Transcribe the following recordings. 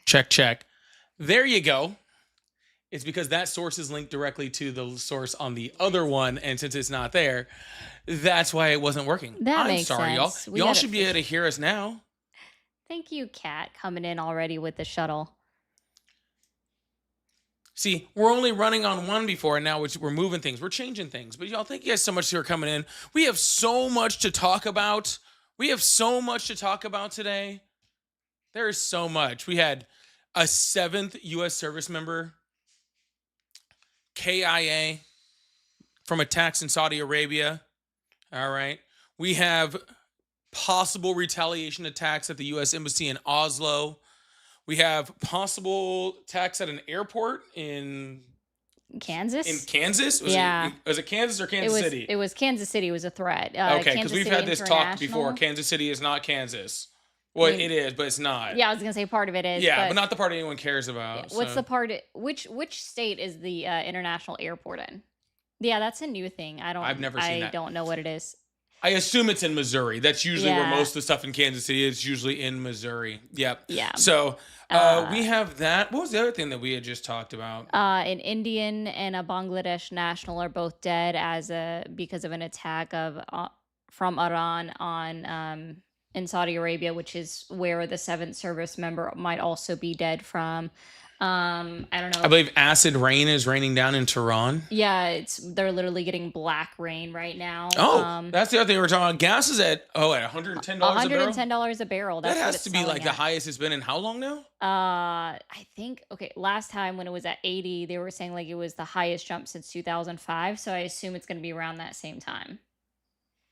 Check, check. There you go. It's because that source is linked directly to the source on the other one, and since it's not there, that's why it wasn't working. That I'm makes sorry, y'all. sense. We Y'all got it should be able figured. to hear us now. Thank you, Kat, coming in already with the shuttle. See, we're only running on one before, and now we're moving things. We're changing things. But y'all, thank you guys so much for coming in. We have so much to talk about. We have so much to talk about today. There is so much. We had a seventh U.S. service member, KIA, from attacks in Saudi Arabia. All right. We have possible retaliation attacks at the U.S. Embassy in Oslo. We have possible attacks at an airport in Kansas? Kansas. Yeah. Was it Kansas or Kansas City? It was Kansas City was a threat. Okay, because Kansas we've City had this talk before. International. Kansas City is not Kansas. I Well, mean, it is, but it's not. yeah, I was gonna say part of it is. Yeah, but not the part anyone cares yeah, about. what's so. the part? Which state is the international airport in? Yeah, that's a new thing. I've never seen that. I don't know what it is. I assume it's in Missouri. That's usually where Yeah. most of the stuff in Kansas City is. Usually in Missouri. Yep. Yeah. So we have that. What was the other thing that we had just talked about? An Indian and a Bangladesh national are both dead because of an attack from Iran on in Saudi Arabia, which is where the seventh service member might also be dead from. I don't know. I believe acid rain is raining down in Tehran. Yeah, they're literally getting black rain right now. Oh, that's the other thing we're talking about. Gas is at $110 a barrel. $110 a barrel. That's that what has it's to be selling like the at. highest it's been in how long now? I think last time when it was at 80, they were saying like it was the highest jump since 2005. So I assume it's going to be around that same time.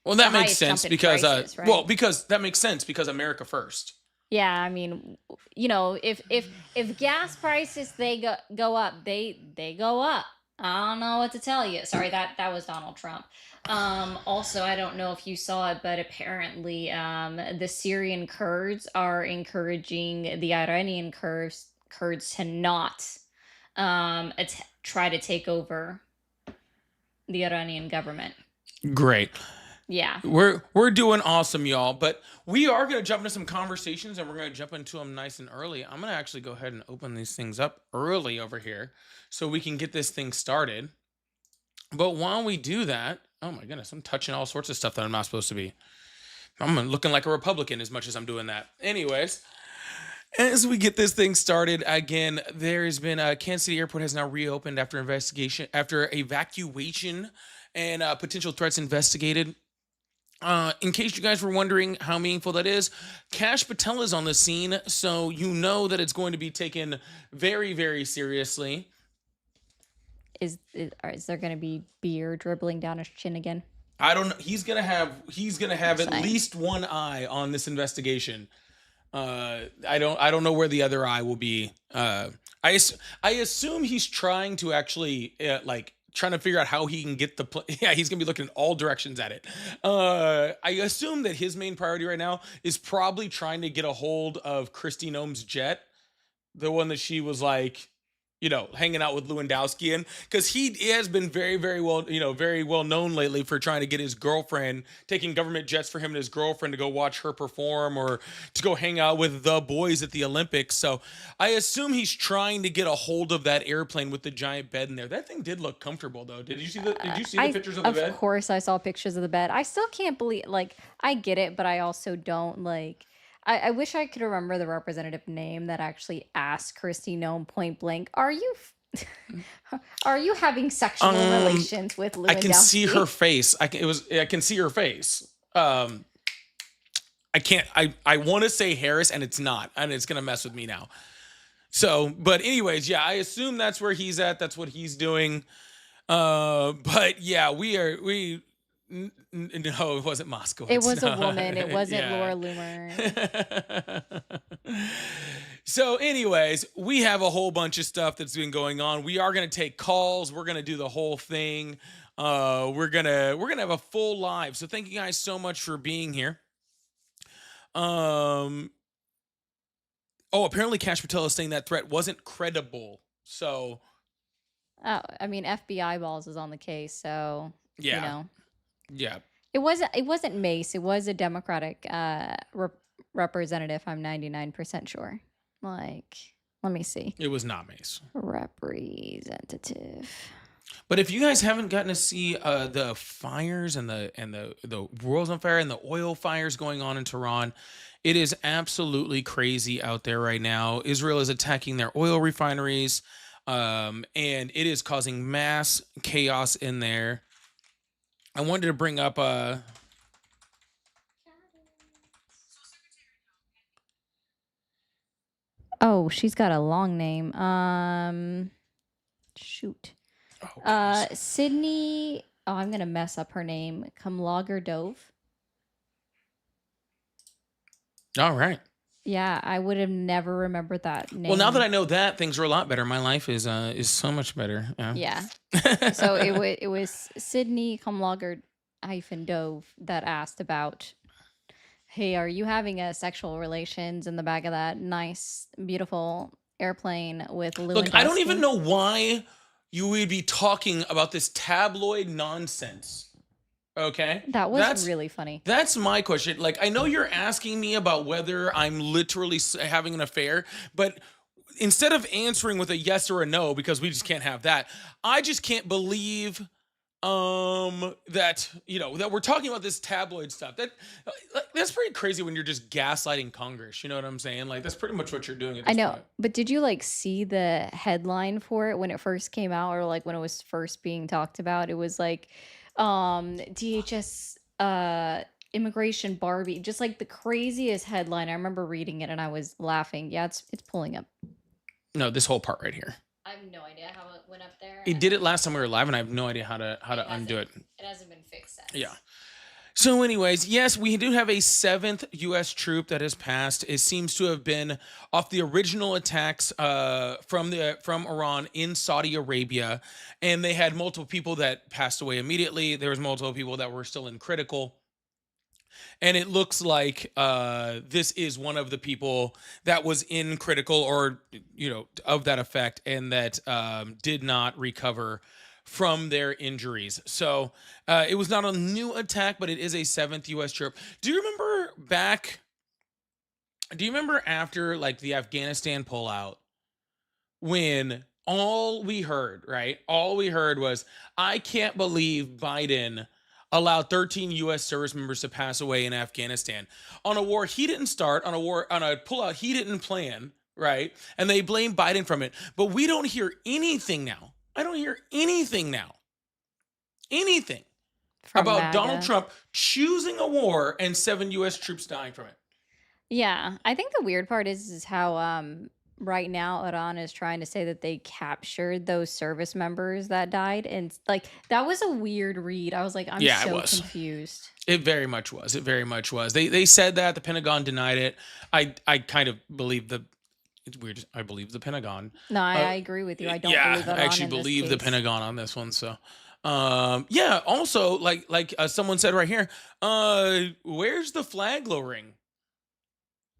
Well, that The makes highest sense jump in because prices, right? because that makes sense because America first. Yeah, I mean, if gas prices they go up, they go up. I don't know what to tell you. Sorry, that was Donald Trump. Also, I don't know if you saw it, but apparently, the Syrian Kurds are encouraging the Iranian Kurds to not try to take over the Iranian government. Great. Yeah. We're doing awesome, y'all. But we are going to jump into some conversations, and we're going to jump into them nice and early. I'm going to actually go ahead and open these things up early over here so we can get this thing started. But while we do that, oh my goodness, I'm touching all sorts of stuff that I'm not supposed to be. I'm looking like a Republican as much as I'm doing that. Anyways, as we get this thing started, again, there has been Kansas City Airport has now reopened after evacuation and potential threats investigated. In case you guys were wondering how meaningful that is, Kash Patel is on the scene, so you know that it's going to be taken very, very seriously. Is there going to be beer dribbling down his chin again? I don't know. He's gonna have at least one eye on this investigation. I don't know where the other eye will be. I assume he's trying to actually trying to figure out how he can get he's gonna be looking in all directions at it. I assume that his main priority right now is probably trying to get a hold of Kristi Noem's jet, the one that she was like, hanging out with Lewandowski in, because he has been very, very well, very well known lately for trying to get his girlfriend, taking government jets for him and his girlfriend to go watch her perform or to go hang out with the boys at the Olympics. So I assume he's trying to get a hold of that airplane with the giant bed in there. That thing did look comfortable though. Did you see the pictures of the bed? Of course I saw pictures of the bed. I still can't believe, I get it, but I also don't I wish I could remember the representative name that actually asked Kristi Noem point blank, "Are you having sexual relations with Lewandowski?" I can see her face. I can see her face. I can't. I want to say Harris, and it's not, and it's gonna mess with me now. So, but anyways, yeah, I assume that's where he's at. That's what he's doing. But yeah, no, it wasn't Moscow. It was a woman. It wasn't Laura Loomer. So anyways, we have a whole bunch of stuff that's been going on. We are going to take calls. We're going to do the whole thing. We're going to have a full live. So thank you guys so much for being here. Apparently Kash Patel is saying that threat wasn't credible. So I mean, FBI balls is on the case, so yeah. Yeah. It wasn't Mace. It was a Democratic representative. I'm 99% sure. Let me see. It was not Mace. Representative. But if you guys haven't gotten to see the fires and the world's on fire and the oil fires going on in Tehran, it is absolutely crazy out there right now. Israel is attacking their oil refineries, and it is causing mass chaos in there. I wanted to bring up Oh, she's got a long name. Shoot. Sydney. Oh, I'm gonna mess up her name. Kumlager Dove. All right. Yeah, I would have never remembered that name. Well, now that I know that, things are a lot better. My life is so much better. Yeah. So it was Sydney Kumlager Dove that asked about, hey, are you having a sexual relations in the back of that nice, beautiful airplane with Lewandowski? Look, I don't even know why you would be talking about this tabloid nonsense. Okay? That's really funny. That's my question. Like, I know you're asking me about whether I'm literally having an affair, but instead of answering with a yes or a no, because we just can't have that, I just can't believe that that we're talking about this tabloid stuff. That's pretty crazy when you're just gaslighting Congress. You know what I'm saying? Like, that's pretty much what you're doing at this point. But did you like see the headline for it when it first came out, or like when it was first being talked about? It was like DHS immigration Barbie, just like the craziest headline. I remember reading it and I was laughing. Yeah, it's pulling up. No, this whole part right here. I have no idea how it went up there. It did it last time we were live, and I have no idea how to undo it. It hasn't been fixed since. Yeah. So, anyways, yes, we do have a 7th U.S. troop that has passed. It seems to have been off the original attacks from Iran in Saudi Arabia, and they had multiple people that passed away immediately. There was multiple people that were still in critical. And it looks like this is one of the people that was in critical or, of that effect, and that did not recover from their injuries. So it was not a new attack, but it is a 7th U.S. troop. Do you remember after like the Afghanistan pullout, when all we heard was, I can't believe Biden allowed 13 U.S. service members to pass away in Afghanistan on a war he didn't start, on a pullout he didn't plan, right? And they blame Biden from it. But we don't hear anything now. I don't hear anything now. Anything about MAGA. Donald Trump choosing a war and 7 U.S. troops dying from it. Yeah, I think the weird part is how right now Iran is trying to say that they captured those service members that died, and like that was a weird read. I was like, I'm so confused. It very much was. They said that the Pentagon denied it. I kind of believe it's weird. I believe the Pentagon. No, I agree with you. I don't believe Iran. I actually believe the Pentagon on this one. So also like someone said right here, where's the flag lowering?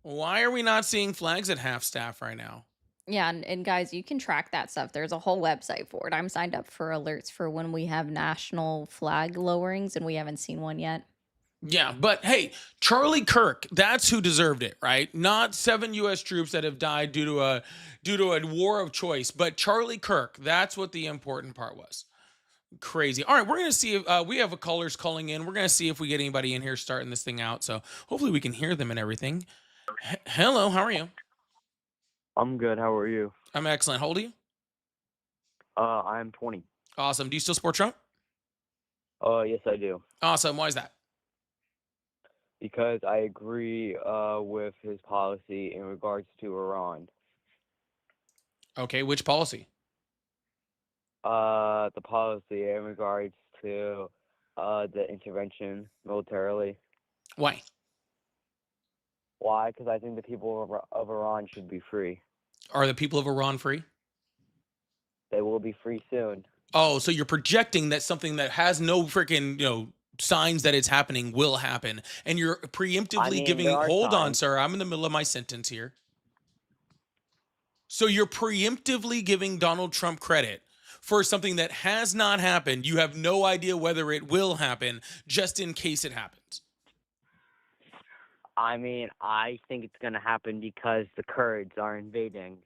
Why are we not seeing flags at half staff right now? Yeah, and guys, you can track that stuff. There's a whole website for it. I'm signed up for alerts for when we have national flag lowerings, and we haven't seen one yet. Yeah, but hey, Charlie Kirk, that's who deserved it, right? Not 7 U.S. troops that have died due to a war of choice, but Charlie Kirk, that's what the important part was. Crazy. All right, we're going to see if we have callers calling in. We're going to see if we get anybody in here starting this thing out. So hopefully we can hear them and everything. Hello, how are you? I'm good. How are you? I'm excellent. How old are you? I'm 20. Awesome. Do you still support Trump? Yes, I do. Awesome. Why is that? Because I agree with his policy in regards to Iran. Okay, which policy? The policy in regards to the intervention militarily. Why? Why? Because I think the people of Iran should be free. Are the people of Iran free? They will be free soon. Oh, so you're projecting that something that has no freaking, signs that it's happening will happen. And you're preemptively giving... Hold on, sir. I'm in the middle of my sentence here. So you're preemptively giving Donald Trump credit for something that has not happened. You have no idea whether it will happen, just in case it happens. I mean, I think it's going to happen because the Kurds are invading.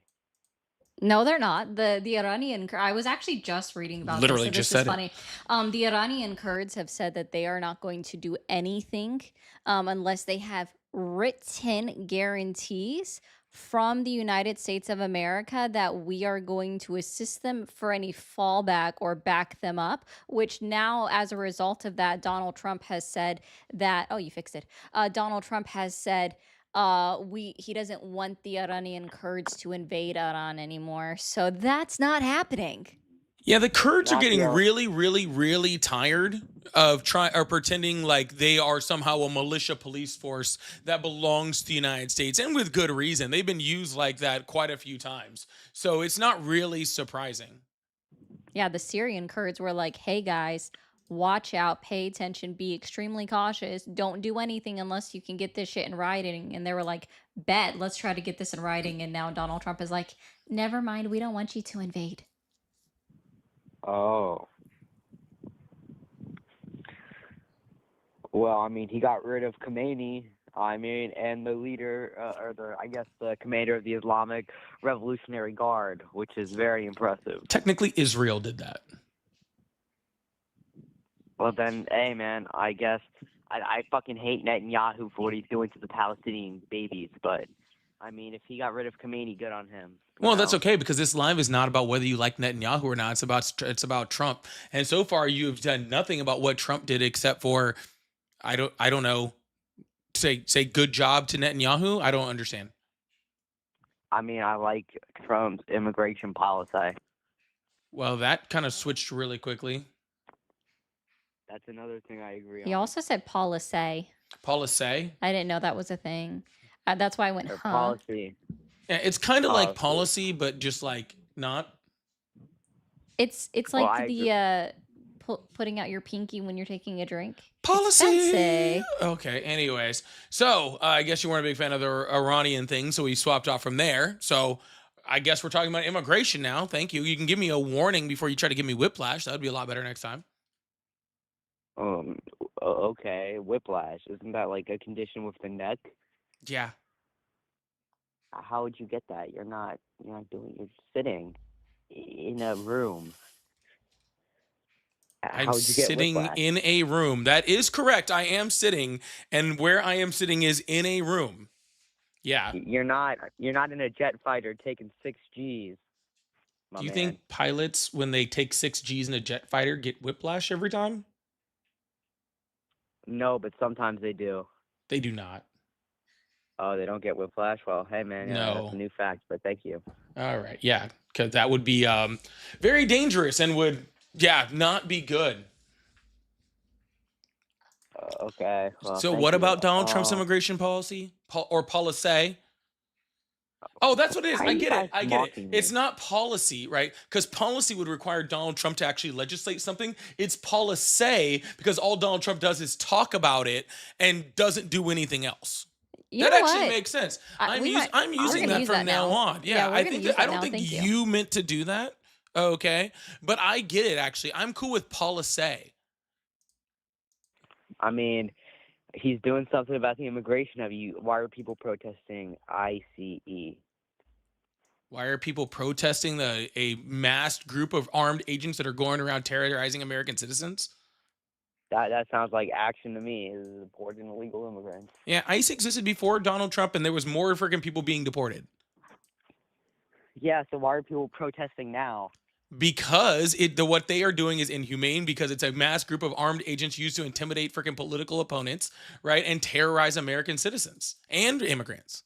No, they're not. The Iranian I was actually just reading about this, Literally so just this is said it. funny. The Iranian Kurds have said that they are not going to do anything unless they have written guarantees from the United States of America that we are going to assist them for any fallback or back them up, which now, as a result of that, Donald Trump has said that, oh, you fixed it. Donald Trump has said we he doesn't want the Iranian Kurds to invade Iran anymore. So that's not happening. Yeah, the Kurds are Not the getting L- really, really, really tired of trying or pretending like they are somehow a militia police force that belongs to the United States, and with good reason. They've been used like that quite a few times, so it's not really surprising. Yeah, the Syrian Kurds were like, "Hey guys, watch out, pay attention, be extremely cautious. Don't do anything unless you can get this shit in writing." And they were like, "Bet, let's try to get this in writing." And now Donald Trump is like, "Never mind, we don't want you to invade." Oh, well, I mean, he got rid of Khomeini. I mean, and the leader, or I guess the commander of the Islamic Revolutionary Guard, which is very impressive. Technically, Israel did that. Well, then, hey, man, I guess I fucking hate Netanyahu for what he's doing to the Palestinian babies, but I mean, if he got rid of Khomeini, good on him. You Well, that's know. okay because this live is not about whether you like Netanyahu or not. It's about Trump, and so far you've done nothing about what Trump did except for I don't know, say good job to Netanyahu. I don't understand. I mean, I like Trump's immigration policy. Well, that kind of switched really quickly. That's another thing I agree He on. also said policy. Policy. I didn't know that was a thing. That's why I went, Or huh? policy. Yeah, it's kind of like Policy. policy, but just like not It's Well, like I agree. the putting out your pinky when you're taking a drink. It's policy. fancy. Okay. Anyways, so I guess you weren't a big fan of the Iranian thing, so we swapped off from there. So I guess we're talking about immigration now. Thank you. You can give me a warning before you try to give me whiplash. That would be a lot better next time. Um. Okay. Whiplash. Isn't that like a condition with the neck? Yeah. How would you get that? You're not. You're not doing. You're sitting in a room. I'm How would you get sitting whiplash? in a room. That is correct. I am sitting, and where I am sitting is in a room. Yeah. You're not. You're not in a jet fighter taking 6 Gs, my Do you man. think pilots, when they take 6 Gs in a jet fighter, get whiplash every time? No, but sometimes they do. They do not. Oh, they don't get whiplash. Well, hey man, that's a No. new fact. But thank you. All right. Yeah. Because that would be very dangerous and would, yeah, not be good. Okay. Well, So, thank what you. about Donald Trump's immigration policy or policy? Oh, that's what it is. Why are I you get it. guys I get it. mocking It's me? not policy, right? Because policy would require Donald Trump to actually legislate something. It's policy because all Donald Trump does is talk about it and doesn't do anything else. You That know actually what? makes sense. I, we might. I'm We're using gonna that use from that now now. on. Yeah, Yeah, we're gonna use I that don't now. think Thank you. you meant to do that. Okay, but I get it. Actually, I'm cool with policy. I mean, he's doing something about the immigration of you. Why are people protesting ICE? Why are people protesting a massed group of armed agents that are going around terrorizing American citizens? That sounds like action to me. Is deporting illegal immigrants. Yeah, ICE existed before Donald Trump, and there was more freaking people being deported. Yeah. So why are people protesting now? Because what they are doing is inhumane because it's a mass group of armed agents used to intimidate freaking political opponents, right, and terrorize American citizens and immigrants.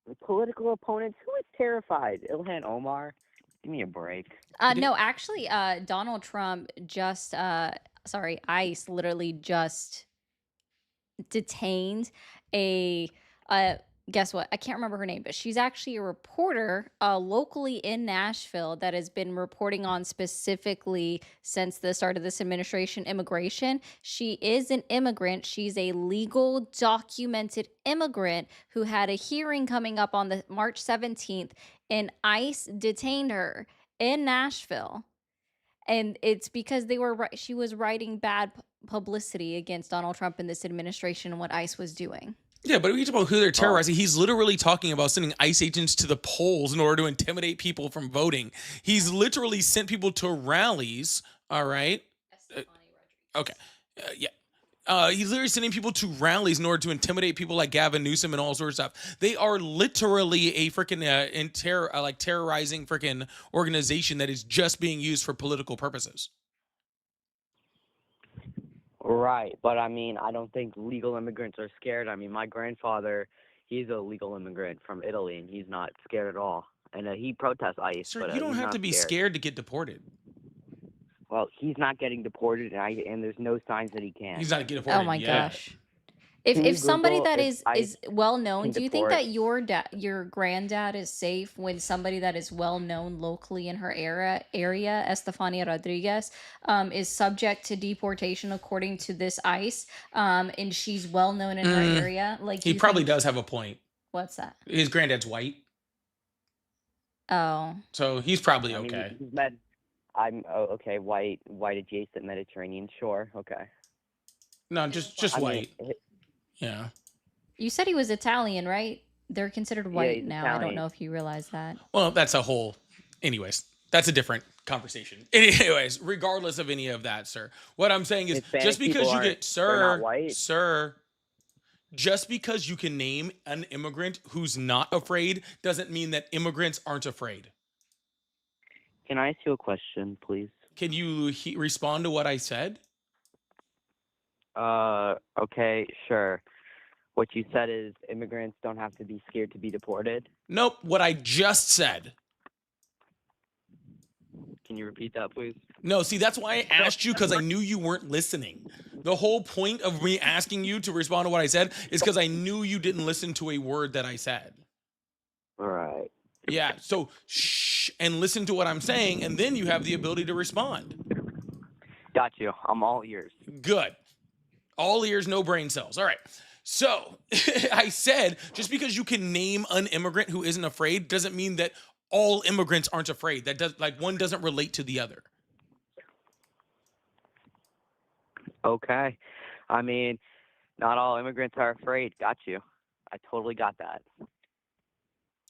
The political opponents. Who is terrified? Ilhan Omar. Give me a break. No, actually, Donald Trump just, sorry, ICE literally just detained a guess what, I can't remember her name, but she's actually a reporter locally in Nashville that has been reporting on specifically since the start of this administration immigration. She is an immigrant. She's a legal documented immigrant who had a hearing coming up on the March 17th, and ICE detained her in Nashville, and it's because she was writing bad publicity against Donald Trump and this administration and what ICE was doing. Yeah, but we talk about who they're terrorizing. He's literally talking about sending ICE agents to the polls in order to intimidate people from voting. He's literally sent people to rallies. All right. Okay. Yeah. He's literally sending people to rallies in order to intimidate people like Gavin Newsom and all sorts of stuff. They are literally a freaking terrorizing freaking organization that is just being used for political purposes. Right, but I mean, I don't think legal immigrants are scared. I mean, my grandfather, he's a legal immigrant from Italy, and he's not scared at all. And he protests ICE, Sir, but you don't he's have not to be scared to get deported. Well, he's not getting deported, and there's no signs that he can. He's not getting deported. Oh my yet. gosh. Can you If somebody Google that if is ICE well known, can do you think deport? that your granddad is safe when somebody that is well known locally in her area, Estefania Rodriguez, is subject to deportation according to this ICE, and she's well known in her area? Like, He you probably think does have a point. what's that? His granddad's white, Oh, so he's probably I mean, okay. he's okay. White adjacent Mediterranean. Sure, okay. No, just I white. mean, Yeah. you said he was Italian, right? They're considered white he's now. I don't Italian. know if you realize that. Well, that's a whole. Anyways, that's a different conversation. Anyways, regardless of any of that, sir, what I'm saying is Hispanic just because people you aren't- get, they're not sir, white. sir, just because you can name an immigrant who's not afraid doesn't mean that immigrants aren't afraid. Can I ask you a question, please? Can you respond to what I said? Okay, sure. What you said is immigrants don't have to be scared to be deported. Nope. What I just said. Can you repeat that, please? No, see, that's why I asked you, because I knew you weren't listening. The whole point of me asking you to respond to what I said is because I knew you didn't listen to a word that I said. All right. Yeah, so shh and listen to what I'm saying, and then you have the ability to respond. Got you. I'm all ears. Good. All ears, no brain cells. All right. So I said, just because you can name an immigrant who isn't afraid doesn't mean that all immigrants aren't afraid. That does, like, one doesn't relate to the other. Okay. I mean, not all immigrants are afraid. Got you. I totally got that.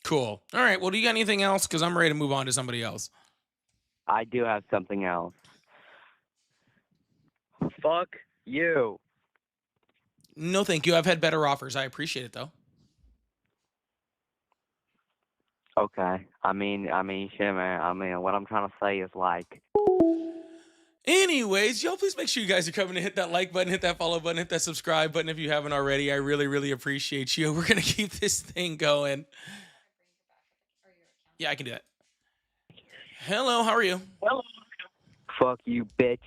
Cool. All right. Well, do you got anything else? Because I'm ready to move on to somebody else. I do have something else. Fuck you. No, thank you. I've had better offers. I appreciate it, though. Okay. I mean, shit, man. I mean, what I'm trying to say is like. Anyways, y'all, please make sure you guys are coming to hit that like button, hit that follow button, hit that subscribe button if you haven't already. I really, really appreciate you. We're gonna keep this thing going. Yeah, I can do that. Hello, how are you? Fuck you, bitch.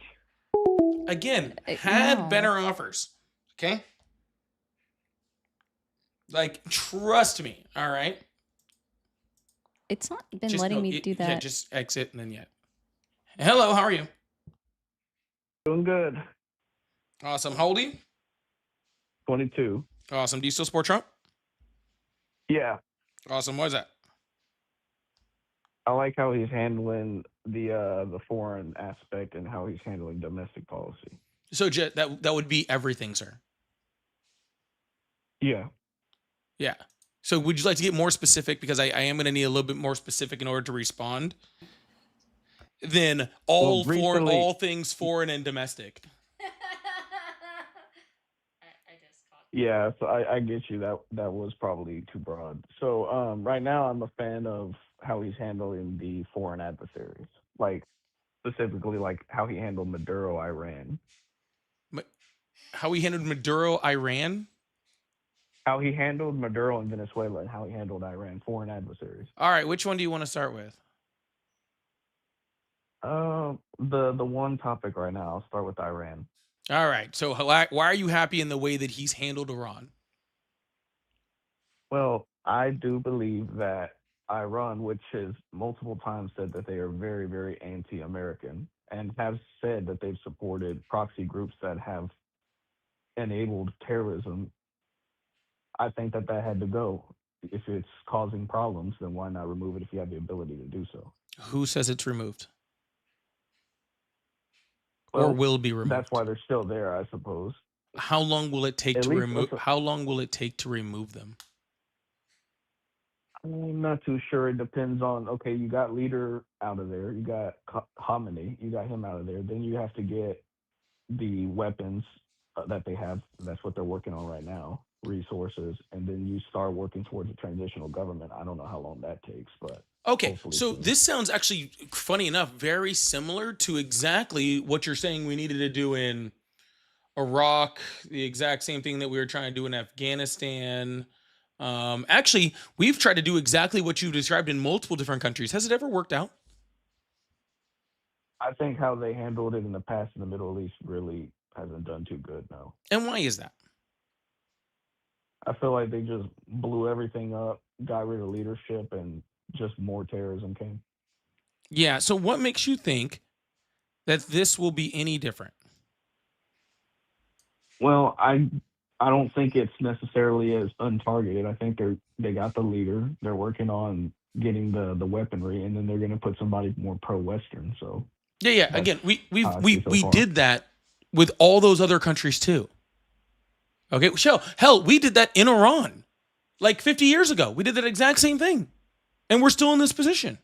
Again, had No. better offers. Okay? Like, trust me, all right? It's not been Just letting no, me do that. Yeah, just exit and then yeah. Hello, how are you? Doing good. Awesome. How old are you? 22. Awesome. Do you still support Trump? Yeah, Awesome. What is that? I like how he's handling the foreign aspect and how he's handling domestic policy. So that would be everything, sir. Yeah. Yeah. So would you like to get more specific? Because I am going to need a little bit more specific in order to respond. Then all things foreign and domestic. Yeah, so I get you. That was probably too broad. So right now I'm a fan of how he's handling the foreign adversaries, like specifically like how he handled Maduro, Iran. How he handled Maduro, Iran? How he handled Maduro in Venezuela and how he handled Iran, foreign adversaries. All right, which one do you want to start with? The one topic right now. I'll start with Iran. All right. So why are you happy in the way that he's handled Iran? Well, I do believe that Iran, which has multiple times said that they are very, very anti-American and have said that they've supported proxy groups that have enabled terrorism, I think that had to go. If it's causing problems, then why not remove it if you have the ability to do so? Who says it's removed? Well, or will be removed? That's why they're still there, I suppose. How long will it take At to least remove? How long will it take to remove them? I'm not too sure. It depends on, okay, you got leader out of there, you got Khamenei, you got him out of there. Then you have to get the weapons that they have. That's what they're working on right now, resources, and then you start working towards a transitional government. I don't know how long that takes, but Okay, hopefully so soon. this sounds actually, funny enough, very similar to exactly what you're saying we needed to do in Iraq, the exact same thing that we were trying to do in Afghanistan. Actually, we've tried to do exactly what you described in multiple different countries. Has it ever worked out? I think how they handled it in the past in the Middle East really hasn't done too good. No, And why is that? I feel like they just blew everything up, got rid of leadership, and just more terrorism came. Yeah, so what makes you think that this will be any different? Well, I don't think it's necessarily as untargeted. I think they got the leader. They're working on getting the weaponry, and then they're going to put somebody more pro-Western. So Yeah. that's Again, we we how I see we so we far. did that with all those other countries too. Okay, hell, we did that in Iran like 50 years ago. We did that exact same thing, and we're still in this position.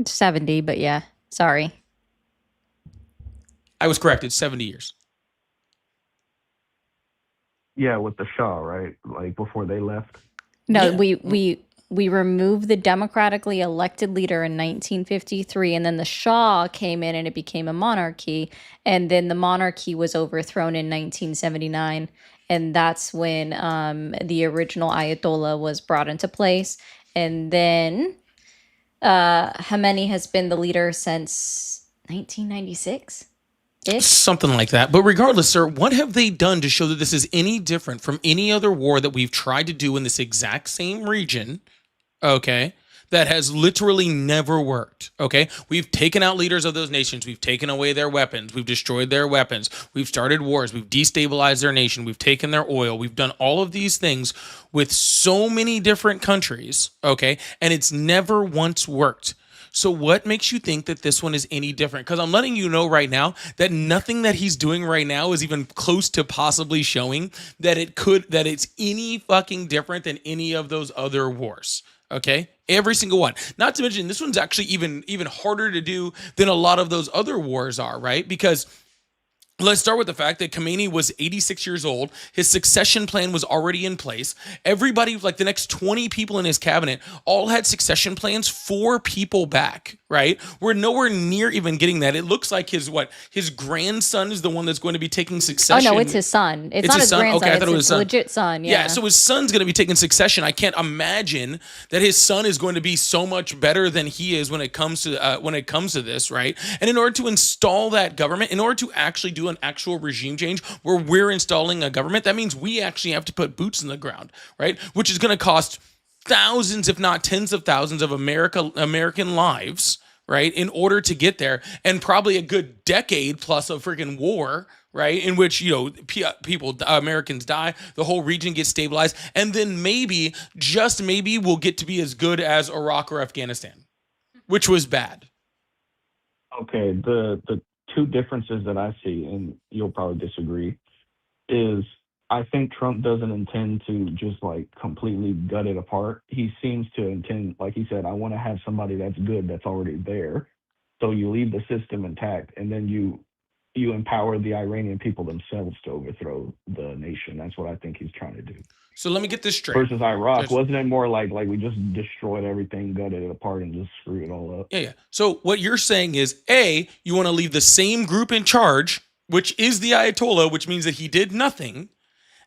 70, but yeah, sorry. I was corrected. 70 years. Yeah, with the Shah, right? Like before they left. No, Yeah. we removed the democratically elected leader in 1953, and then the Shah came in and it became a monarchy, and then the monarchy was overthrown in 1979, and that's when the original Ayatollah was brought into place, and then Khamenei has been the leader since 1996 ish. Something like that. But regardless, sir, what have they done to show that this is any different from any other war that we've tried to do in this exact same region? Okay. That has literally never worked. Okay. We've taken out leaders of those nations. We've taken away their weapons. We've destroyed their weapons. We've started wars. We've destabilized their nation. We've taken their oil. We've done all of these things with so many different countries. Okay. And it's never once worked. So what makes you think that this one is any different? Because I'm letting you know right now that nothing that he's doing right now is even close to possibly showing that it's any fucking different than any of those other wars. Okay, every single one. Not to mention this one's actually even harder to do than a lot of those other wars are, right? Because let's start with the fact that Khamenei was 86 years old. His succession plan was already in place. Everybody, like the next 20 people in his cabinet, all had succession plans for people back, right? We're nowhere near even getting that. It looks like his grandson is the one that's going to be taking Oh succession. no, it's his son. It's It's not his his son? grandson. Okay, I It's thought it was his his son. legit son. Yeah, Yeah. so his son's going to be taking succession. I can't imagine that his son is going to be so much better than he is when it comes to this, right? And in order to install that government, in order to actually do an actual regime change where we're installing a government, that means we actually have to put boots in the ground, right? Which is going to cost thousands, if not tens of thousands of American lives, right? In order to get there, and probably a good decade plus of freaking war, right? In which, people, Americans die, the whole region gets stabilized, and then maybe, just maybe, we'll get to be as good as Iraq or Afghanistan, which was bad. Okay, the two differences that I see, and you'll probably disagree, is I think Trump doesn't intend to just like completely gut it apart. He seems to intend, like he said, I want to have somebody that's good that's already there. So you leave the system intact, and then you empower the Iranian people themselves to overthrow the nation. That's what I think he's trying to do. So let me get this straight. Versus Iraq, Just- wasn't it more like we just destroyed everything, gutted it apart, and just screwed it all up? Yeah. So what you're saying is, A, you want to leave the same group in charge, which is the Ayatollah, which means that he did nothing.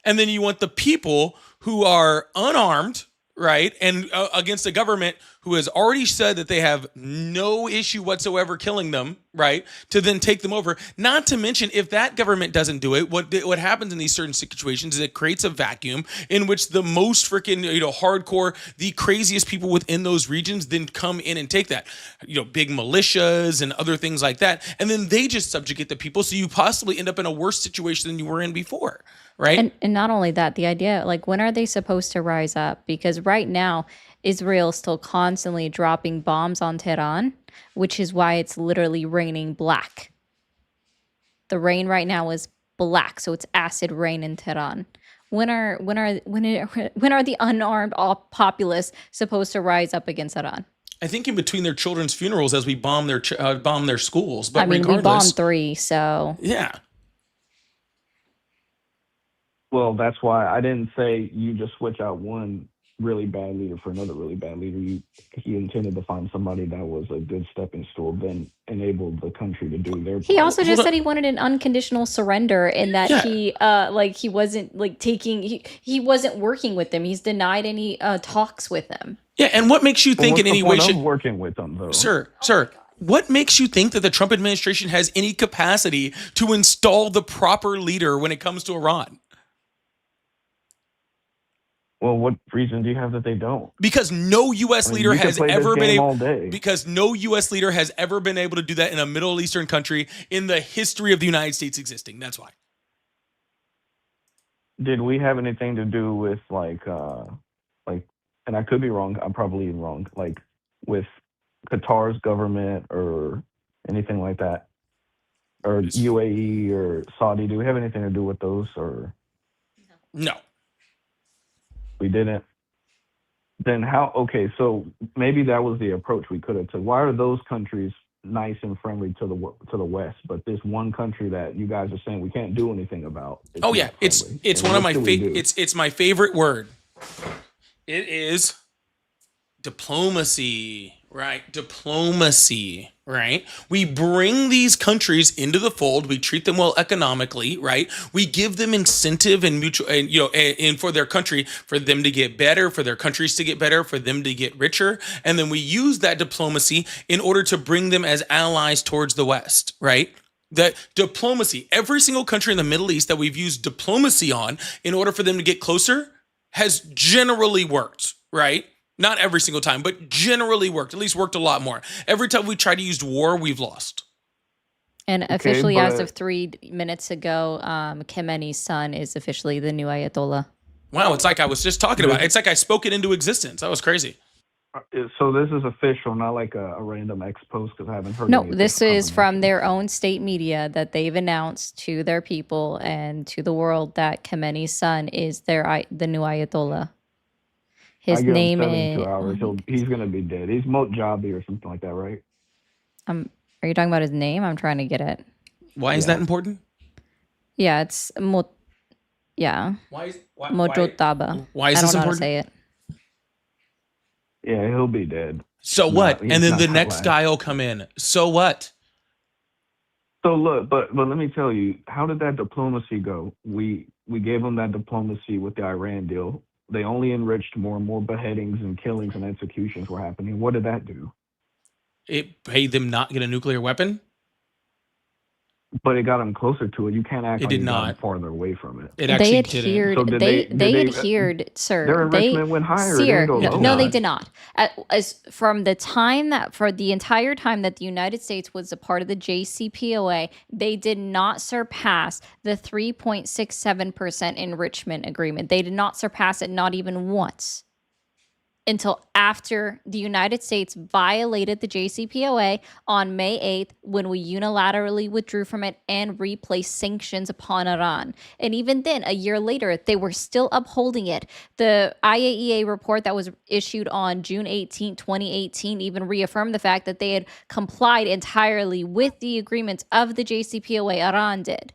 And then you want the people who are unarmed, right? And against a government who has already said that they have no issue whatsoever killing them, right? To then take them over. Not to mention, if that government doesn't do it, what happens in these certain situations is it creates a vacuum in which the most freaking, hardcore, the craziest people within those regions then come in and take that. Big militias and other things like that. And then they just subjugate the people. So you possibly end up in a worse situation than you were in before, right? And not only that, the idea, like, when are they supposed to rise up? Because right now, Israel is still constantly dropping bombs on Tehran, which is why it's literally raining black. The rain right now is black, so it's acid rain in Tehran. When are the unarmed populace supposed to rise up against Iran? I think in between their children's funerals as we bomb their schools. But I mean, we regardless, bombed 3, so yeah. Well, that's why I didn't say you just switch out one really bad leader for another really bad leader. He intended to find somebody that was a good stepping stool, then enabled the country to do their part. He also just said he wanted an unconditional surrender, and that Yeah. he wasn't he wasn't working with them. He's denied any talks with them. Yeah, and what makes you think in any way, working with them though, sir? What makes you think that the Trump administration has any capacity to install the proper leader when it comes to Iran? Well, what reason do you have that they don't? Because no U.S. leader has ever been able. Day. Because no U.S. leader has ever been able to do that in a Middle Eastern country in the history of the United States existing. That's why. Did we have anything to do with like, and I could be wrong. I'm probably wrong. Like with Qatar's government or anything like that, or UAE or Saudi? Do we have anything to do with those or? No. We didn't. Then how? Okay, so maybe that was the approach we could have took. Why are those countries nice and friendly to the West, but this one country that you guys are saying we can't do anything about? Oh yeah, it's one of my favorite. It's my favorite word. It is diplomacy, right? Diplomacy, right? We bring these countries into the fold. We treat them well economically, right? We give them incentive and mutual, and and for their country, for them to get better, for their countries to get better, for them to get richer, and then we use that diplomacy in order to bring them as allies towards the West, right? That diplomacy, every single country in the Middle East that we've used diplomacy on in order for them to get closer has generally worked, right? Not every single time, but generally worked. At least worked a lot more. Every time we try to use war, we've lost. And officially, as of 3 minutes ago, Khamenei's son is officially the new Ayatollah. Wow, it's like I was just talking about. It's like I spoke it into existence. That was crazy. So this is official, not like a random X post because I haven't heard. No, this is from their own state media that they've announced to their people and to the world that Khamenei's son is the new Ayatollah. His name is. 2 hours. He's gonna be dead. He's Mojabi or something like that, right? Are you talking about his name? I'm trying to get it. Why is that important? Yeah, it's Mojotaba. Why is this important? I don't know how to say it. Yeah, he'll be dead. So what? And then the next guy will come in. So what? So look, but let me tell you, how did that diplomacy go? We gave them that diplomacy with the Iran deal. They only enriched more and more beheadings and killings and executions were happening. What did that do? It made them not get a nuclear weapon? But it got them closer to it. You can't act like you got them farther away from it. It actually adhered. didn't. So they adhered, sir. Their enrichment went higher. No, they did not. As from the time that, for the entire time that the United States was a part of the JCPOA, they did not surpass the 3.67% enrichment agreement. They did not surpass it, not even once, until after the United States violated the JCPOA on May 8th when we unilaterally withdrew from it and replaced sanctions upon Iran. And even then, a year later, they were still upholding it. The IAEA report that was issued on June 18, 2018, even reaffirmed the fact that they had complied entirely with the agreements of the JCPOA. Iran did.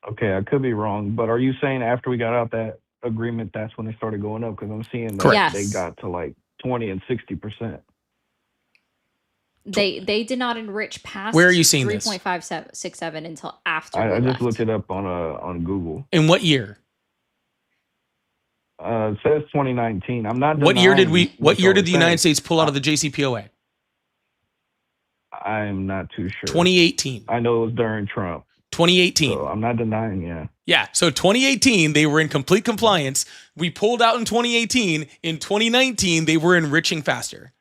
Okay, I could be wrong, but are you saying after we got out that agreement, that's when they started going up? Because I'm seeing that they got to like 20 and 60%. They did not enrich past. Where are you seeing 3.567 until after. I just looked it up on Google. In what year? It says 2019. I'm not. What year did the United States pull out of the JCPOA? I'm not too sure. 2018. I know it was during Trump. 2018. So I'm not denying, yeah. Yeah, so 2018, they were in complete compliance. We pulled out in 2018. In 2019, they were enriching faster.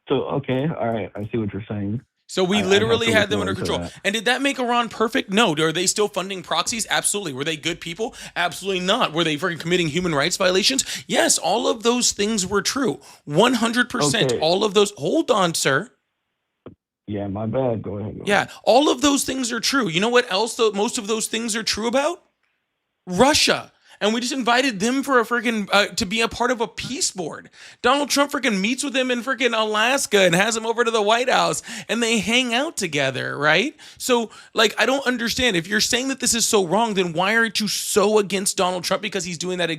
So, okay, all right, I see what you're saying. So we literally had them under control. And did that make Iran perfect? No. Are they still funding proxies? Absolutely. Were they good people? Absolutely not. Were they freaking committing human rights violations? Yes, all of those things were true. 100%. Okay. All of those. Hold on, sir. Yeah, my bad. Go ahead. Go Yeah, ahead. all of those things are true. You know what else though most of those things are true about? Russia. And we just invited them for a freaking to be a part of a peace board. Donald Trump freaking meets with him in freaking Alaska and has him over to the White House and they hang out together, right? So, like, I don't understand. If you're saying that this is so wrong, then why aren't you so against Donald Trump? Because he's doing that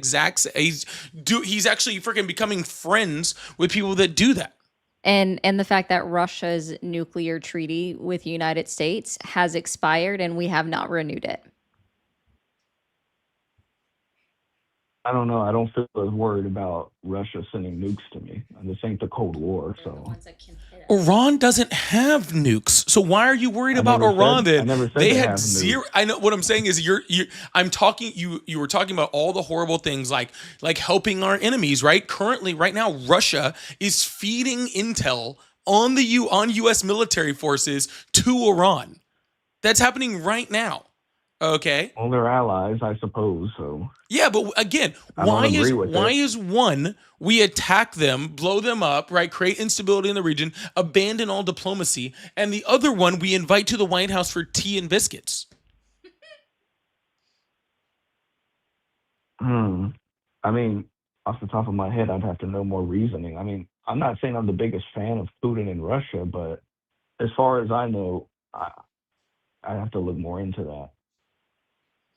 he's actually freaking becoming friends with people that do that. And the fact that Russia's nuclear treaty with the United States has expired and we have not renewed it. I don't know. I don't feel as worried about Russia sending nukes to me. This ain't the Cold War, They're the so ones that can hit us. Iran doesn't have nukes. So why are you worried about Iran I then? never said They they had have zero. nukes. I know what I'm saying is I'm talking you were talking about all the horrible things like helping our enemies, right? Currently right now Russia is feeding intel on US military forces to Iran. That's happening right now. Okay? Well, they're allies, I suppose. So Yeah, but again, I don't agree with why it. is one we attack them, blow them up, right? Create instability in the region, abandon all diplomacy, and the other one we invite to the White House for tea and biscuits. Hmm. I mean, off the top of my head, I'd have to know more reasoning. I mean, I'm not saying I'm the biggest fan of Putin in Russia, but as far as I know, I have to look more into that.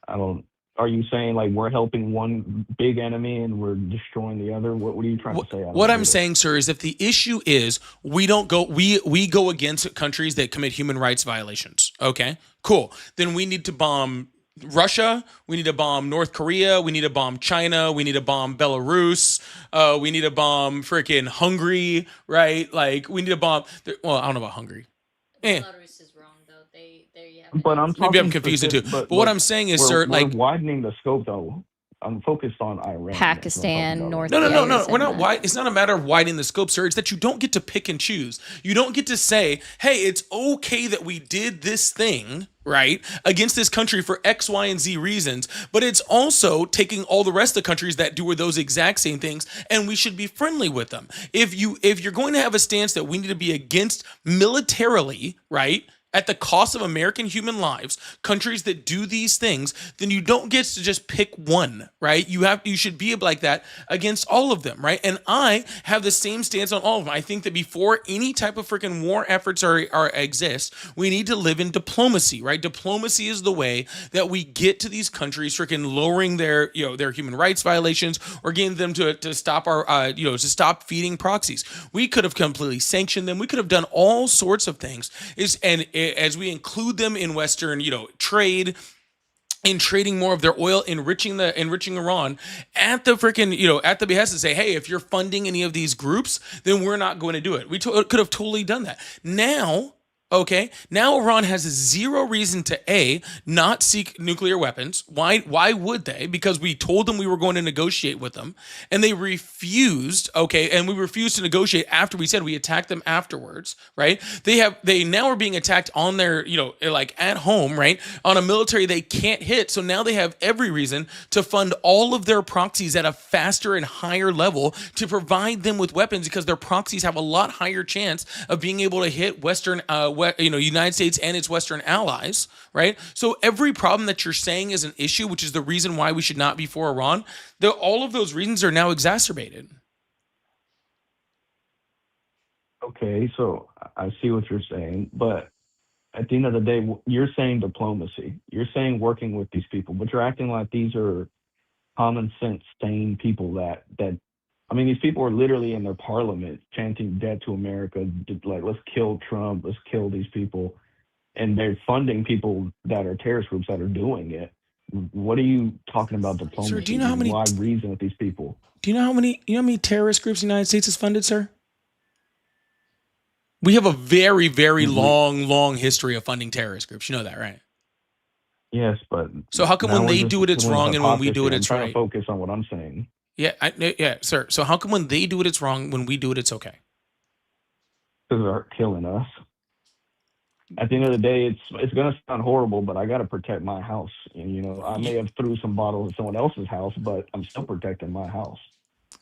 I don't. Are you saying like we're helping one big enemy and we're destroying the other? What are you trying to say? I What don't I'm get it. saying, sir, is if the issue is we go against countries that commit human rights violations. Okay, cool. Then we need to bomb Russia. We need to bomb North Korea. We need to bomb China. We need to bomb Belarus. We need to bomb freaking Hungary. Right? Like we need to bomb. Well, I don't know about Hungary. Eh, Belarus is wrong though. They have But I'm maybe I'm talking confused too. specific. But But what I'm saying is, sir, we're like widening the scope though. I'm focused on Iran. That's what I'm talking Pakistan, about right North no, now. no, yeah, no, he was no. We're saying not that. wide. It's not a matter of widening the scope, sir. It's that you don't get to pick and choose. You don't get to say, hey, it's okay that we did this thing, right, against this country for X, Y, and Z reasons, but it's also taking all the rest of the countries that do those exact same things, and we should be friendly with them. If you're going to have a stance that we need to be against militarily, right? At the cost of American human lives, countries that do these things, then you don't get to just pick one, right? You should be like that against all of them, right? And I have the same stance on all of them. I think that before any type of freaking war efforts are exist, we need to live in diplomacy, right? Diplomacy is the way that we get to these countries freaking lowering their human rights violations or getting them to stop our to stop feeding proxies. We could have completely sanctioned them. We could have done all sorts of things. As we include them in Western, trade, in trading more of their oil, enriching Iran at the freaking, at the behest to say, hey, if you're funding any of these groups, then we're not going to do it. We could have totally done that. Now, okay, now Iran has zero reason to not seek nuclear weapons. Why would they? Because we told them we were going to negotiate with them, and they refused. Okay, and we refused to negotiate after we said we attacked them afterwards. Right? They now are being attacked on their like at home, right, on a military they can't hit. So now they have every reason to fund all of their proxies at a faster and higher level to provide them with weapons because their proxies have a lot higher chance of being able to hit Western United States and its Western allies, right? So every problem that you're saying is an issue, which is the reason why we should not be for Iran, all of those reasons are now exacerbated. Okay, so I see what you're saying, but at the end of the day, you're saying diplomacy. You're saying working with these people, but you're acting like these are common sense, sane people that. I mean, these people are literally in their parliament chanting "Dead to America," like "Let's kill Trump, let's kill these people," and they're funding people that are terrorist groups that are doing it. What are you talking about Sir, do diplomacy? you know how many Why reason with these people? how many terrorist groups the United States has funded, sir? We have a very, very We, long history of funding terrorist groups. You know that, right? yes, but So how come now when we're they just do it, it's doing wrong, and when we do hypocrisy. it, I'm it's trying to right? focus on what I'm saying Yeah, yeah, sir. So how come when they do it, it's wrong, when we do it, it's okay? because they're killing us. At the end of the day, it's gonna sound horrible, but I gotta protect my house. And I may have threw some bottles at someone else's house, but I'm still protecting my house.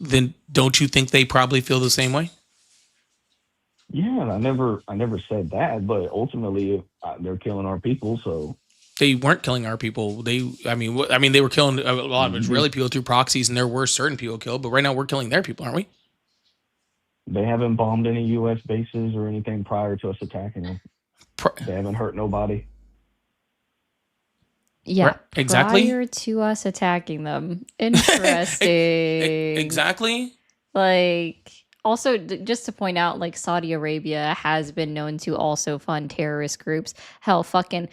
Then don't you think they probably feel the same way? Yeah, and I never said that, but ultimately, they're killing our people. So They weren't killing our people. I mean, they were killing a lot of mhm. Israeli people through proxies, and there were certain people killed. But right now, we're killing their people, aren't we? They haven't bombed any U.S. bases or anything prior to us attacking them. Pri- They haven't hurt nobody. Yeah, right? Exactly. prior to us attacking them. E- Interesting. exactly. Like, also, just to point out, like, Saudi Arabia has been known to also fund terrorist groups. Hell, fucking,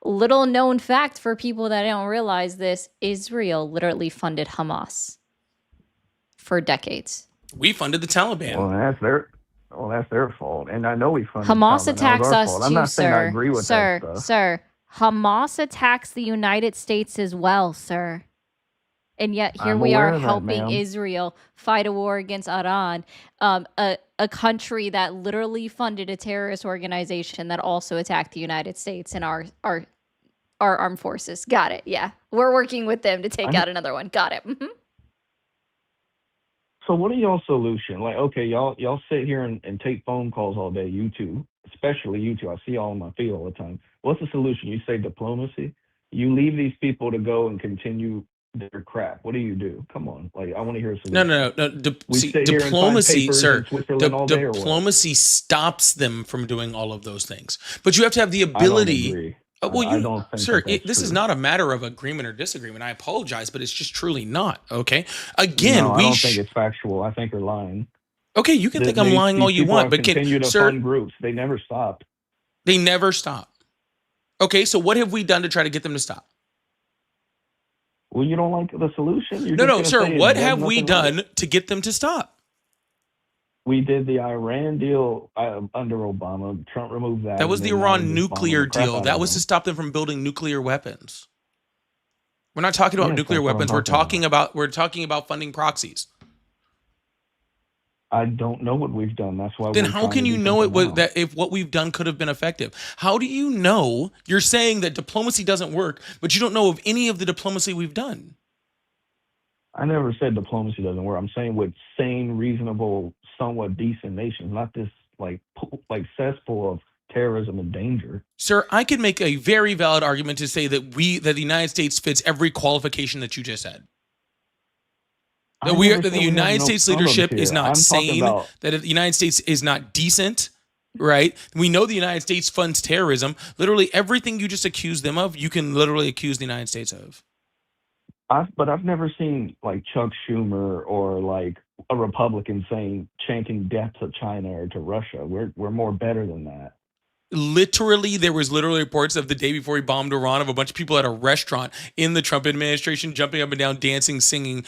little known fact for people that don't realize this, Israel literally funded Hamas for decades. We funded the Taliban. Well, that's their fault, and I know we funded the Hamas Taliban. That was attacks our us fault. I'm too, not saying I sir. agree with that Sir, stuff. sir. Hamas attacks the United States as well, sir. And yet here I'm we are aware of that, helping ma'am. Israel fight a war against Iran, a country that literally funded a terrorist organization that also attacked the United States and our armed forces. Got it. Yeah, we're working with them to take I out another one. Got it. So what are y'all solution? Like, okay, y'all sit here and take phone calls all day, you two, especially you two. I see y'all in my feed all the time. What's the solution? You say diplomacy. You leave these people to go and continue their crap. What do? Come on, like I want to hear a No, solution. no, no, no. We See, sit here and sign diplomacy, papers sir. in Switzerland all day, or what? Diplomacy stops them from doing all of those things. But you have to have the I don't ability. agree. Well, I don't think sir, that that's this is true. not a matter of agreement or disagreement. I apologize, but it's just truly not. Okay. No, Again, I don't think it's factual. I think they're lying. okay. You can think I'm These lying these all you people want, have but continued to sir, fund groups. They never stopped. they never stop. Okay. So what have we done to try to get them to stop? Well, you don't like the solution. You're No, just no, gonna sir. say it What does have we nothing right. done to get them to stop? We did the Iran deal under Obama. Trump removed that, That was and the then now we're Iran just bombing the nuclear crap deal. out That of was to them. stop them from building nuclear weapons. We're not talking about Yes, nuclear that's what I'm weapons. talking about. We're talking about funding proxies. I don't know what we've done. That's why Then we're how trying can to you do know it something was now. that if what we've done could have been effective? How do you know? You're saying that diplomacy doesn't work, but you don't know of any of the diplomacy we've done. I never said diplomacy doesn't work. I'm saying with sane, reasonable, somewhat decent nations, not this like cesspool of terrorism and danger. Sir, I could make a very valid argument to say that the United States fits every qualification that you just said. I never That the said we have United no States problems leadership is here. not I'm talking sane, about. that the United States is not decent, right? We know the United States funds terrorism. Literally everything you just accuse them of, you can literally accuse the United States of. But I've never seen like Chuck Schumer or like a Republican saying chanting death to China or to Russia. We're more better than that. Literally, there was literally reports of the day before he bombed Iran of a bunch of people at a restaurant in the Trump administration jumping up and down, dancing, singing,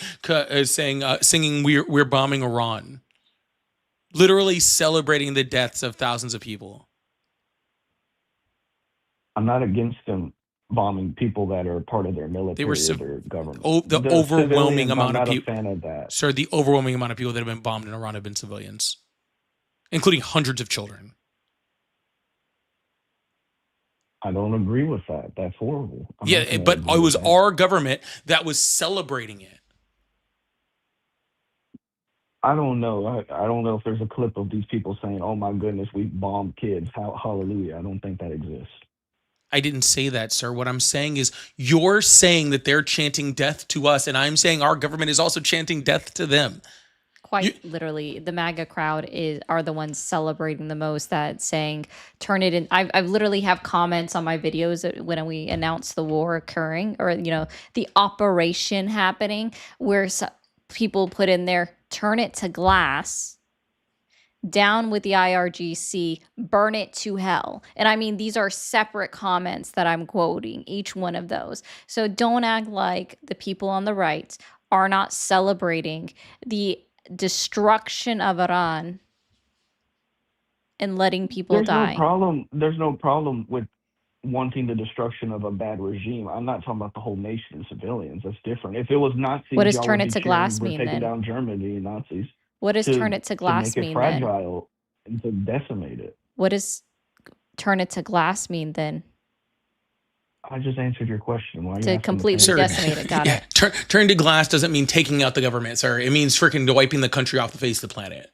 singing "We're bombing Iran," literally celebrating the deaths of thousands of people. I'm not against them bombing people that are part of their They were military or their government. the The overwhelming civilians, I'm amount of not a people, fan of that. sir. The overwhelming amount of people that have been bombed in Iran have been civilians, including hundreds of children. I don't agree with that. That's horrible. I'm not Yeah, going to but agree it with was that. our government that was celebrating it. I don't know. I don't know if there's a clip of these people saying, "Oh my goodness, we bombed kids." Hallelujah. I don't think that exists. I didn't say that, sir. What I'm saying is you're saying that they're chanting death to us, and I'm saying our government is also chanting death to them. You, Quite literally, the MAGA crowd are the ones celebrating the most, that saying turn it in. I've literally have comments on my videos when we announce the war occurring, or the operation happening, where people put in there, turn it to glass, down with the IRGC, burn it to hell. And I mean, these are separate comments that I'm quoting, each one of those. So don't act like the people on the right are not celebrating the destruction of Iran and letting people There's no die. problem. There's no problem with wanting the destruction of a bad regime. I'm not talking about the whole nation and civilians. That's different. If it was What Nazis, does y'all turn would it be to cheering, glass "We're mean taking then? down Germany, Nazis," What does turn to it to to glass make it mean then? fragile and to decimate it. What does turn it to glass mean then? I just answered your question. Why are you To asking the completely same sir, decimate it. question? Got yeah, it. turn to glass doesn't mean taking out the government, sir. It means freaking wiping the country off the face of the planet.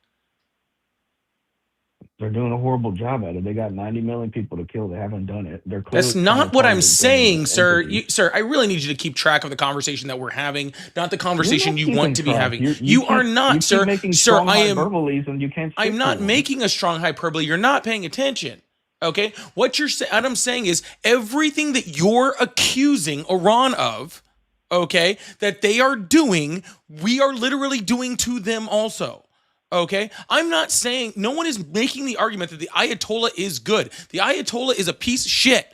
They're doing a horrible job at it. They got 90 million people to kill. They haven't done it. They're That's clearly trying to not what I'm target saying, government sir. entities. Sir, I really need you to keep track of the conversation that we're having, not the You're conversation not you want keeping to be track. having. You You are keep you not, keep sir. making Sir, strong hyperboles and you can't I'm stick to not them. making a strong hyperbole. You're not paying attention. Okay? What I'm saying is everything that you're accusing Iran of, okay, that they are doing, we are literally doing to them also. Okay? I'm not saying, no one is making the argument that the Ayatollah is good. The Ayatollah is a piece of shit.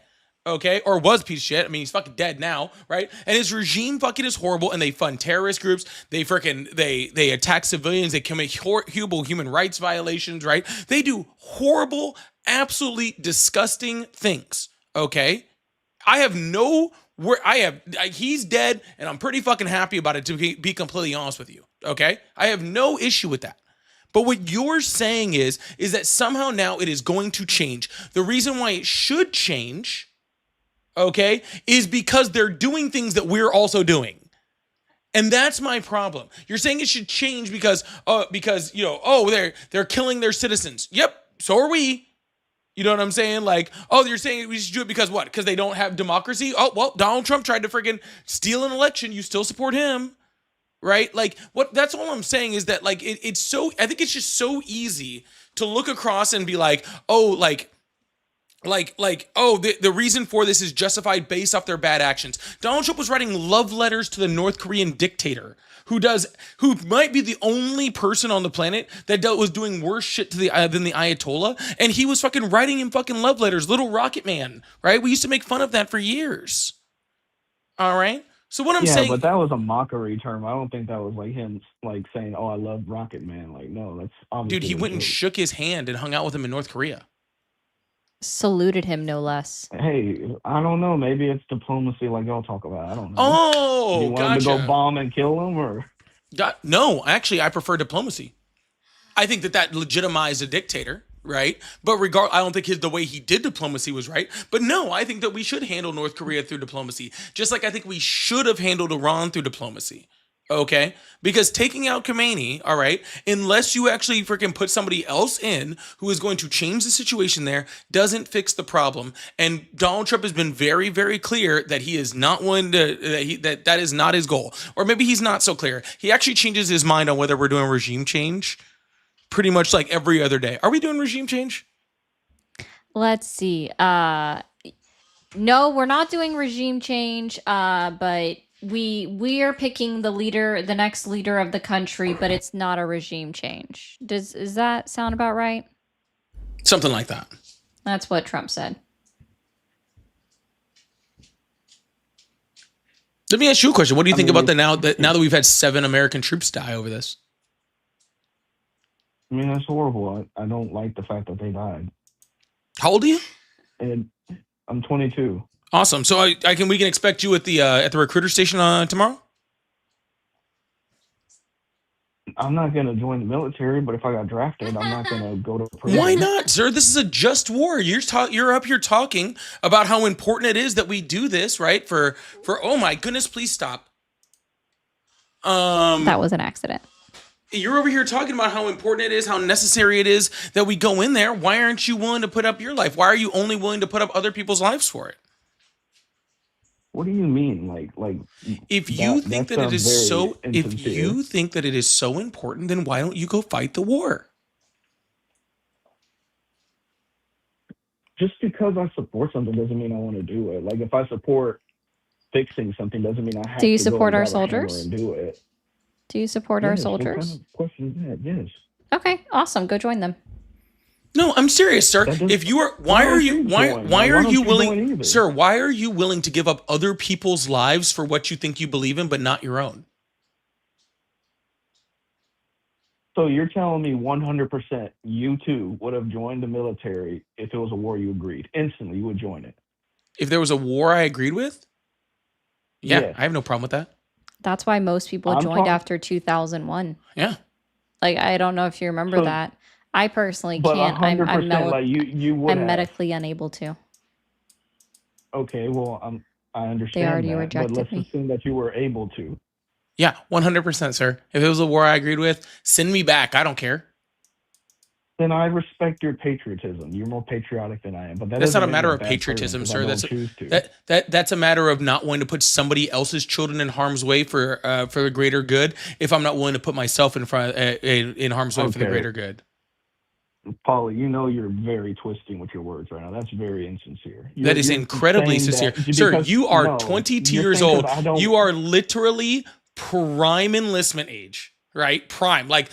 Okay, or was a piece of shit. I mean, he's fucking dead now, right? And his regime fucking is horrible, and they fund terrorist groups. They freaking they attack civilians. They commit horrible human rights violations, right? They do horrible, absolutely disgusting things. Okay, I have no where he's dead, and I'm pretty fucking happy about it. To be completely honest with you, okay, I have no issue with that. But what you're saying is that somehow now it is going to change. The reason why it should change, okay, is because they're doing things that we're also doing. And that's my problem. You're saying it should change because they're killing their citizens. Yep, so are we. You know what I'm saying? Like, oh, you're saying we should do it because what? Because they don't have democracy? Oh, well, Donald Trump tried to freaking steal an election. You still support him. Right? Like, what? That's all I'm saying is that, like, it's so, I think it's just so easy to look across and be like, oh, the reason for this is justified based off their bad actions. Donald Trump was writing love letters to the North Korean dictator who might be the only person on the planet that was doing worse shit to than the Ayatollah, and he was fucking writing him fucking love letters, Little Rocket Man, right? We used to make fun of that for years. All right? So what I'm saying, but that was a mockery term. I don't think that was like him like saying, "Oh, I love Rocket Man." Like, no, that's obviously. Dude, he went and shook his hand and hung out with him in North Korea. Saluted him, no less. Hey, I don't know. Maybe it's diplomacy, like y'all talk about. I don't know. Oh, you want him to go bomb and kill him, or? No, actually, I prefer diplomacy. I think that legitimized a dictator, right? But I don't think the way he did diplomacy was right. But no, I think that we should handle North Korea through diplomacy, just like I think we should have handled Iran through diplomacy. Okay? Because taking out Khomeini, all right, unless you actually freaking put somebody else in who is going to change the situation there, doesn't fix the problem. And Donald Trump has been very, very clear that he is not one that is not his goal. Or maybe he's not so clear. He actually changes his mind on whether we're doing regime change pretty much like every other day. Are we doing regime change? Let's see. No, we're not doing regime change, but we are picking the next leader of the country, but it's not a regime change. Does that sound about right? Something like that. That's what Trump said. Let me ask you a question. What do you think about that now that we've had 7 American troops die over this? I mean, that's horrible. I don't like the fact that they died. How old are you? And I'm 22. Awesome. So we can expect you at the recruiter station tomorrow? I'm not going to join the military, but if I got drafted, I'm not going to go to prison. Why not, sir? This is a just war. You're up here talking about how important it is that we do this, right? For oh my goodness, please stop. That was an accident. You're over here talking about how important it is, how necessary it is that we go in there. Why aren't you willing to put up your life? Why are you only willing to put up other people's lives for it? What do you mean? Like if you think that it is so, if you think that it is so important, then why don't you go fight the war? Just because I support something doesn't mean I want to do it. Like if I support fixing something doesn't mean I have to. Do you support our soldiers? And do it. Do you support our soldiers? What kind of question is that? Yes. Okay, awesome. Go join them. No, I'm serious, sir. If you are, why are you willing, sir? Why are you willing to give up other people's lives for what you think you believe in, but not your own? So you're telling me 100% you too would have joined the military if it was a war you agreed? Instantly, you would join it. If there was a war I agreed with? Yeah, yes. I have no problem with that. That's why most people joined after 2001. Yeah. Like, I don't know if you remember that. I personally can't. I'm medically unable to. Okay, well, I understand. They already rejected but let's me. assume that you were able to. Yeah, 100%, sir. If it was a war I agreed with, send me back. I don't care. Then I respect your patriotism. You're more patriotic than I am, but that That's not doesn't a make me matter a of bad person patriotism, because I sir. don't choose to. That's a matter of not wanting to put somebody else's children in harm's way for the greater good. If I'm not willing to put myself in harm's way for the Okay, greater good, Paulie, you know you're very twisting with your words right now. That's very insincere. that is You're incredibly saying sincere, that sir. because You are no, 22 you're years saying because old. I don't. You are literally prime enlistment age, right? Prime, like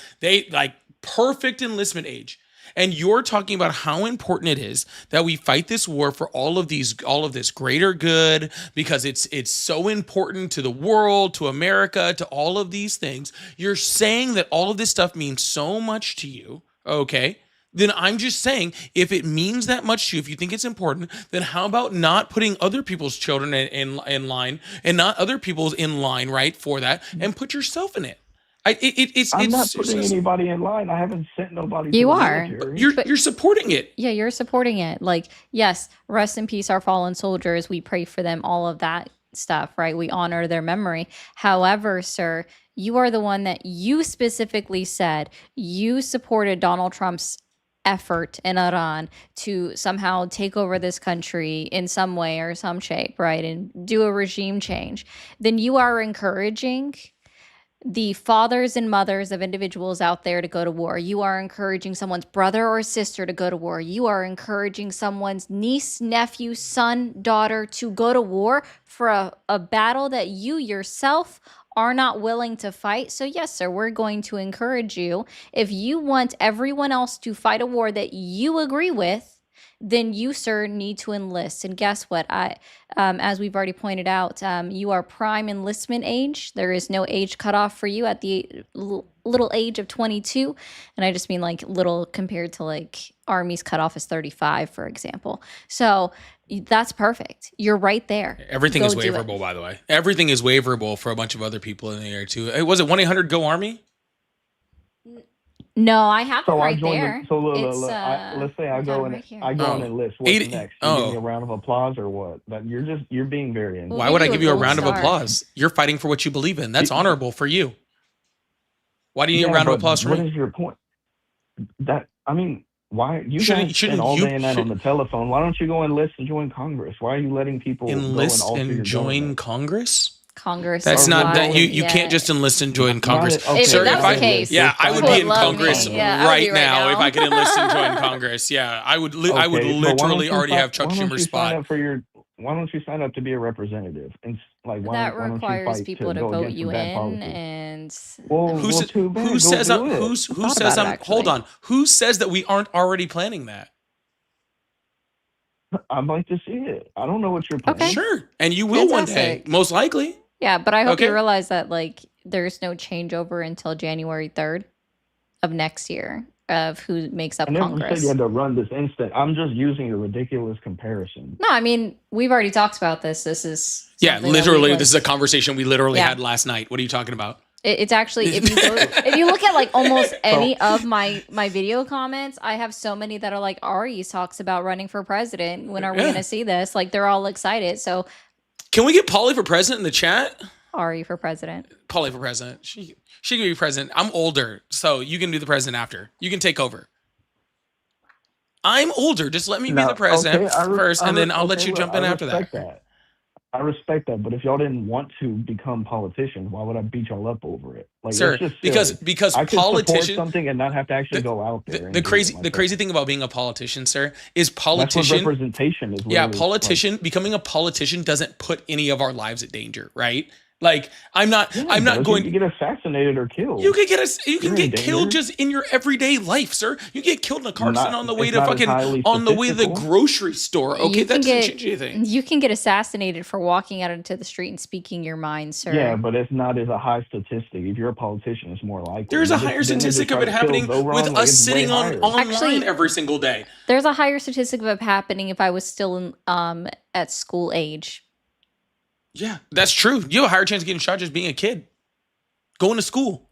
perfect enlistment age. And you're talking about how important it is that we fight this war for all of this greater good, because it's so important to the world, to America, to all of these things. You're saying that all of this stuff means so much to you, okay? Then I'm just saying, if it means that much to you, if you think it's important, then how about not putting other people's children in line, and not other people's in line, right, for that, and put yourself in it. I'm not It's putting just, anybody in line. I haven't sent nobody to You the are. military. But you're supporting it. yeah, you're supporting it. Like, yes, rest in peace, our fallen soldiers. We pray for them, all of that stuff, right? We honor their memory. However, sir, you are the one that you specifically said you supported Donald Trump's effort in Iran to somehow take over this country in some way or some shape, right? And do a regime change. Then you are encouraging the fathers and mothers of individuals out there to go to war. You are encouraging someone's brother or sister to go to war. You are encouraging someone's niece, nephew, son, daughter to go to war for a battle that you yourself are not willing to fight. So, yes, sir, we're going to encourage you. If you want everyone else to fight a war that you agree with, then you, sir, need to enlist. And guess what? As we've already pointed out, you are prime enlistment age. There is no age cutoff for you at the little age of 22. And I just mean like little compared to like Army's cutoff is 35, for example. So that's perfect. You're right there. Everything Go is do it. waiverable, by the way. Everything is waiverable for a bunch of other people in the area too. Was it 1-800-GO-ARMY? No, I have it So I right joined. there. So look, It's let's say I got it go and right here. I go and Oh, enlist. What's 80. next? You give me a Oh, round of applause or what? That you're being very We'll why give would I you a give you a gold round of star. applause? You're fighting for what you believe in. That's Y- honorable for you. Why do you need a Yeah, round of but applause from what me? is your point? That I mean, why you guys spend Shouldn't all you day and night on the telephone? Why don't you go enlist and join Congress? Why are you letting people go and enlist alter and your join government? Congress? Congress That's is Or not go that live. you can't Yeah. just enlist and join not Congress. okay. If Sir, that if was the I case, yeah, I you would would be in love Congress me. Yeah, I would right be right now if now. I could enlist and join Congress. Yeah, I would I would Okay, but literally already have Chuck why don't Schumer's you sign spot. up for your? Why don't you sign up to be a representative? And like, That why don't you requires fight people to to go vote against you some bad in, policies? and I Well, mean, well, too Who bad. Go says do it. I who thought says about it hold actually. on. Who says that we aren't already planning that? I'd like to see it. I don't know what you're Okay, planning. Sure. And you will one day, fantastic. most likely. Yeah, but I hope you Okay? realize that like there's no changeover until January 3rd of next year of who makes I up never said you Congress. had to run this instant. I'm just using a ridiculous comparison. No, I mean we've already talked about this. This is Yeah, something that we literally this is a like. conversation we literally Yeah, had last night. What are you talking about? it's actually if you look at like almost So any of my video comments, I have so many that are like Ari talks about running for president. When are we Yeah. gonna see this? Like they're all excited. So Can we get Polly for president in the chat? Ari for president. Polly for president. She can be president. I'm older, so you can do the president after. You can take over. I'm older. Just let me be the no, president okay, first, and then I'll let okay, you look, jump I in after that. respect that. I respect that, but if y'all didn't want to become politicians, why would I beat y'all up over it? Like that's Sir, just because silly. because I could support politician something and not have to actually the, go out there the and do it crazy myself. thing about being a politician, sir, is That's what politician. representation is. Yeah, Literally, politician becoming a politician doesn't put any of our lives at danger, right? Like I'm not yeah, I'm it not does. You going can get assassinated or you killed. you can You're in get killed danger. just in your everyday life, sir. You get killed in a car accident Not. on the way It's to not as fucking highly on the way to the statistical. grocery store. Okay, You that can doesn't get change anything. you can get assassinated for walking out into the street and speaking your mind, Yeah, sir. but it's not as a high statistic. If you're a politician, it's more likely. There's a Didn't higher they just statistic of try it to kill happening with Zoran? Like us it's way sitting on higher. online Actually, every single day. there's a higher statistic of it happening if I was still in at school age. Yeah, that's true. You have a higher chance of getting shot just being a kid, going to school.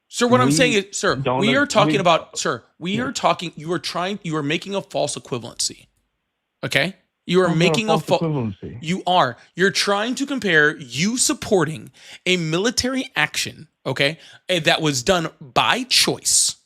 Sir, what I'm saying We is, sir, don't. we are talking We about, sir, we yeah. are talking, you are making a false equivalency. Okay? You are How's that a making a false equivalency? you're trying to compare you supporting a military action, okay, that was done by choice,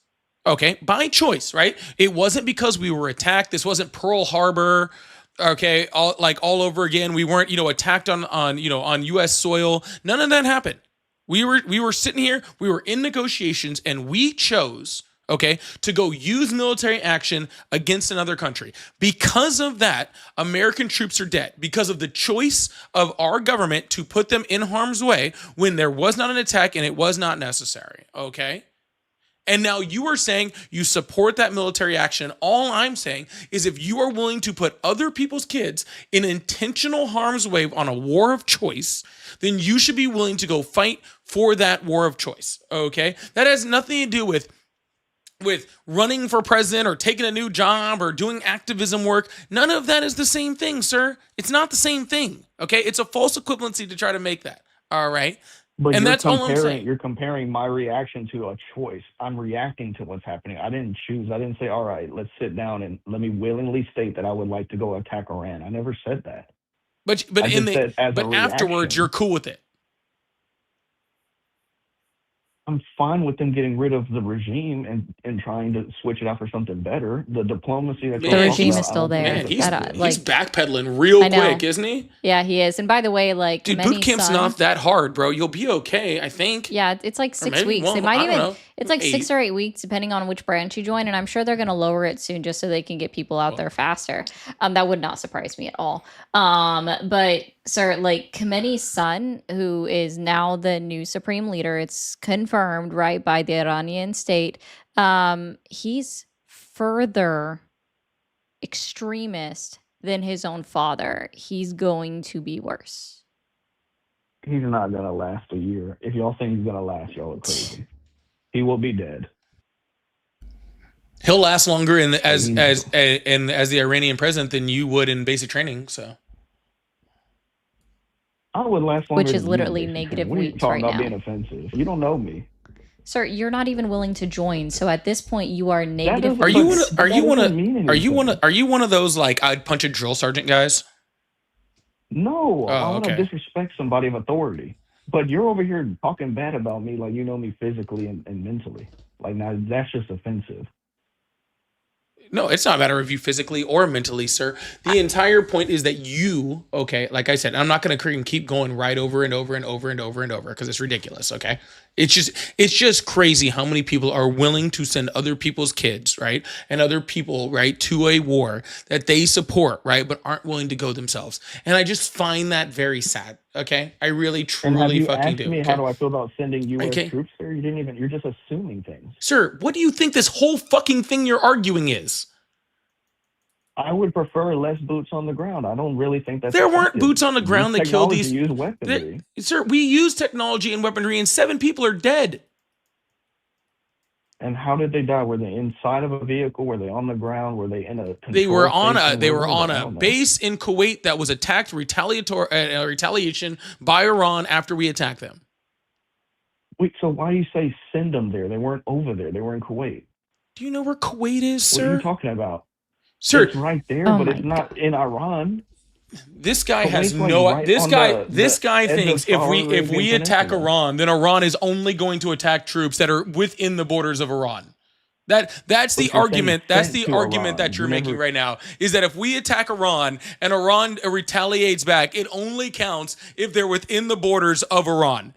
Okay, by choice, right? It wasn't because we were attacked. This wasn't Pearl Harbor. Okay, all over again. We weren't, attacked on U.S. soil. None of that happened. We were sitting here. We were in negotiations, and we chose, okay, to go use military action against another country. Because of that, American troops are dead. Because of the choice of our government to put them in harm's way when there was not an attack and it was not necessary. Okay. And now you are saying you support that military action. All I'm saying is if you are willing to put other people's kids in intentional harm's way on a war of choice, then you should be willing to go fight for that war of choice. Okay? That has nothing to do with running for president or taking a new job or doing activism work. None of that is the same thing, sir. It's not the same thing. Okay? It's a false equivalency to try to make that. All right? But and that's all I'm saying. You're comparing my reaction to a choice. I'm reacting to what's happening. I didn't choose. I didn't say, all right, let's sit down and let me willingly state that I would like to go attack Iran. I never said that. But afterwards, you're cool with it. I'm fine with them getting rid of the regime and trying to switch it out for something better. The diplomacy that the regime is still there. Man, he's backpedaling real quick, isn't he? Yeah, he is. And by the way, dude, boot camp's not that hard, bro. You'll be okay, I think. Yeah, it's like 6 weeks. They might even. It's like 6 or 8 weeks, depending on which branch you join. And I'm sure they're going to lower it soon just so they can get people out there faster. That would not surprise me at all. But sir, like Khamenei's son, who is now the new supreme leader, it's confirmed, right, by the Iranian state. He's further extremist than his own father. He's going to be worse. He's not going to last a year. If y'all think he's going to last, y'all are crazy. He will be dead. He'll last longer as the Iranian president than you would in basic training. So I would last longer. Which is literally negative weeks right now. Talking about being offensive. You don't know me, sir. You're not even willing to join. So at this point, you are negative. Are you one of those like I'd punch a drill sergeant guys? No, I want to disrespect somebody of authority. But you're over here talking bad about me like you know me physically and mentally. Like, now that's just offensive. No, it's not a matter of you physically or mentally, sir. The entire point is that you, okay, like I said, I'm not going to keep going right over and over and over and over and over because it's ridiculous, okay? It's just crazy how many people are willing to send other people's kids, right? And other people, right, to a war that they support, right, but aren't willing to go themselves. And I just find that very sad, okay? I really, truly fucking do. Asked me okay? How do I feel about sending U.S. troops there? You're just assuming things. Sir, what do you think this whole fucking thing you're arguing is? I would prefer less boots on the ground. I don't really think that's there weren't boots on the ground that killed these. Use weaponry. Sir, we use technology and weaponry, and 7 people are dead. And how did they die? Were they inside of a vehicle? Were they on the ground? Were they in a? They were on a base in Kuwait that was attacked retaliation by Iran after we attacked them. Wait, so why do you say send them there? They weren't over there. They were in Kuwait. Do you know where Kuwait is, sir? What are you talking about? Sir, it's right there, but it's not in Iran. This guy has no. Right this guy thinks if we attack Iran, then Iran is only going to attack troops that are within the borders of Iran. That's the argument. That's the argument that you're making right now. Is that if we attack Iran and Iran retaliates back, it only counts if they're within the borders of Iran.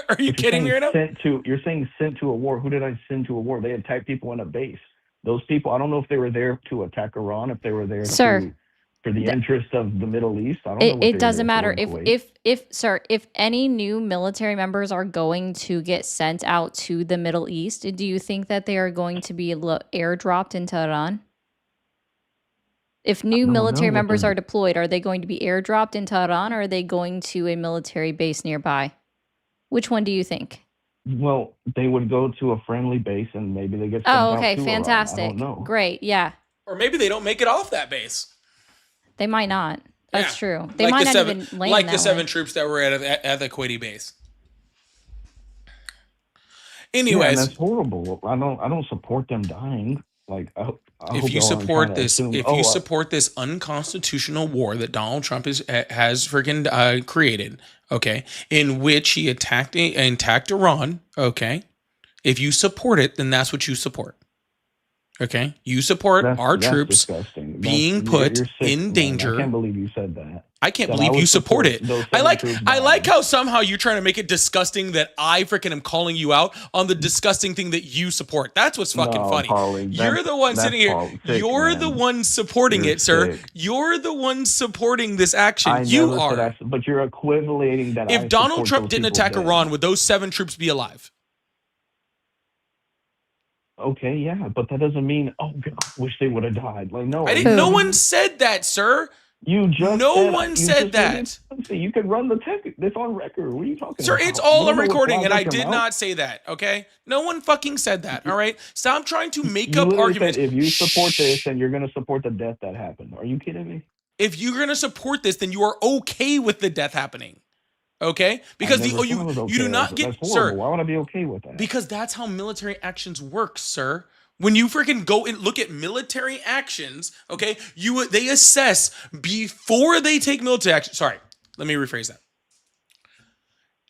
Are you kidding me right now? You're saying sent to a war. Who did I send to a war? They attacked people in a base. Those people, I don't know if they were there to attack Iran, if they were there for the interest of the Middle East. I don't know. It doesn't matter. If any new military members are going to get sent out to the Middle East, do you think that they are going to be airdropped into Iran? If new military members are deployed, are they going to be airdropped into Iran, or are they going to a military base nearby? Which one do you think? Well, they would go to a friendly base and maybe they get sent out to fantastic. Iran. I don't know. Great, yeah. Or maybe they don't make it off that base. They might not. That's true. They might not even land like the 7 troops that were at the Kuwaiti base. Anyways, that's horrible. I don't support them dying. Like, if you support this unconstitutional war that Donald Trump has freaking created, okay, in which he attacked Iran, okay, If you support it, then that's what you support. Okay? You support our That's troops disgusting. being put You're sick, in man. I danger. can't believe you said that. I can't That I believe you would support it. those I 7 troops like dying. how somehow you're trying to make it disgusting that I freaking am calling you out on the disgusting thing that you support. That's what's fucking No, funny. Paulie, You're the one sitting here. sick, You're the man. one supporting You're it, sir. sick. You're the one supporting this action. I You never said are. but you're equivalating that If I Donald support Trump those didn't people attack dead. Iran, would those 7 troops be alive? Okay, yeah, but that doesn't mean, oh God, I wish they would have died. Like, no, No one said that, sir. You just No said, one said that. You could run the tech. It's on record. What are you talking Sir, about? it's all You on don't know what recording, flies and I out your did mouth? not say that, okay? No one fucking said that, all right? Stop trying to make You up literally arguments. said if you support this, then you're going to support the death that happened. Are you kidding me? If you're going to support this, then you are okay with the death happening, okay? Because I never said I was okay. you do not That's get, horrible. sir, Why would I be okay with that? because that's how military actions work, sir. When you freaking go and look at military actions, okay, they assess before they take military action. Sorry, let me rephrase that.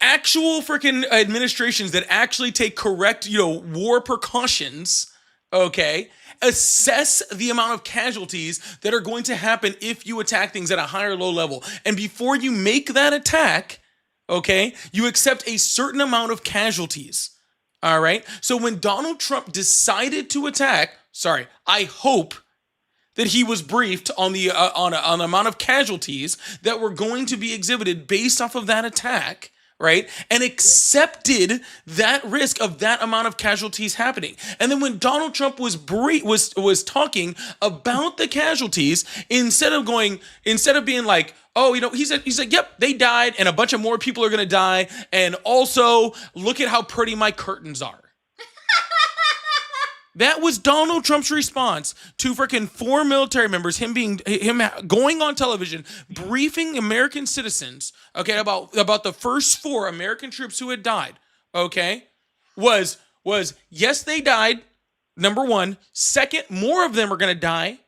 Actual freaking administrations that actually take correct, war precautions, okay, assess the amount of casualties that are going to happen if you attack things at a high or low level. And before you make that attack, okay, you accept a certain amount of casualties. All right. So when Donald Trump decided to attack, I hope that he was briefed on the on the amount of casualties that were going to be exhibited based off of that attack, right? And accepted that risk of that amount of casualties happening. And then when Donald Trump was was talking about the casualties, instead of being like, oh, he said, yep, they died, and a bunch of more people are gonna die, and also look at how pretty my curtains are. That was Donald Trump's response to freaking 4 military members, him going on television, briefing American citizens, okay, about the first 4 American troops who had died, okay, was yes, they died, number 1. Second, more of them are going to die.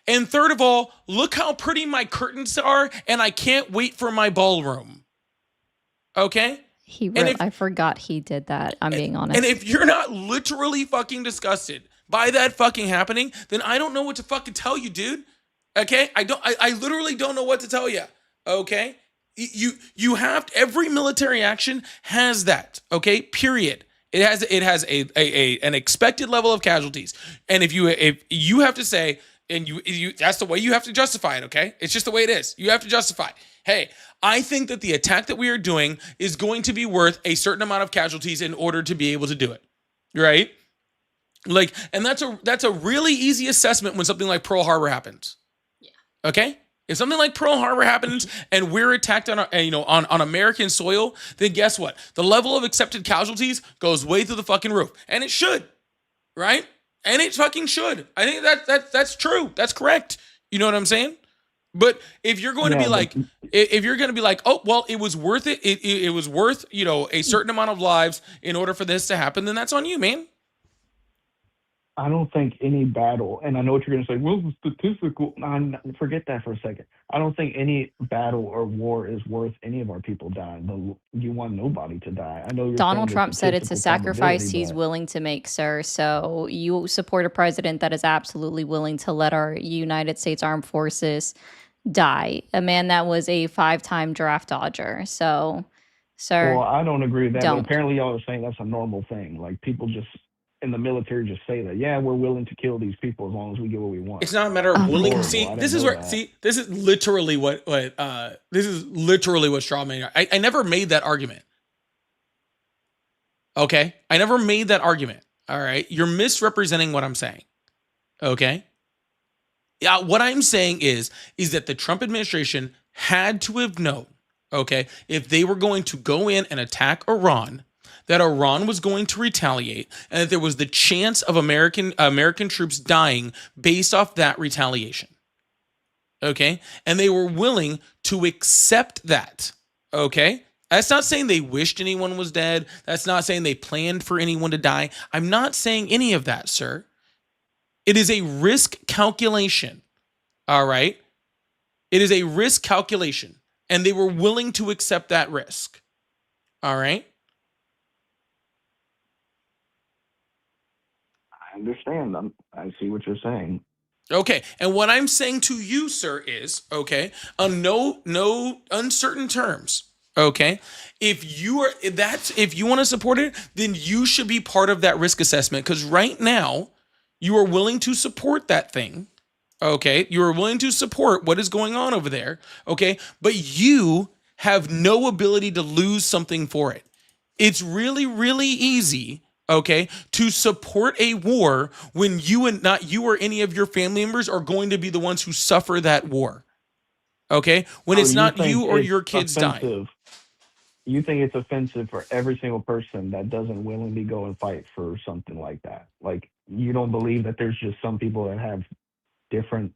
And third of all, look how pretty my curtains are, and I can't wait for my ballroom. Okay? I forgot he did that. I'm being honest. And if you're not literally fucking disgusted by that fucking happening, then I don't know what to fucking tell you, dude. Okay? I literally don't know what to tell you. Okay? You have every military action has that. Okay? Period. It has an expected level of casualties. And if you have to say, and you that's the way you have to justify it, okay? It's just the way it is. You have to justify. Hey, I think that the attack that we are doing is going to be worth a certain amount of casualties in order to be able to do it. Right? Like, and that's a really easy assessment when something like Pearl Harbor happens. Yeah. Okay? If something like Pearl Harbor happens and we're attacked on American soil, then guess what? The level of accepted casualties goes way through the fucking roof. And it should. Right? And it fucking should. I think that's true. That's correct. You know what I'm saying? But if you're going to be like, oh, well, it was worth it. It was worth, a certain amount of lives in order for this to happen, then that's on you, man. I don't think any battle, and I know what you're going to say, well, statistical, forget that for a second. I don't think any battle or war is worth any of our people dying. You want nobody to die. I know Donald Trump said it's a sacrifice he's willing to make, sir. So you support a president that is absolutely willing to let our United States Armed Forces die. A man that was a 5-time draft dodger. So, sir. Well, I don't agree with that. But apparently y'all are saying that's a normal thing. Like, people just in the military just say that, yeah, we're willing to kill these people as long as we get what we want. It's not a matter of willing. See, this is literally what straw man. I never made that argument. Okay? I never made that argument. All right? You're misrepresenting what I'm saying. Okay? Yeah, what I'm saying is that the Trump administration had to have known, okay, if they were going to go in and attack Iran, that Iran was going to retaliate, and that there was the chance of American troops dying based off that retaliation. Okay? And they were willing to accept that. Okay? That's not saying they wished anyone was dead. That's not saying they planned for anyone to die. I'm not saying any of that, sir. It is a risk calculation. All right? It is a risk calculation, and they were willing to accept that risk. All right? understand. I see what you're saying. Okay, and what I'm saying to you, sir, is okay on no uncertain terms. Okay, if you want to support it, then you should be part of that risk assessment because right now you are willing to support that thing. Okay, you are willing to support what is going on over there. Okay, but you have no ability to lose something for it. It's really, really easy, okay, to support a war when not you or any of your family members are going to be the ones who suffer that war. Okay? When So it's you not think you or it's your kids dying. offensive? You think it's offensive for every single person that doesn't willingly go and fight for something like that? Like you don't believe that there's just some people that have different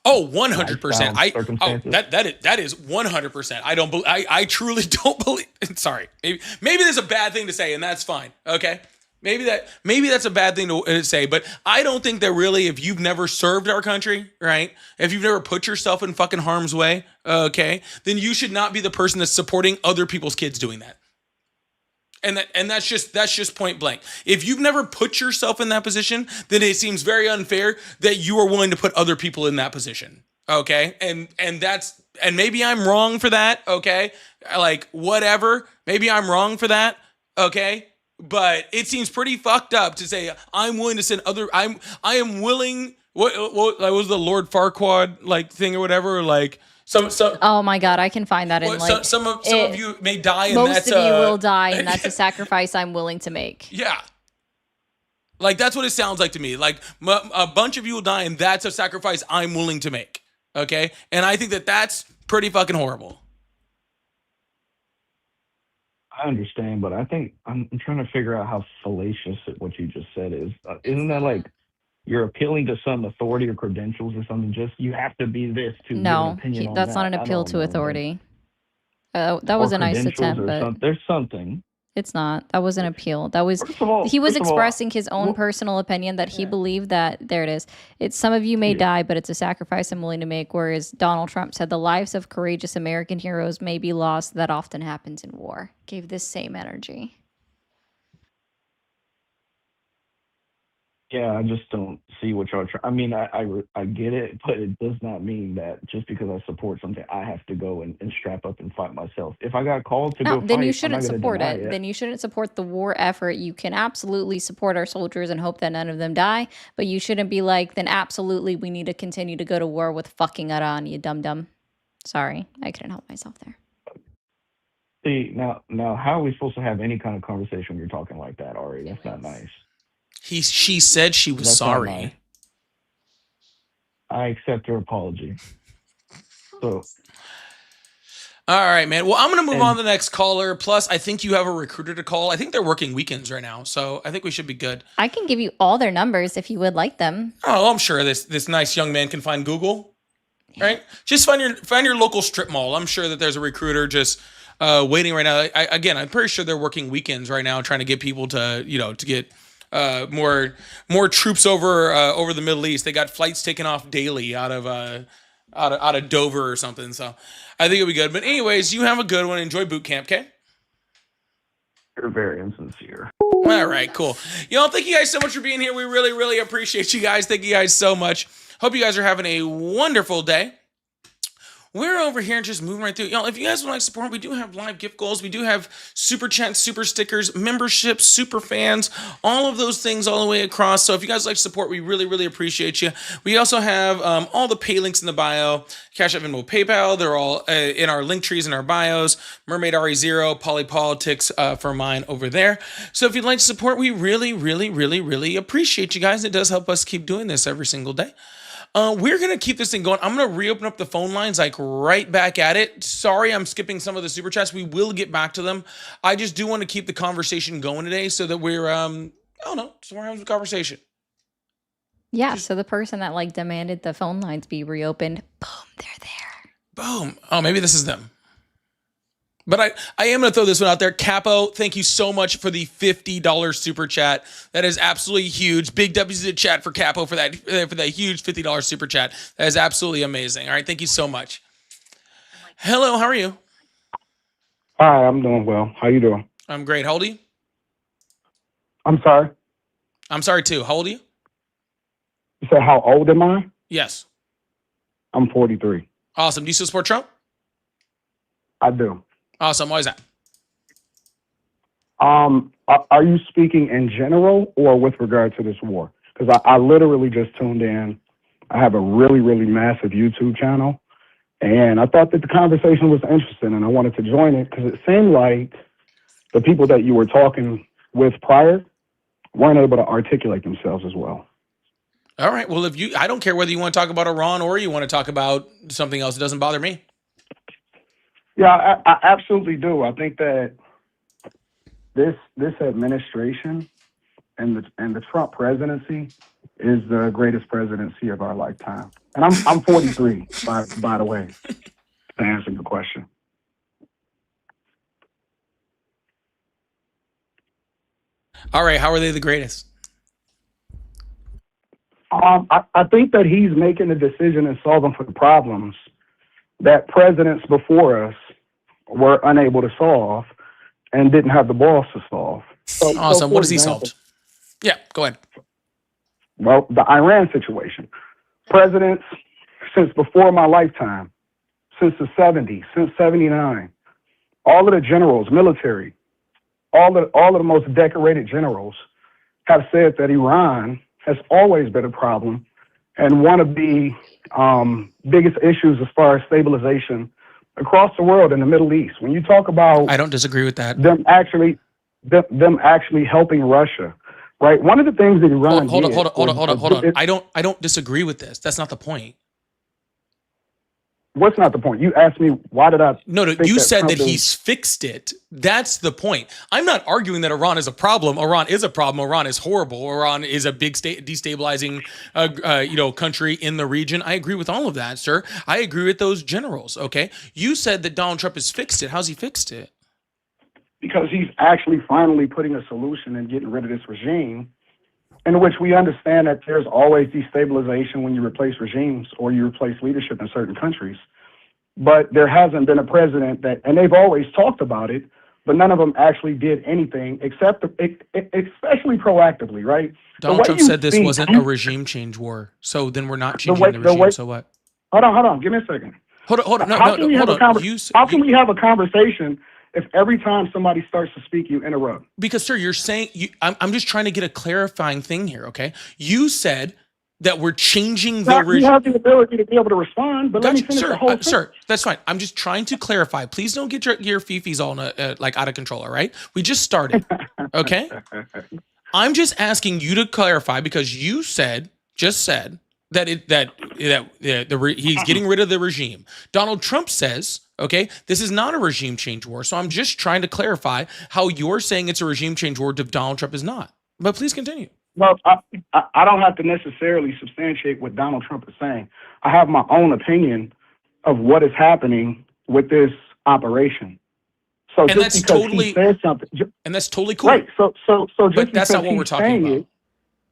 Oh, 100%. lifestyle circumstances? That is 100%. I truly don't believe. Sorry. Maybe there's a bad thing to say and that's fine. Okay? Maybe that's a bad thing to say, but I don't think that really, if you've never served our country, right? If you've never put yourself in fucking harm's way, okay, then you should not be the person that's supporting other people's kids doing that. And that's just point blank. If you've never put yourself in that position, then it seems very unfair that you are willing to put other people in that position. Okay? And maybe I'm wrong for that, okay? Like whatever. Maybe I'm wrong for that, okay? But it seems pretty fucked up to say I'm willing to send I am willing. What was the Lord Farquaad like thing or whatever? Like some. Oh my God, I can find that in like some of you may die. And most of you will die, and that's a sacrifice I'm willing to make. Yeah. Like that's what it sounds like to me. Like a bunch of you will die, and that's a sacrifice I'm willing to make. Okay, and I think that that's pretty fucking horrible. I understand, but I think I'm trying to figure out how fallacious what you just said is. Isn't that like you're appealing to some authority or credentials or something? Just you have to be this to give an No, opinion on that's that. not an I appeal don't to know, man. authority. That Or was a nice credentials attempt, or but something. There's something. it's not. That was an appeal. That was First of all, he was first of all, expressing his own well, personal opinion that he yeah, believed that there it is. It's some of you may yeah. die, but it's a sacrifice I'm willing to make. Whereas Donald Trump said the lives of courageous American heroes may be lost. That often happens in war. Gave this same energy. Yeah, I just don't see what y'all try. I mean, I get it, but it does not mean that just because I support something, I have to go and strap up and fight myself. If I got called to No, go then you fight, I'm not shouldn't going to support deny it. it. Then you shouldn't support the war effort. You can absolutely support our soldiers and hope that none of them die, but you shouldn't be like, then absolutely we need to continue to go to war with fucking Iran, you dum-dum. Sorry, I couldn't help myself there. See, now, how are we supposed to have any kind of conversation when you're talking like that, Ari? That's not nice. She said she was That's not nice. sorry. I accept your apology. So, All right, man. Well, I'm going to move on and to the next caller. Plus, I think you have a recruiter to call. I think they're working weekends right now, so I think we should be good. I can give you all their numbers if you would like them. Oh, I'm sure this nice young man can find Google. Right? Just find your local strip mall. I'm sure that there's a recruiter just waiting right now. I'm pretty sure they're working weekends right now, trying to get people to get more troops over the Middle East. They got flights taken off daily out of Dover or something. So I think it'll be good. But anyways, you have a good one. Enjoy boot camp, okay? you're very insincere. All right, cool. Y'all, thank you guys so much for being here. We really, really appreciate you guys. Thank you guys so much. Hope you guys are having a wonderful day. We're over here just moving right through. Y'all, if you guys would like support, we do have live gift goals. We do have super chats, super stickers, memberships, super fans, all of those things all the way across. So if you guys like support, we really, really appreciate you. We also have all the pay links in the bio. Cash App, Venmo, PayPal. They're all in our link trees in our bios. Mermaid RE0, Polypolitics for mine over there. So if you'd like to support, we really, really, really, really appreciate you guys. It does help us keep doing this every single day. We're going to keep this thing going. I'm going to reopen up the phone lines like right back at it. Sorry, I'm skipping some of the super chats. We will get back to them. I just do want to keep the conversation going today so that we're, I don't know, so we're having a conversation. Yeah, so the person that like demanded the phone lines be reopened, boom, they're there. Boom. Oh, maybe this is them. But I am going to throw this one out there. Capo, thank you so much for the $50 super chat. That is absolutely huge. Big W's in the chat for Capo for that huge $50 super chat. That is absolutely amazing. All right, thank you so much. Hello, how are you? Hi, I'm doing well. How you doing? I'm great. How old are you? I'm sorry. I'm sorry too. How old are you? You said, how old am I? Yes. I'm 43. Awesome. Do you still support Trump? I do. Awesome. Why is that? Are you speaking in general or with regard to this war? Because I literally just tuned in. I have a really, really massive YouTube channel, and I thought that the conversation was interesting, and I wanted to join it because it seemed like the people that you were talking with prior weren't able to articulate themselves as well. All right. Well, I don't care whether you want to talk about Iran or you want to talk about something else. It doesn't bother me. Yeah, I absolutely do. I think that this administration and the Trump presidency is the greatest presidency of our lifetime. And I'm 43, by the way, to answer your question. All right. How are they the greatest? I think that he's making a decision and solving for the problems that presidents before us were unable to solve and didn't have the balls to solve. Awesome. What has he solved? Yeah, go ahead. Well, the Iran situation. Presidents since before my lifetime, since the 70s, since 79, all of the generals, military, all of the most decorated generals have said that Iran has always been a problem and one of the biggest issues as far as stabilization across the world in the Middle East. When you talk about, I don't disagree with that. Them actually helping Russia, right? One of the things that Iran hold on. I don't disagree with this. That's not the point. What's not the point? You asked me why did I? No. You said that he's fixed it. That's the point. I'm not arguing that Iran is a problem. Iran is a problem. Iran is horrible. Iran is a big destabilizing, country in the region. I agree with all of that, sir. I agree with those generals. Okay. You said that Donald Trump has fixed it. How's he fixed it? Because he's actually finally putting a solution and getting rid of this regime, in which we understand that there's always destabilization when you replace regimes or you replace leadership in certain countries. But there hasn't been a president and they've always talked about it, but none of them actually did anything except, especially proactively, right? Donald Trump said this wasn't a regime change war. So then we're not changing the regime. So what? Hold on. Give me a second. Hold on. How can we have a conversation if every time somebody starts to speak, you interrupt? Because, sir, you're saying I'm just trying to get a clarifying thing here. Okay, you said that we're changing the regime. You have the ability to be able to respond, but let me finish the whole thing. Sir, that's fine. I'm just trying to clarify. Please don't get your fifis all out of control. All right, we just started. Okay, I'm just asking you to clarify because you just said that he's getting rid of the regime. Donald Trump says, okay, this is not a regime change war. So I'm just trying to clarify how you're saying it's a regime change war if Donald Trump is not. But please continue. Well, I don't have to necessarily substantiate what Donald Trump is saying. I have my own opinion of what is happening with this operation. So and that's totally cool. Right. So but that's not what we're talking about.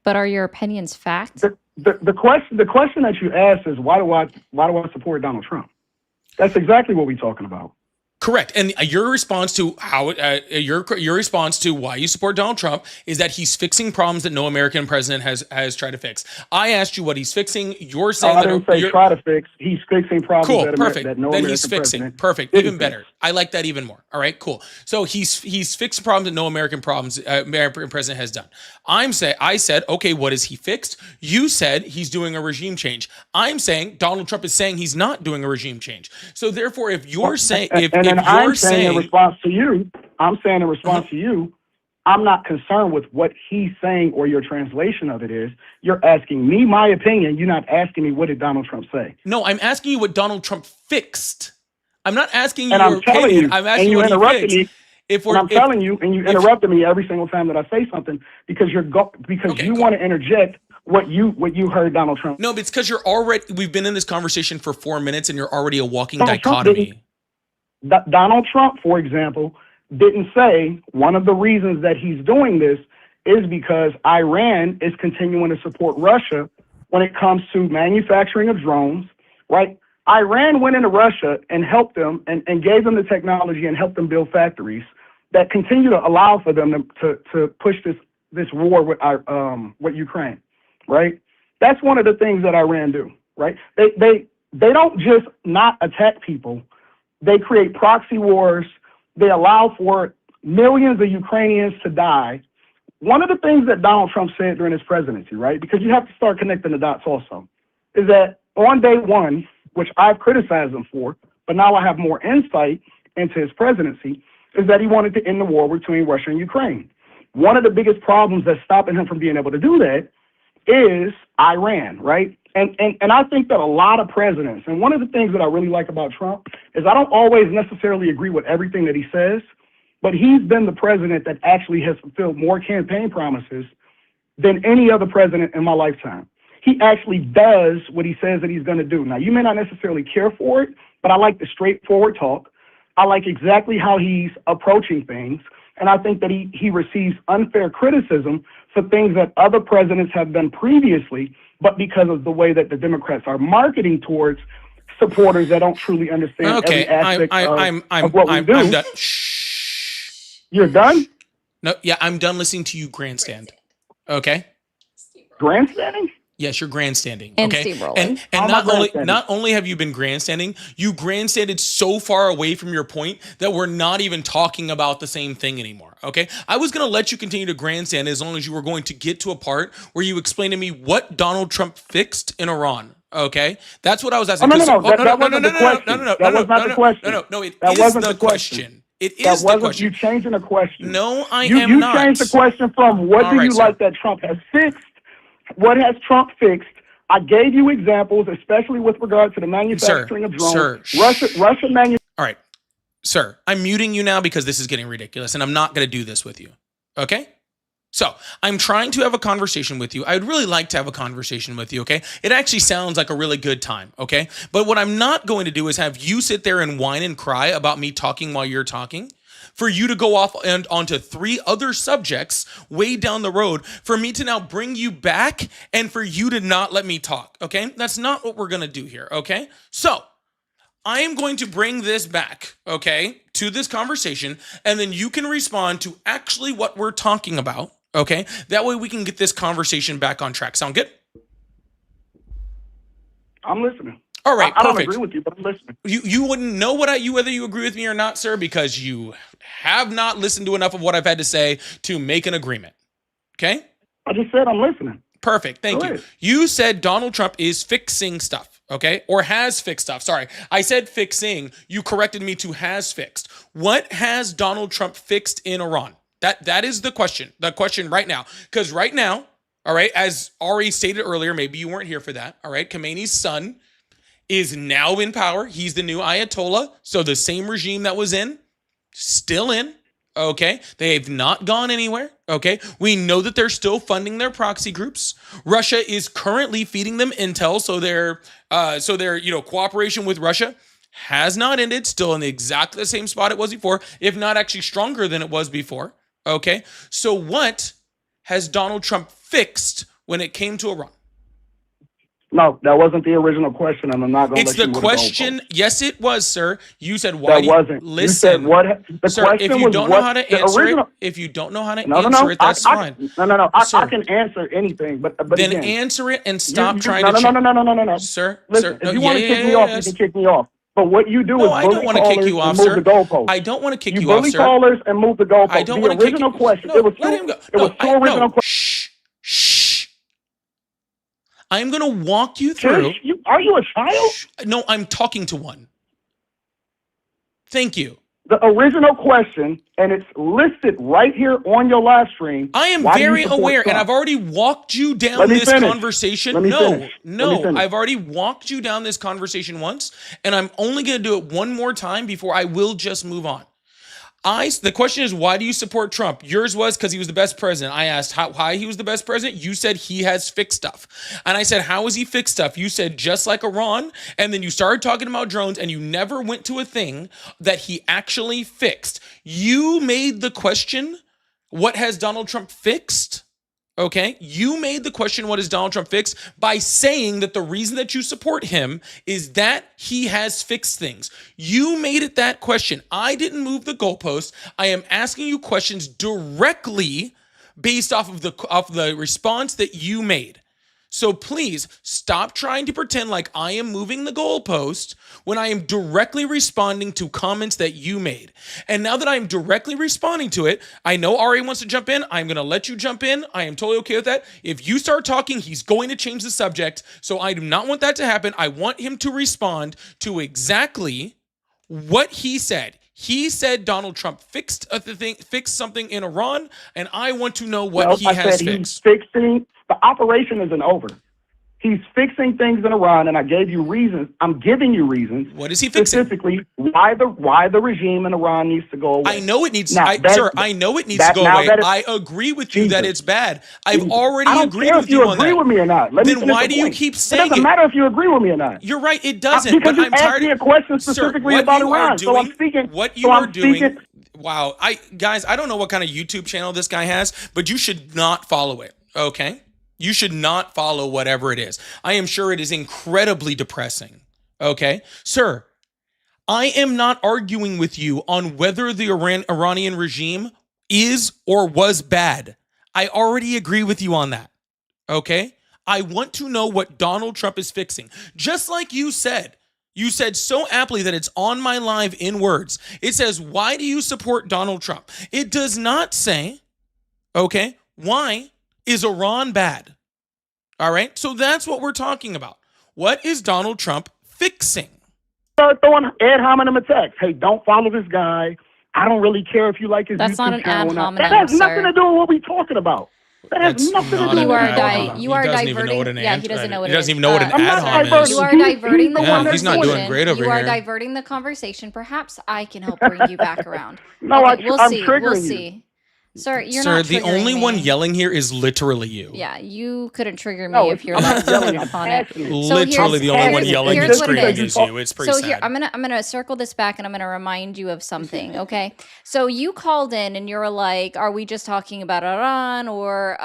But are your opinions fact? The question that you asked is why do I support Donald Trump? That's exactly what we're talking about. Correct. And your response to your response to why you support Donald Trump is that he's fixing problems that no American president has tried to fix. I asked you what he's fixing. You're saying I didn't say try to fix. He's fixing problems that no American he's fixing. President. Perfect. Even better. I like that even more. All right. Cool. So he's fixed problems that no American president has done. I said, okay, what has he fixed? You said he's doing a regime change. I'm saying Donald Trump is saying he's not doing a regime change. So therefore, if you're saying I'm saying in response to you, I'm not concerned with what he's saying or your translation of it is. You're asking me my opinion. You're not asking me what did Donald Trump say. No, I'm asking you what Donald Trump fixed. I'm not asking you and your opinion. I'm asking you what he fixed. Me. I'm telling you, and you interrupted me every single time that I say something because you want to interject what you heard Donald Trump. No, but it's because we've been in this conversation for 4 minutes and you're already a walking dichotomy. Donald Trump, for example, didn't say one of the reasons that he's doing this is because Iran is continuing to support Russia when it comes to manufacturing of drones, right? Iran went into Russia and helped them and gave them the technology and helped them build factories that continue to allow for them to push this war with Ukraine, right? That's one of the things that Iran do, right? They don't just not attack people. They create proxy wars. They allow for millions of Ukrainians to die. One of the things that Donald Trump said during his presidency, right, because you have to start connecting the dots also, is that on day one, which I've criticized him for, but now I have more insight into his presidency, is that he wanted to end the war between Russia and Ukraine. One of the biggest problems that's stopping him from being able to do that is Iran, right? And I think that a lot of presidents, and one of the things that I really like about Trump is I don't always necessarily agree with everything that he says, but he's been the president that actually has fulfilled more campaign promises than any other president in my lifetime. He actually does what he says that he's going to do. Now, you may not necessarily care for it, but I like the straightforward talk. I like exactly how he's approaching things. And I think that he receives unfair criticism for things that other presidents have done previously, but because of the way that the Democrats are marketing towards supporters that don't truly understand every aspect of what we do. I'm done. Shh. You're done? No, yeah, I'm done listening to you grandstand. Okay? Grandstanding? Yes, you're grandstanding. And okay, steamrolling. and not only have you been grandstanding, you grandstanded so far away from your point that we're not even talking about the same thing anymore. Okay, I was gonna let you continue to grandstand as long as you were going to get to a part where you explain to me what Donald Trump fixed in Iran. Okay, that's what I was asking. No, that wasn't the question. That was not the question. No, it is the question. It is the question. You changing the question. No, I am not. You changed the question from what do you like that Trump has fixed? What has Trump fixed? I gave you examples, especially with regard to the manufacturing of drones. Russia manufacturing. All right, sir, I'm muting you now because this is getting ridiculous, and I'm not going to do this with you. Okay? So I'm trying to have a conversation with you. I'd really like to have a conversation with you, okay? It actually sounds like a really good time, okay? But what I'm not going to do is have you sit there and whine and cry about me talking while you're talking, for you to go off and onto 3 other subjects way down the road, for me to now bring you back and for you to not let me talk, okay? That's not what we're going to do here, okay? So I am going to bring this back, okay, to this conversation, and then you can respond to actually what we're talking about, okay? That way we can get this conversation back on track. Sound good? I'm listening. All right, I perfect. don't agree with you, but I'm listening. You wouldn't know whether you agree with me or not, sir, because you have not listened to enough of what I've had to say to make an agreement. Okay? I just said I'm listening. Perfect. Thank you. You said Donald Trump is fixing stuff, okay? Or has fixed stuff. Sorry. I said fixing. You corrected me to has fixed. What has Donald Trump fixed in Iran? That is the question. The question right now. Because right now, all right, as Ari stated earlier, maybe you weren't here for that, all right? Khamenei's son is now in power. He's the new Ayatollah. So the same regime that was in, still in. Okay. They have not gone anywhere. Okay. We know that they're still funding their proxy groups. Russia is currently feeding them intel. So their cooperation with Russia has not ended. Still in exactly the same spot it was before, if not actually stronger than it was before. Okay. So what has Donald Trump fixed when it came to Iran? No, that wasn't the original question, and I'm not going to let you. It's the question. Yes, it was, sir. You said why? That wasn't. Listen, you said what? The sir, question if you was don't know what, how to the answer original, it, if you don't know how to no, answer it, that's fine. No. Sir, I can answer anything, but then again, answer it and stop trying no, to. No, sir. Listen, Sir, if you want to kick me off, you can kick me off. But what you do is I don't want to kick you off, sir. I don't want to kick you off, sir. You bully callers and move the goalpost. I don't want to kick you. Question. No, it was let him go. It was two original questions. Shh. I'm going to walk you through. Are you a child? No, I'm talking to one. Thank you. The original question, and it's listed right here on your live stream. I am very aware, and I've already walked you down this conversation. No, I've already walked you down this conversation once, and I'm only going to do it one more time before I will just move on. The question is, why do you support Trump? Yours was because he was the best president. I asked why he was the best president. You said he has fixed stuff. And I said, how has he fixed stuff? You said, just like Iran. And then you started talking about drones, and you never went to a thing that he actually fixed. You made the question, what has Donald Trump fixed? Okay, you made the question, what has Donald Trump fixed, by saying that the reason that you support him is that he has fixed things. You made it that question. I didn't move the goalpost. I am asking you questions directly based off of the response that you made. So please stop trying to pretend like I am moving the goalpost when I am directly responding to comments that you made. And now that I'm directly responding to it, I know Ari wants to jump in. I'm going to let you jump in. I am totally okay with that. If you start talking, he's going to change the subject. So I do not want that to happen. I want him to respond to exactly what he said. He said Donald Trump fixed something in Iran, and I want to know what he has fixed. He's fixing. The operation isn't over. He's fixing things in Iran, and I gave you reasons. I'm giving you reasons. What is he fixing? Specifically, why the regime in Iran needs to go away. I know it needs. Sir, I know it needs to go away. I agree with you that it's bad. I've already agreed with you on that. I don't care if you agree with me or not. Then why do you keep saying it? It doesn't matter if you agree with me or not. You're right. It doesn't. Because but I'm tired. You asked me a question specifically about Iran, so I'm speaking. What you are doing. Wow, guys, I don't know what kind of YouTube channel this guy has, but you should not follow it. Okay. You should not follow whatever it is. I am sure it is incredibly depressing. Okay? Sir, I am not arguing with you on whether the Iranian regime is or was bad. I already agree with you on that. Okay? I want to know what Donald Trump is fixing. Just like you said. You said so aptly that it's on my live in words. It says, why do you support Donald Trump? It does not say, okay, why is Iran bad? All right. So that's what we're talking about. What is Donald Trump fixing? Throwing ad hominem attacks. Hey, don't follow this guy. I don't really care if you like his That's YouTube not an ad channel. hominem, That has sir. nothing to do with what we're talking about. That has nothing to do with what you are diverting. Yeah, he doesn't know what it is. He doesn't even know what an ad hominem is. You are diverting the conversation. He's not doing great over here. You are here. diverting the conversation. Perhaps I can help bring you back around. No, okay, I'm triggering We'll you. see. Sir, you're not the triggering only me. one yelling here is literally you. Yeah, you couldn't trigger me if you're not yelling upon it. Literally the only one yelling and screaming is you. It's pretty sad. Here, I'm gonna circle this back and I'm gonna remind you of something, okay? So you called in and you're like, are we just talking about Iran or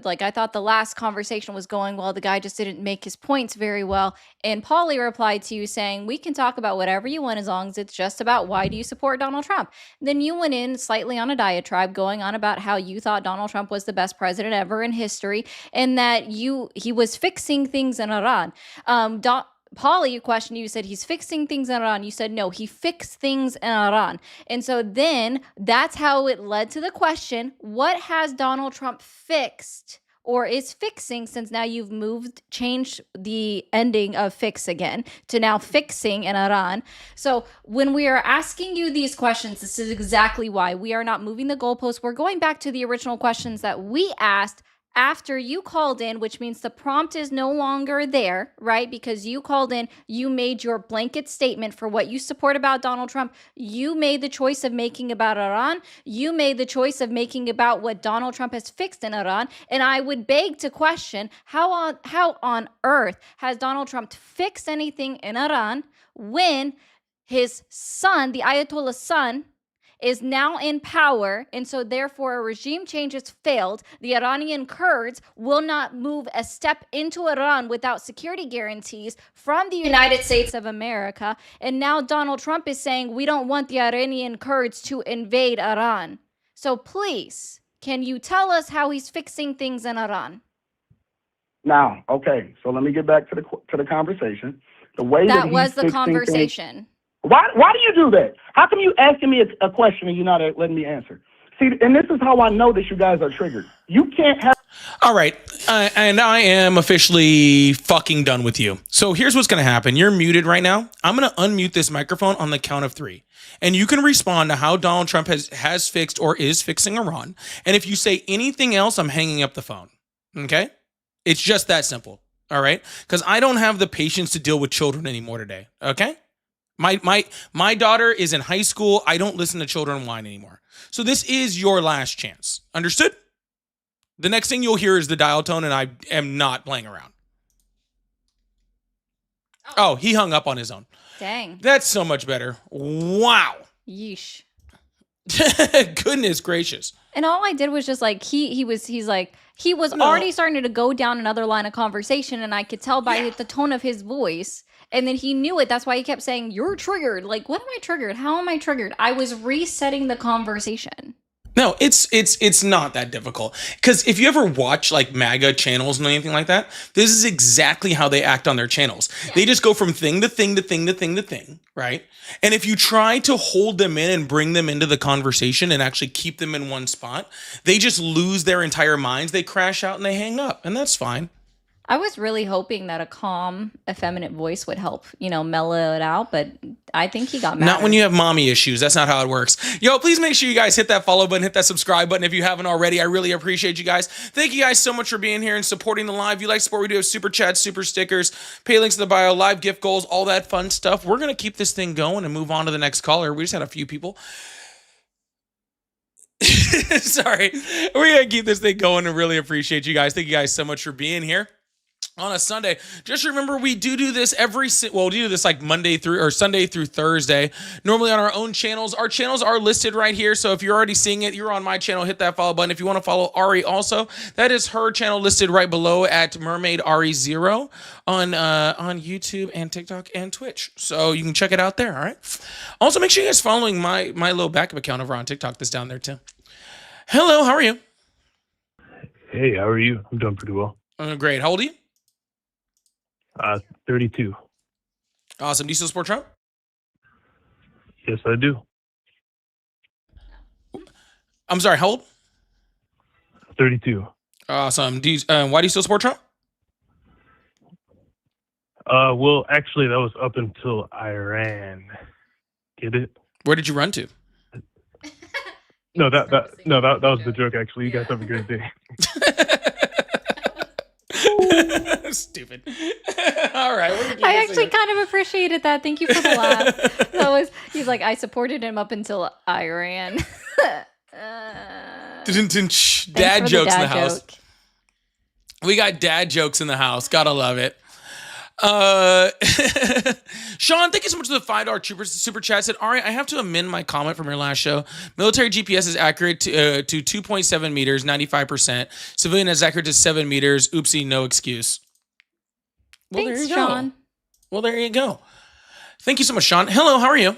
like I thought the last conversation was going well, the guy just didn't make his points very well. And Paulie replied to you saying, we can talk about whatever you want as long as it's just about why do you support Donald Trump. Then you went in slightly on a diatribe going on about how you thought Donald Trump was the best president ever in history and that he was fixing things in Iran. Paulie questioned you, said he's fixing things in Iran. You said no, he fixed things in Iran. And so then that's how it led to the question, what has Donald Trump fixed or is fixing, since now you've changed the ending of fix again to now fixing in Iran. So when we are asking you these questions, this is exactly why. We are not moving the goalposts. We're going back to the original questions that we asked after you called in, which means the prompt is no longer there, right? Because you called in, you made your blanket statement for what you support about Donald Trump. You made the choice of making about Iran. You made the choice of making about what Donald Trump has fixed in Iran. And I would beg to question, how on earth has Donald Trump fixed anything in Iran when his son, the Ayatollah's son, is now in power, and so therefore a regime change has failed. The Iranian Kurds will not move a step into Iran without security guarantees from the United States of America. And now Donald Trump is saying we don't want the Iranian Kurds to invade Iran. So please, can you tell us how he's fixing things in Iran? Now, okay, so let me get back to the conversation. The way that was the conversation. Things, why do you do that? How come you asking me a question and you're not letting me answer? See, and this is how I know that you guys are triggered. You can't have... All right, and I am officially fucking done with you. So here's what's going to happen. You're muted right now. I'm going to unmute this microphone on the count of 3. And you can respond to how Donald Trump has fixed or is fixing Iran. And if you say anything else, I'm hanging up the phone. Okay? It's just that simple. All right? Because I don't have the patience to deal with children anymore today. Okay? My daughter is in high school. I don't listen to children whine anymore. So this is your last chance. Understood? The next thing you'll hear is the dial tone, and I am not playing around. Oh, he hung up on his own. Dang. That's so much better. Wow. Yeesh. Goodness gracious. And all I did was just like he was already starting to go down another line of conversation, and I could tell by the tone of his voice. And then he knew it. That's why he kept saying, you're triggered. Like, what am I triggered? How am I triggered? I was resetting the conversation. No, it's not that difficult. Because if you ever watch like MAGA channels and anything like that, this is exactly how they act on their channels. Yeah. They just go from thing to thing to thing to thing to thing, right? And if you try to hold them in and bring them into the conversation and actually keep them in one spot, they just lose their entire minds. They crash out and they hang up, and that's fine. I was really hoping that a calm, effeminate voice would help, mellow it out, but I think he got mad. Not when you have mommy issues. That's not how it works. Yo, please make sure you guys hit that follow button, hit that subscribe button if you haven't already. I really appreciate you guys. Thank you guys so much for being here and supporting the live. If you like support, we do have super chats, super stickers, pay links in the bio, live gift goals, all that fun stuff. We're going to keep this thing going and move on to the next caller. We just had a few people. Sorry. We're going to keep this thing going and really appreciate you guys. Thank you guys so much for being here on a Sunday. Just remember, we do this we do this like Monday through or Sunday through Thursday, normally on our own channels. Our channels are listed right here, so if you're already seeing it, you're on my channel, hit that follow button. If you want to follow Ari also, that is her channel listed right below at Mermaid Ari 0 on YouTube and TikTok and Twitch, so you can check it out there. All right, also make sure you guys following my little backup account over on TikTok that's down there too. Hello, how are you? Hey, how are you? I'm doing pretty well. Great. How old are you? 32. Awesome. Do you still support Trump? Yes, I do. I'm sorry, how old? 32. Awesome. Why do you still support Trump? Well, actually, that was up until Iran. Get it? Where did you run to? No, that was the joke. Actually, you guys have a great day. Stupid. All right. I actually kind of appreciated that. Thank you for the laugh. He's like, I supported him up until Iran. Dad jokes in the house. We got dad jokes in the house. Gotta love it. Sean, thank you so much for the $5 super chat. Said, Ari, I have to amend my comment from your last show. Military GPS is accurate to 2.7 meters, 95%. Civilian is accurate to 7 meters. Oopsie, no excuse. Well, thanks, there you Sean. go. Well, there you go. Thank you so much, Sean. Hello, how are you?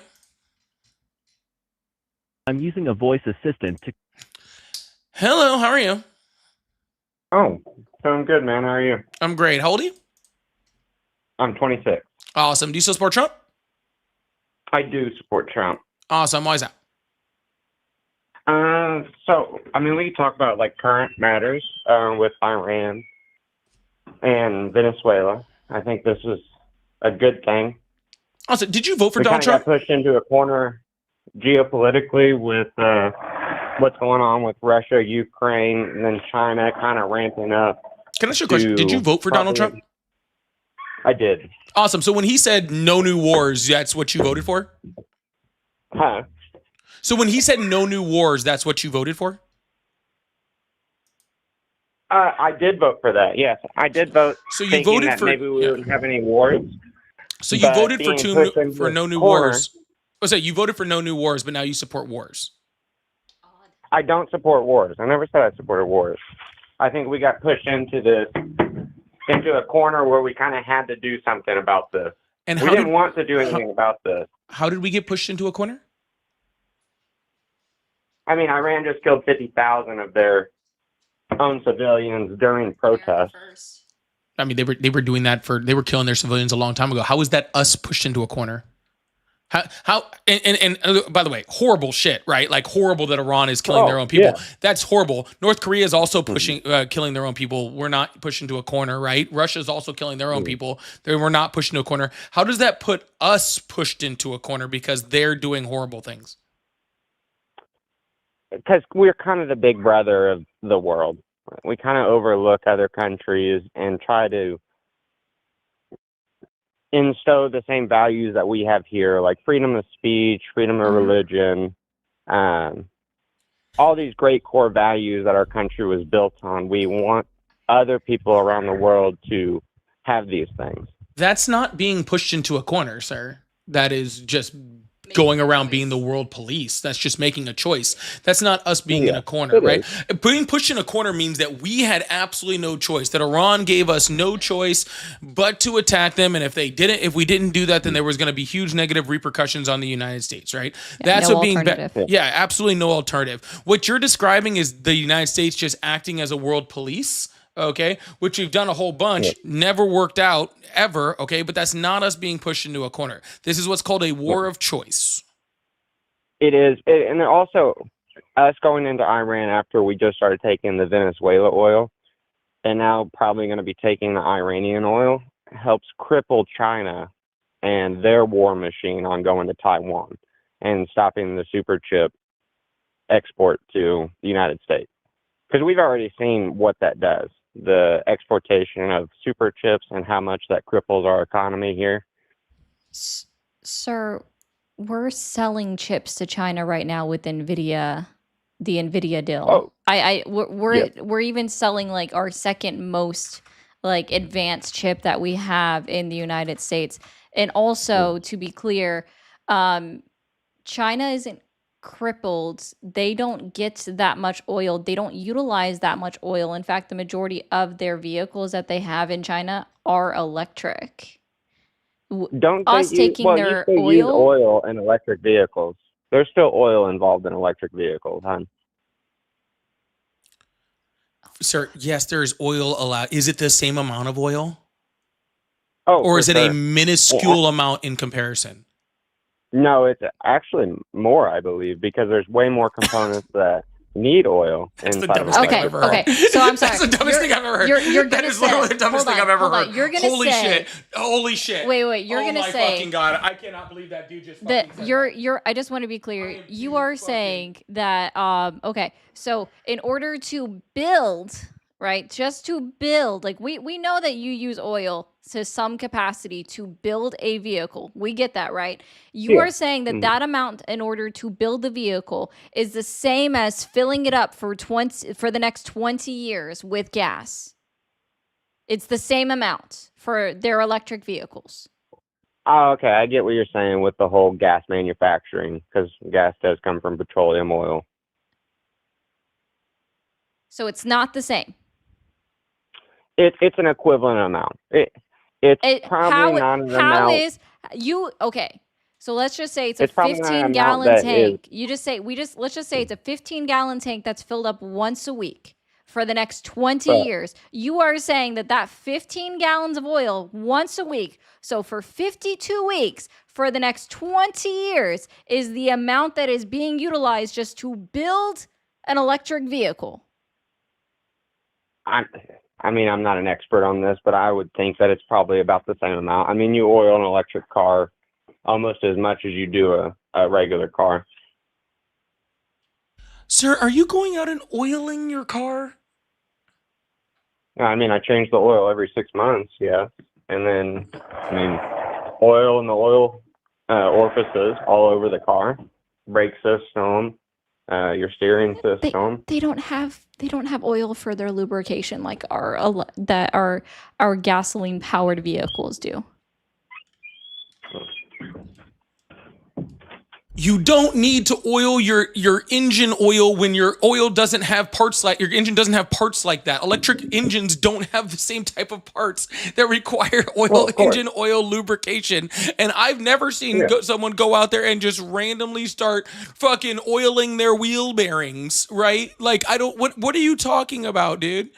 I'm using a voice assistant to. Hello, how are you? Oh, doing good, man. How are you? I'm great. How old are you? I'm 26. Awesome. Do you still support Trump? I do support Trump. Awesome. Why is that? We can talk about like current matters with Iran and Venezuela. I think this is a good thing. Also, did you vote for we Donald Trump? Got pushed into a corner geopolitically with what's going on with Russia, Ukraine, and then China kind of ramping up. Can I ask you a question? Did you vote for Donald Trump? I did. Awesome. So when he said no new wars, that's what you voted for? Huh? So when he said no new wars, that's what you voted for? I did vote for that. Yes, I did vote. So you voted that for maybe we wouldn't have any wars. So you voted for no new wars. Oh, so you voted for no new wars, but now you support wars. I don't support wars. I never said I supported wars. I think we got pushed into a corner where we kind of had to do something about this. And we didn't want to do anything about this. How did we get pushed into a corner? I mean, Iran just killed 50,000 of their own civilians during protests. I mean, they were doing that they were killing their civilians a long time ago. How is that us pushed into a corner? How and by the way, horrible shit, right? Like horrible that Iran is killing their own people. Yeah. That's horrible. North Korea is also pushing, killing their own people. We're not pushed into a corner, right? Russia is also killing their own people. We're not pushed into a corner. How does that put us pushed into a corner because they're doing horrible things? Because we're kind of the big brother of the world. We kind of overlook other countries and try to instow the same values that we have here, like freedom of speech, freedom of religion, all these great core values that our country was built on. We want other people around the world to have these things. That's not being pushed into a corner, sir. That is just going around being the world police. That's just making a choice. That's not us being in a corner, it right? is. Being pushed in a corner means that we had absolutely no choice, that Iran gave us no choice but to attack them. And if we didn't do that, then there was going to be huge negative repercussions on the United States, right? That's no what being, alternative. yeah, absolutely no alternative. What you're describing is the United States just acting as a world police. Okay, which we've done a whole bunch, never worked out ever. Okay, but that's not us being pushed into a corner. This is what's called a war of choice. It is, and also us going into Iran after we just started taking the Venezuela oil, and now probably going to be taking the Iranian oil, helps cripple China and their war machine on going to Taiwan and stopping the super chip export to the United States. Because we've already seen what that does. The exportation of super chips and how much that cripples our economy here. Sir, we're selling chips to China right now with Nvidia, the Nvidia deal. We're even selling like our second most like advanced chip that we have in the United States. And also, to be clear, China isn't crippled. They don't get that much oil. They don't utilize that much oil. In fact, the majority of their vehicles that they have in China are electric. Don't us they taking you their still use oil? oil in electric vehicles. There's still oil involved in electric vehicles, huh? Sir, yes, there is oil allowed. Is it the same amount of oil? Oh, or for is it sure. a minuscule amount in comparison? No, it's actually more, I believe, because there's way more components that need oil. That's the inside of dumbest thing an I've electric ever car. heard. Okay, so I'm sorry. That's the dumbest thing I've ever heard. You're That gonna is literally say- the dumbest hold thing on, I've ever hold on. heard. You're gonna Holy say- shit. Holy shit. Wait, you're oh gonna my say fucking God. I cannot believe that dude just fucking that said you're I just want to be clear. You are saying that okay, so in order to build, right? Just to build, like we know that you use oil to some capacity to build a vehicle. We get that, right? You are saying that that amount in order to build the vehicle is the same as filling it up for the next 20 years with gas. It's the same amount for their electric vehicles. Oh, okay. I get what you're saying with the whole gas manufacturing, because gas does come from petroleum oil. So it's not the same. It's an equivalent amount. It's probably not an amount. Okay. So let's just say it's a probably not an 15-gallon amount that tank. Let's just say it's a 15-gallon tank that's filled up once a week for the next 20 years. You are saying that 15 gallons of oil once a week, so for 52 weeks for the next 20 years is the amount that is being utilized just to build an electric vehicle. I mean, I'm not an expert on this, but I would think that it's probably about the same amount. I mean, you oil an electric car almost as much as you do a regular car. Sir, are you going out and oiling your car? I mean, I change the oil every 6 months, yeah. And then, oil in the oil orifices all over the car, brake system, your steering system. They don't have oil for their lubrication like our gasoline powered vehicles do. You don't need to oil your engine oil when your oil doesn't have parts like your engine doesn't have parts like that. Electric engines don't have the same type of parts that require engine oil lubrication. And I've never seen someone go out there and just randomly start fucking oiling their wheel bearings, right? Like what are you talking about, dude?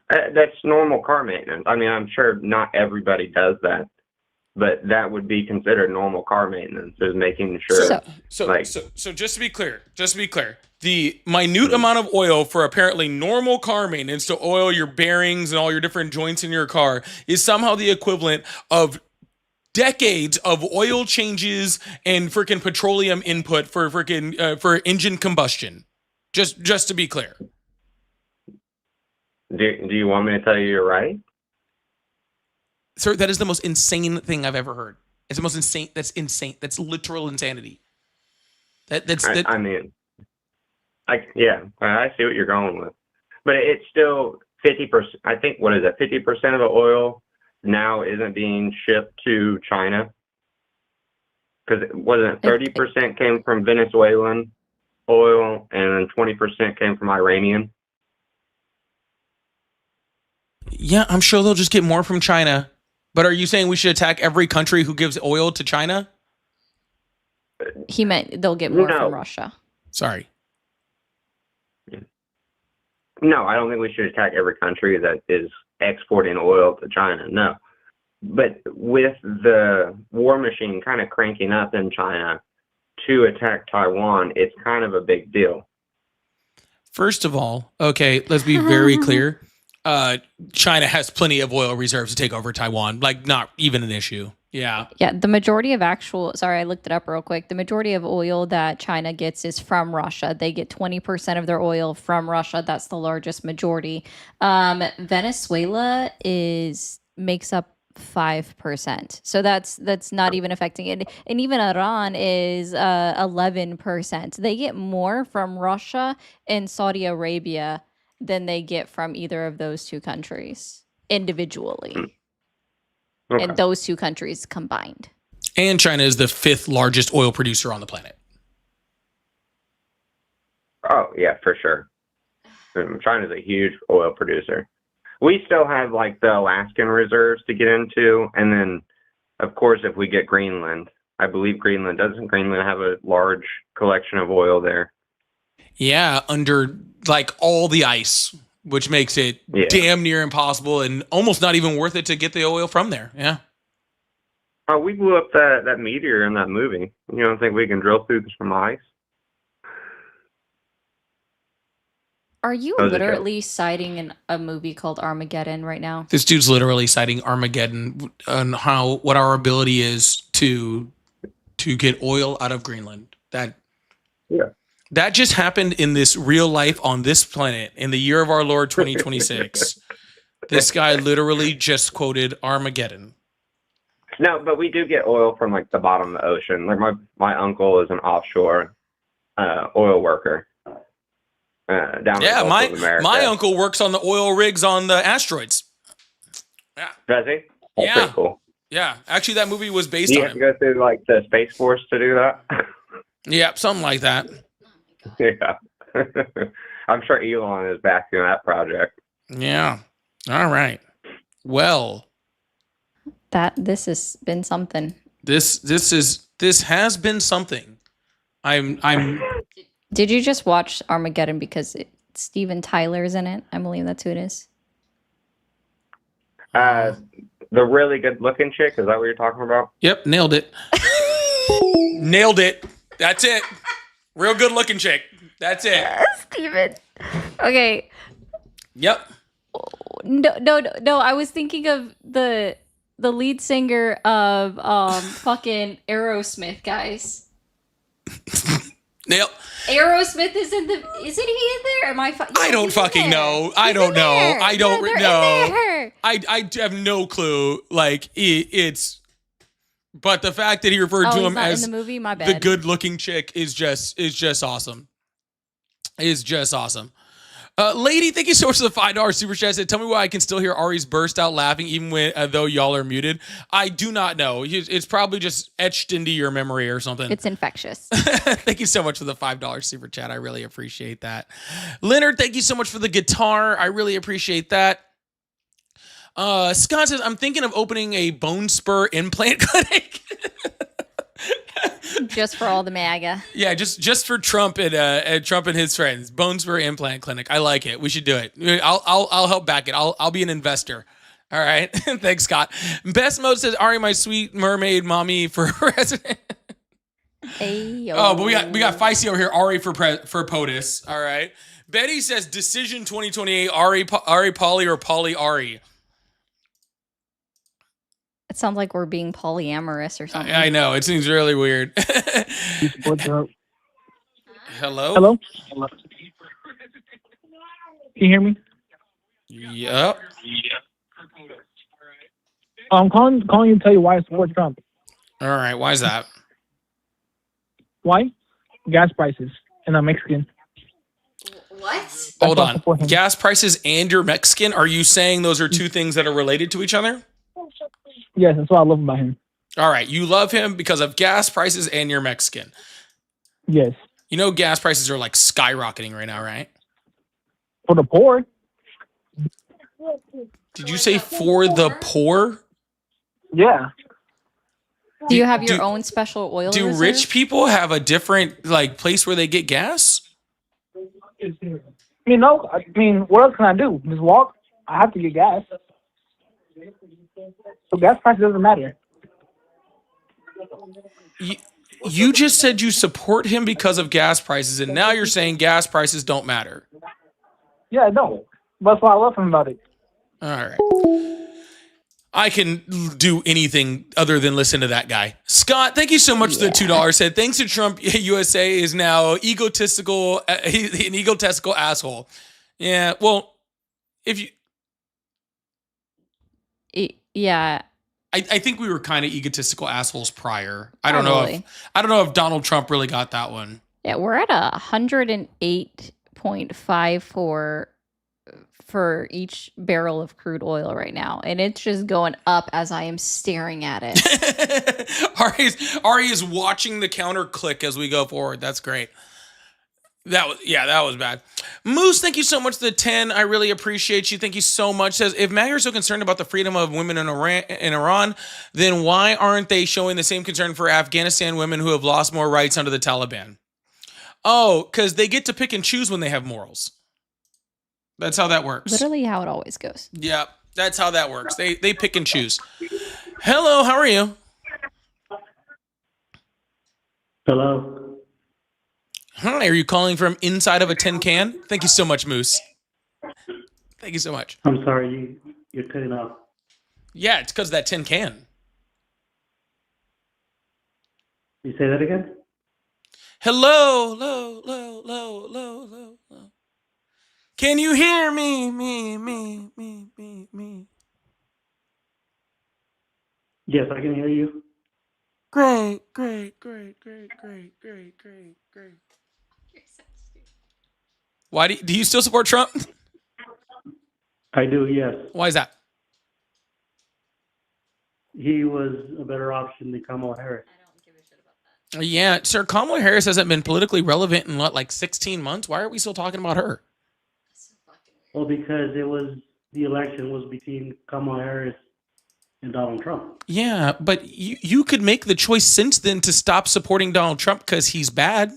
That's normal car maintenance. I mean, I'm sure not everybody does that. But that would be considered normal car maintenance, is making sure. So just to be clear, the minute amount of oil for apparently normal car maintenance to oil your bearings and all your different joints in your car is somehow the equivalent of decades of oil changes and freaking petroleum input for for engine combustion. Just to be clear. Do you want me to tell you you're right? Sir, that is the most insane thing I've ever heard. It's the most insane. That's insane. That's literal insanity. I see what you're going with. But it's still 50%. I think, what is it? 50% of the oil now isn't being shipped to China. Because it wasn't 30% came from Venezuelan oil and then 20% came from Iranian. Yeah, I'm sure they'll just get more from China. But are you saying we should attack every country who gives oil to China? He meant they'll get more from Russia. Sorry. No, I don't think we should attack every country that is exporting oil to China. No. But with the war machine kind of cranking up in China to attack Taiwan, it's kind of a big deal. First of all, okay, let's be very clear. China has plenty of oil reserves to take over Taiwan. Like, not even an issue. Yeah. Yeah, the majority of I looked it up real quick. The majority of oil that China gets is from Russia. They get 20% of their oil from Russia. That's the largest majority. Venezuela makes up 5%. So that's not even affecting it. And even Iran is 11%. They get more from Russia and Saudi Arabia than they get from either of those two countries individually. Okay. And those two countries combined. And China is the 5th largest oil producer on the planet. Oh, yeah, for sure. China's a huge oil producer. We still have like the Alaskan reserves to get into. And then, of course, if we get Greenland, I believe doesn't Greenland have a large collection of oil there? Yeah, under like all the ice, which makes it damn near impossible and almost not even worth it to get the oil from there. Yeah. Oh, we blew up that meteor in that movie. You don't think we can drill through this from ice? Are you literally citing a movie called Armageddon right now? This dude's literally citing Armageddon on what our ability is to get oil out of Greenland. That just happened in this real life on this planet in the year of our Lord 2026. This guy literally just quoted Armageddon. No, but we do get oil from like the bottom of the ocean. Like my uncle is an offshore oil worker down in the Gulf of America. My uncle works on the oil rigs on the asteroids. Yeah. Does he? That's pretty cool. Yeah, actually, that movie was based on. You have to go through like the Space Force to do that. Yeah, something like that. Yeah. I'm sure Elon is backing that project. Yeah. All right. Well, this has been something. This has been something. Did you just watch Armageddon because Steven Tyler's in it? I believe that's who it is. The really good looking chick, is that what you're talking about? Yep, nailed it. Nailed it. That's it. Real good looking chick. That's it. Steven. Okay. Yep. No. I was thinking of the lead singer of fucking Aerosmith, guys. Nail. Aerosmith isn't he in there? Am I? I don't fucking know. I don't know. I don't know. I have no clue. Like it's. But the fact that he referred to him as in the movie, my bad. The good-looking chick is just awesome. Is just awesome. Lady, thank you so much for the $5 super chat. Said, tell me why I can still hear Ari's burst out laughing even when though y'all are muted. I do not know. It's probably just etched into your memory or something. It's infectious. Thank you so much for the $5 super chat. I really appreciate that. Leonard, thank you so much for the guitar. I really appreciate that. Scott says, I'm thinking of opening a bone spur implant clinic. Just for all the MAGA. Yeah, just for Trump and Trump and his friends. Bone spur implant clinic. I like it. We should do it. I'll help back it. I'll be an investor. All right. Thanks, Scott. Best Mode says, Ari, my sweet mermaid mommy for president. Hey, oh, but we got feisty over here. Ari for POTUS. All right. Betty says, decision 2028. Ari Polly or Polly Ari. It sounds like we're being polyamorous or something. I know. It seems really weird. What's up? Hello? Hello? Can you hear me? Yep. I'm calling you to tell you why I support Trump. All right. Why is that? Why? Gas prices. And I'm Mexican. What? Hold on. Gas prices and you're Mexican? Are you saying those are two things that are related to each other? Yes, that's what I love about him. All right, you love him because of gas prices and you're Mexican. Yes. You know gas prices are like skyrocketing right now, right? For the poor. Did you say for the poor? Yeah. Do you have your own special oil Do reserve? rich people have a different like place where they get gas? You know, I mean, what else can I do? Just walk? I have to get gas. So gas price doesn't matter. You just said you support him because of gas prices, and now you're saying gas prices don't matter. Yeah, I don't. That's why I love him about it. All right. I can do anything other than listen to that guy. Scott, thank you so much for the $2. Said, thanks to Trump, USA is now an egotistical asshole. Yeah, well, if you... Yeah. I think we were kind of egotistical assholes prior. I don't know if Donald Trump really got that one. Yeah, we're at 108.5 for each barrel of crude oil right now, and it's just going up as I am staring at it. Ari is watching the counter click as we go forward. That's great. That was bad. Moose, thank you so much for the 10. I really appreciate you. Thank you so much. Says, if MAGA are so concerned about the freedom of women in Iran, then why aren't they showing the same concern for Afghanistan women who have lost more rights under the Taliban? Oh, because they get to pick and choose when they have morals. That's how that works. Literally how it always goes. Yeah, that's how that works. They pick and choose. Hello, how are you? Hello. Hi, are you calling from inside of a tin can? Thank you so much, Moose. Thank you so much. I'm sorry, you're cutting off. Yeah, it's because of that tin can. You say that again? Hello, low. Can you hear me? Me. Yes, I can hear you. Great. Why do you still support Trump? I do, yes. Why is that? He was a better option than Kamala Harris. Yeah, sir, Kamala Harris hasn't been politically relevant in like 16 months. Why are we still talking about her? Well, because the election was between Kamala Harris and Donald Trump. Yeah, but you could make the choice since then to stop supporting Donald Trump because he's bad.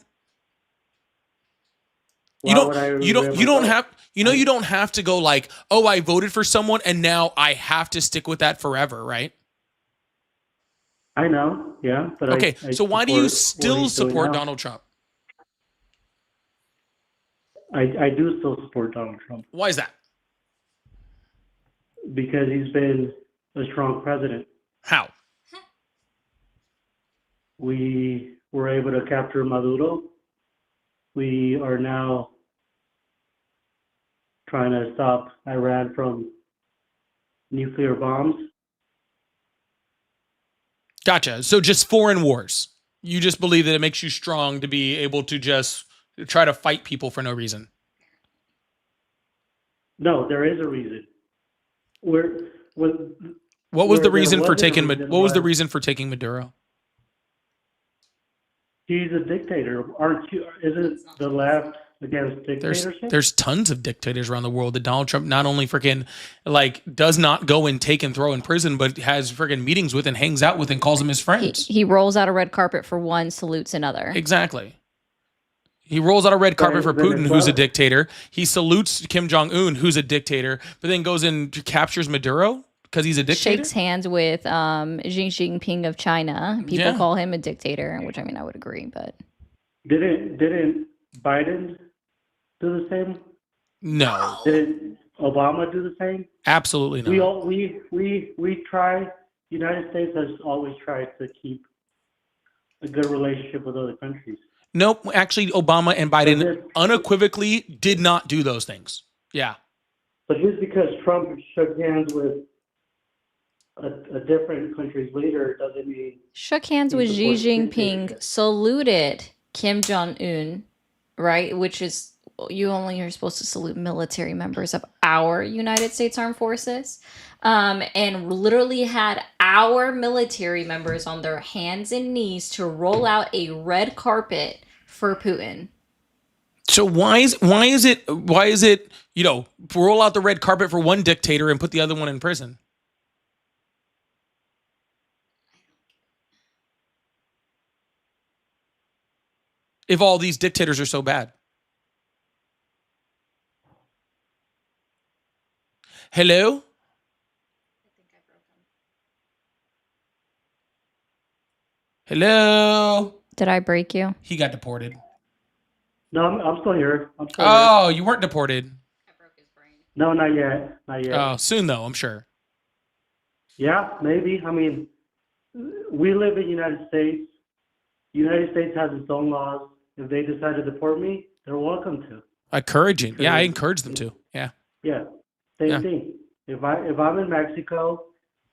You don't have to go like, oh, I voted for someone and now I have to stick with that forever, right? I know, yeah, but okay. So why do you still support Donald Trump? I do still support Donald Trump. Why is that? Because he's been a strong president. How? We were able to capture Maduro. We are now trying to stop Iran from nuclear bombs. Gotcha. So just foreign wars. You just believe that it makes you strong to be able to just try to fight people for no reason. No, there is a reason. What was the reason for taking Maduro? He's a dictator, aren't you? Isn't the left against dictatorship? There's tons of dictators around the world that Donald Trump not only freaking like does not go and take and throw in prison, but has freaking meetings with and hangs out with and calls them his friends. He rolls out a red carpet for one, salutes another. Exactly. He rolls out a red carpet for Putin, who's a dictator. He salutes Kim Jong-un, who's a dictator, but then goes and captures Maduro because he's a dictator. Shakes hands with Xi Jinping of China. People call him a dictator, which I mean I would agree, but didn't Biden do the same? No. Didn't Obama do the same? Absolutely not. We try. United States has always tried to keep a good relationship with other countries. Nope, actually, Obama and Biden unequivocally did not do those things. Yeah. But just because Trump shook hands with a different country's leader doesn't mean... Shook hands with Xi Jinping, saluted Kim Jong-un, right? Which is, you only are supposed to salute military members of our United States Armed Forces. And literally had our military members on their hands and knees to roll out a red carpet for Putin. So why is it roll out the red carpet for one dictator and put the other one in prison? If all these dictators are so bad. Hello? Hello? Did I break you? He got deported. No, I'm still here. Oh, you weren't deported. I broke his brain. No, not yet. Not yet. Oh, soon though, I'm sure. Yeah, maybe. I mean, we live in the United States. The United States has its own laws. If they decide to deport me, they're welcome to. Encouraging. Yeah, I encourage them to. Yeah. Yeah, same thing. If I'm in Mexico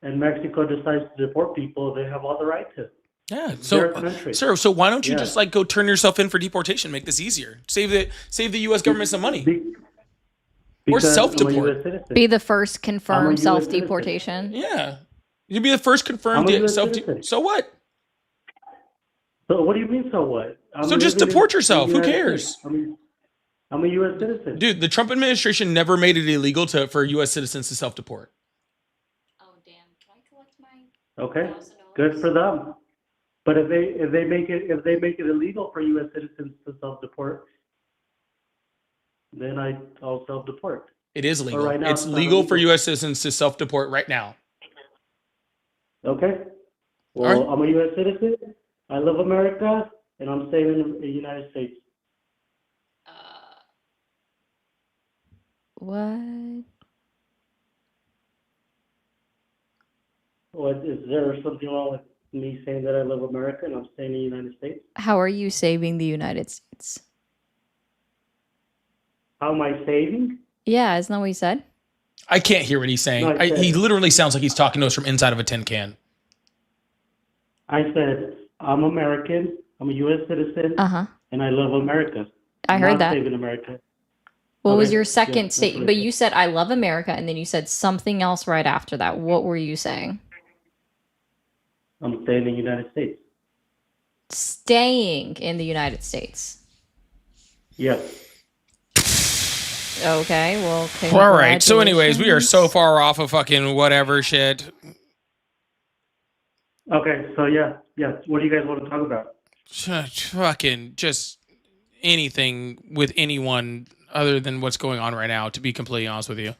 and Mexico decides to deport people, they have all the right to. Yeah. So, sir, so why don't you just like go turn yourself in for deportation? Make this easier. Save the U.S. government some money. Or self-deport. Be the first confirmed self-deportation. Yeah. You'd be the first confirmed self-deportation. So what? So what do you mean, so what? So just deport yourself. Who cares? I'm a U.S. citizen. Dude, the Trump administration never made it illegal for U.S. citizens to self-deport. Oh, damn. Can I collect my Okay, good for them. But if they make it illegal for U.S. citizens to self-deport, then I'll self-deport. It is legal. Right now, it's legal for U.S. citizens to self-deport right now. Okay. Well, I'm a U.S. citizen. I love America, and I'm staying in the United States. What? What, is there something wrong with me saying that I love America and I'm staying in the United States? How are you saving the United States? How am I saving? Yeah, isn't that what you said? I can't hear what he's saying. No, he literally sounds like he's talking to us from inside of a tin can. I said, I'm American, I'm a U.S. citizen, and I love America. I heard that. I'm saving America. What was your second statement? But you said, I love America, and then you said something else right after that. What were you saying? I'm staying in the United States. Staying in the United States. Yes. Okay, well, okay. All right. So anyways, we are so far off of fucking whatever shit. Okay, so yeah. What do you guys want to talk about? Fucking just anything with anyone other than what's going on right now, to be completely honest with you.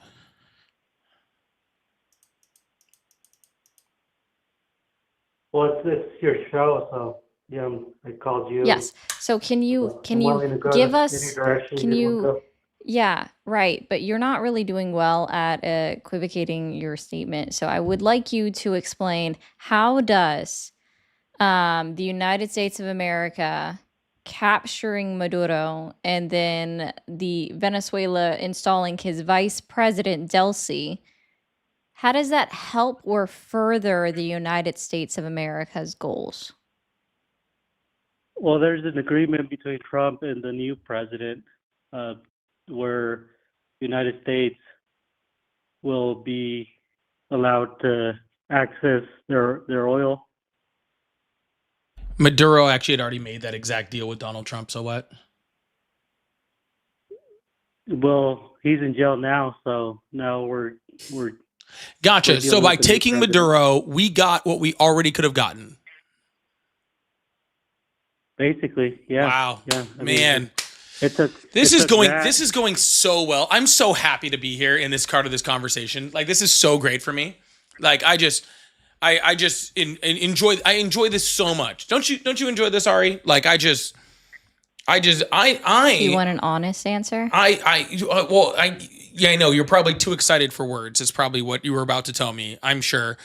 Well, it's your show, so yeah, I called you. Yes. So can you give us? Can you? Yeah, right. But you're not really doing well at equivocating your statement. So I would like you to explain, how does the United States of America capturing Maduro and then the Venezuela installing his vice president Delcy, how does that help or further the United States of America's goals? Well, there's an agreement between Trump and the new president where the United States will be allowed to access their oil. Maduro actually had already made that exact deal with Donald Trump, so what? Well, he's in jail now, so now we're Gotcha. So by taking Maduro, we got what we already could have gotten. Basically, yeah. Wow. Yeah. Man. This is going so well. I'm so happy to be here in this part of this conversation. Like, this is so great for me. Like, I enjoy this so much. Don't you enjoy this, Ari? Like, I You want an honest answer? I know you're probably too excited for words. It's probably what you were about to tell me. I'm sure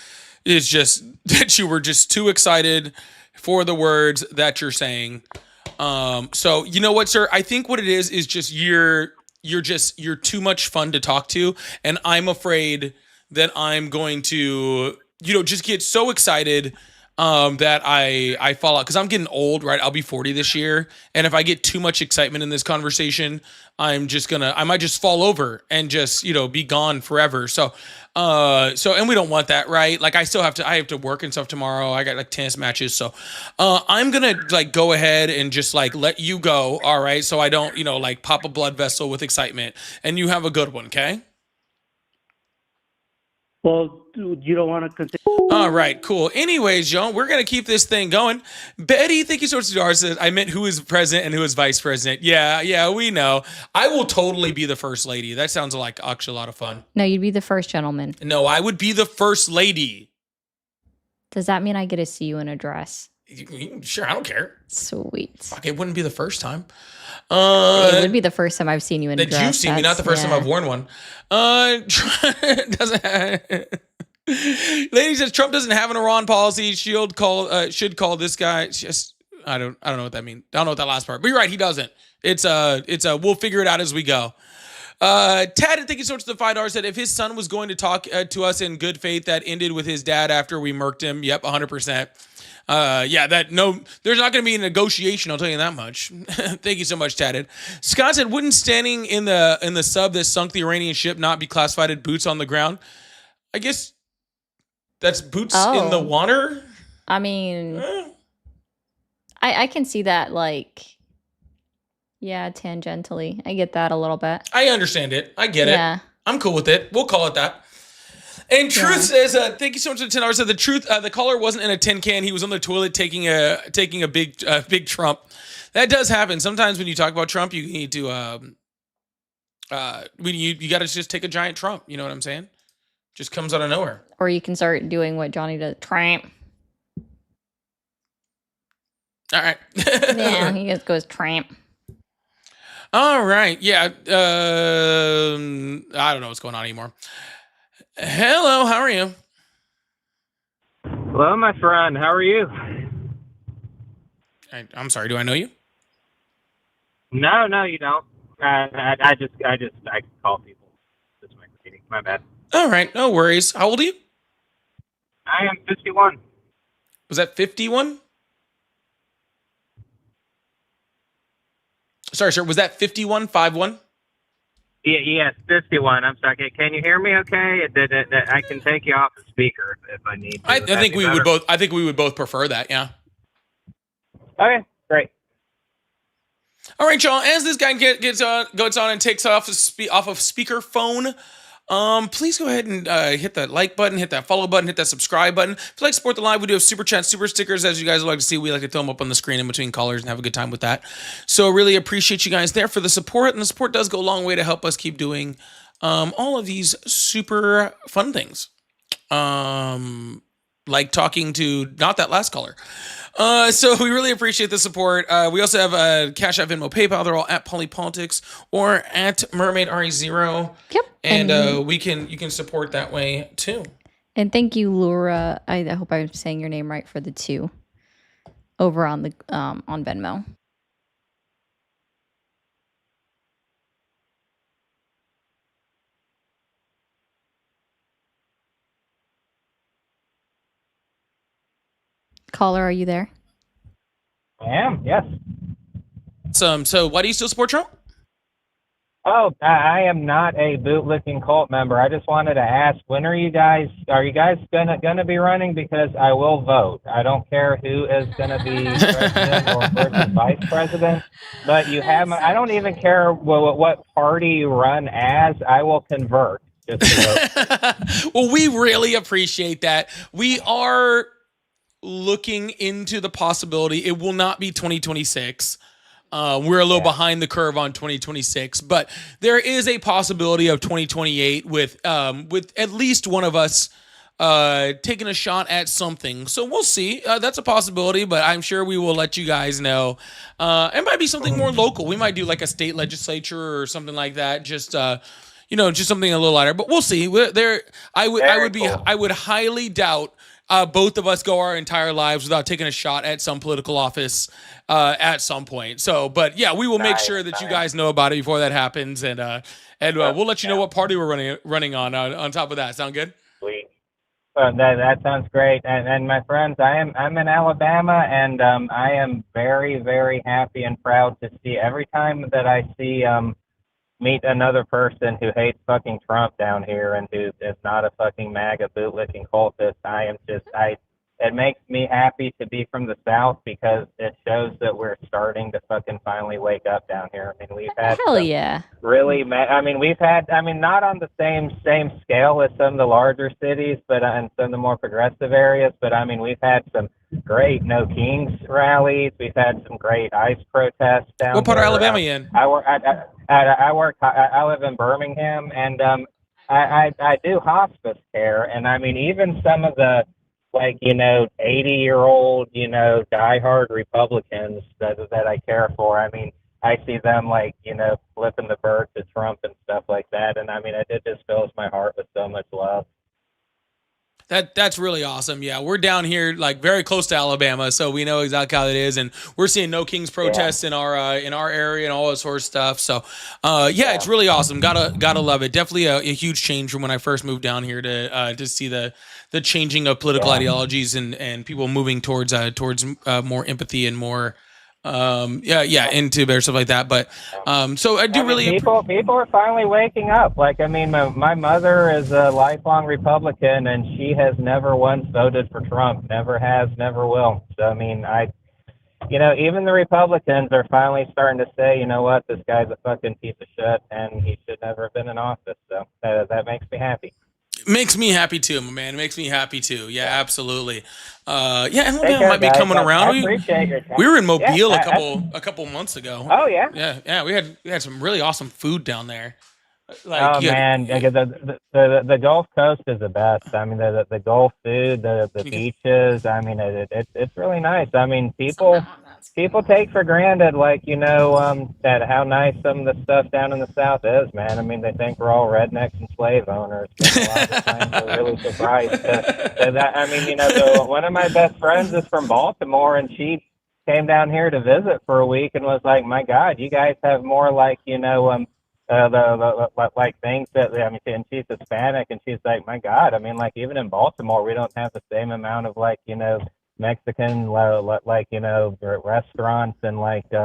it's just that you were just too excited for the words that you're saying. So you know what, sir? I think what it is just you're too much fun to talk to, and I'm afraid that I'm going to, just get so excited that I fall out because I'm getting old, right? I'll be 40 this year, and if I get too much excitement in this conversation, I might just fall over and just be gone forever. So and we don't want that, right? Like I have to work and stuff tomorrow. I got like tennis matches, so I'm gonna like go ahead and just like let you go, all right? So I don't like pop a blood vessel with excitement, and you have a good one, okay? Well, you don't want to continue. All right, cool. Anyways, John, we're going to keep this thing going. Betty, thank you so much. Dar says, I meant who is president and who is vice president. Yeah, we know. I will totally be the first lady. That sounds like actually a lot of fun. No, you'd be the first gentleman. No, I would be the first lady. Does that mean I get to see you in a dress? Sure, I don't care. Sweet. Fuck, it wouldn't be the first time. It would be the first time I've seen you in a dress. That you've seen me, not the first time I've worn one. Lady says Trump doesn't have an Iran policy. Should call this guy. I don't know what that means. I don't know what that last part. But you're right, he doesn't. It's we'll figure it out as we go. Tad, thank you so much for the $5. Said if his son was going to talk to us in good faith, that ended with his dad after we murked him. Yep, 100%. There's not going to be a negotiation. I'll tell you that much. Thank you so much, Tatted. Scott said, wouldn't standing in the sub that sunk the Iranian ship not be classified as boots on the ground? I guess that's boots in the water. I mean, I can see that, like, yeah, tangentially. I get that a little bit. I understand it. I get it. I'm cool with it. We'll call it that. And Truth says, thank you so much for the $10. So the truth, the caller wasn't in a tin can. He was on the toilet taking a big Trump. That does happen. Sometimes when you talk about Trump, you need to, you got to just take a giant Trump. You know what I'm saying? Just comes out of nowhere. Or you can start doing what Johnny does. Tramp. All right. Yeah, he just goes tramp. All right. Yeah. I don't know what's going on anymore. Hello, how are you? Hello, my friend. How are you? I'm sorry. Do I know you? No, you don't. I just call people. Just my bad. All right, no worries. How old are you? I am 51. Was that 51? Sorry, sir. Was that 51? 51? Yeah, 51. I'm sorry. Can you hear me? Okay, I can take you off the speaker if I need to. I think we would both. I think we would both prefer that. Yeah. Okay, great. All right, y'all. As this guy goes on and takes off of speakerphone, please go ahead and hit that like button, hit that follow button, hit that subscribe button. If you like to support the live, we do have super chat, super stickers, as you guys like to see. We like to throw them up on the screen in between callers and have a good time with that. So really appreciate you guys there for the support, and the support does go a long way to help us keep doing all of these super fun things, like talking to not that last caller. So we really appreciate the support. We also have Cash App, Venmo, PayPal. They're all at Polypolitics or at Mermaid RE0. Yep. And you can support that way too. And thank you, Laura. I hope I'm saying your name right for the 2 over on the on Venmo. Caller, are you there? I am, yes. So why do you still support Trump? Oh, I am not a bootlicking cult member. I just wanted to ask, when are you guys gonna be running? Because I will vote. I don't care who is gonna be president or versus vice president. But I don't even care what party you run as. I will convert just to vote. Well, we really appreciate that. We are looking into the possibility. It will not be 2026. We're a little behind the curve on 2026, but there is a possibility of 2028 with at least one of us taking a shot at something. So we'll see. That's a possibility, but I'm sure we will let you guys know. It might be something more local. We might do like a state legislature or something like that. Just just something a little lighter. But we'll see. I would highly doubt both of us go our entire lives without taking a shot at some political office at some point. So, but yeah, we will make sure that you guys know about it before that happens, and we'll let you know what party we're running on top of that. Sound good? Sweet. That sounds great. And my friends, I'm in Alabama, and I am very, very happy and proud to see every time that I see meet another person who hates fucking Trump down here and who is not a fucking MAGA bootlicking cultist. It makes me happy to be from the South because it shows that we're starting to fucking finally wake up down here. I mean, we've had Hell yeah. really, we've had, not on the same scale as some of the larger cities, but and some of the more progressive areas. But I mean, we've had some great No Kings rallies. We've had some great ICE protests down here. What part of Alabama you in? I live in Birmingham, and I do hospice care, and I mean, even some of the 80-year-old, diehard Republicans that I care for. I mean, I see them flipping the bird to Trump and stuff like that, and I mean, it just fills my heart with so much love. That's really awesome. Yeah, we're down here very close to Alabama, so we know exactly how it is, and we're seeing No Kings protests in our area and all that sort of stuff. So, it's really awesome. Gotta love it. Definitely a huge change from when I first moved down here to see the changing of political ideologies and people moving towards more empathy and more into better stuff like that. But so I do really people are finally waking up. My mother is a lifelong Republican, and she has never once voted for Trump. Never has, never will. So I mean, even the Republicans are finally starting to say, you know what, this guy's a fucking piece of shit, and he should never have been in office. So that makes me happy. Makes me happy too, my man. It makes me happy too. Yeah, absolutely. Alabama might be coming around. I appreciate your time. We were in Mobile a couple months ago. Oh yeah. Yeah. We had some really awesome food down there. The Gulf Coast is the best. I mean, the Gulf food, the beaches. I mean, it's really nice. I mean, people take for granted, that how nice some of the stuff down in the South is, man. I mean, they think we're all rednecks and slave owners. But a lot of the times they're really surprised. One of my best friends is from Baltimore, and she came down here to visit for a week and was like, "My God, you guys have more the things that and she's Hispanic, and she's like, my God, I mean, even in Baltimore, we don't have the same amount of Mexican restaurants and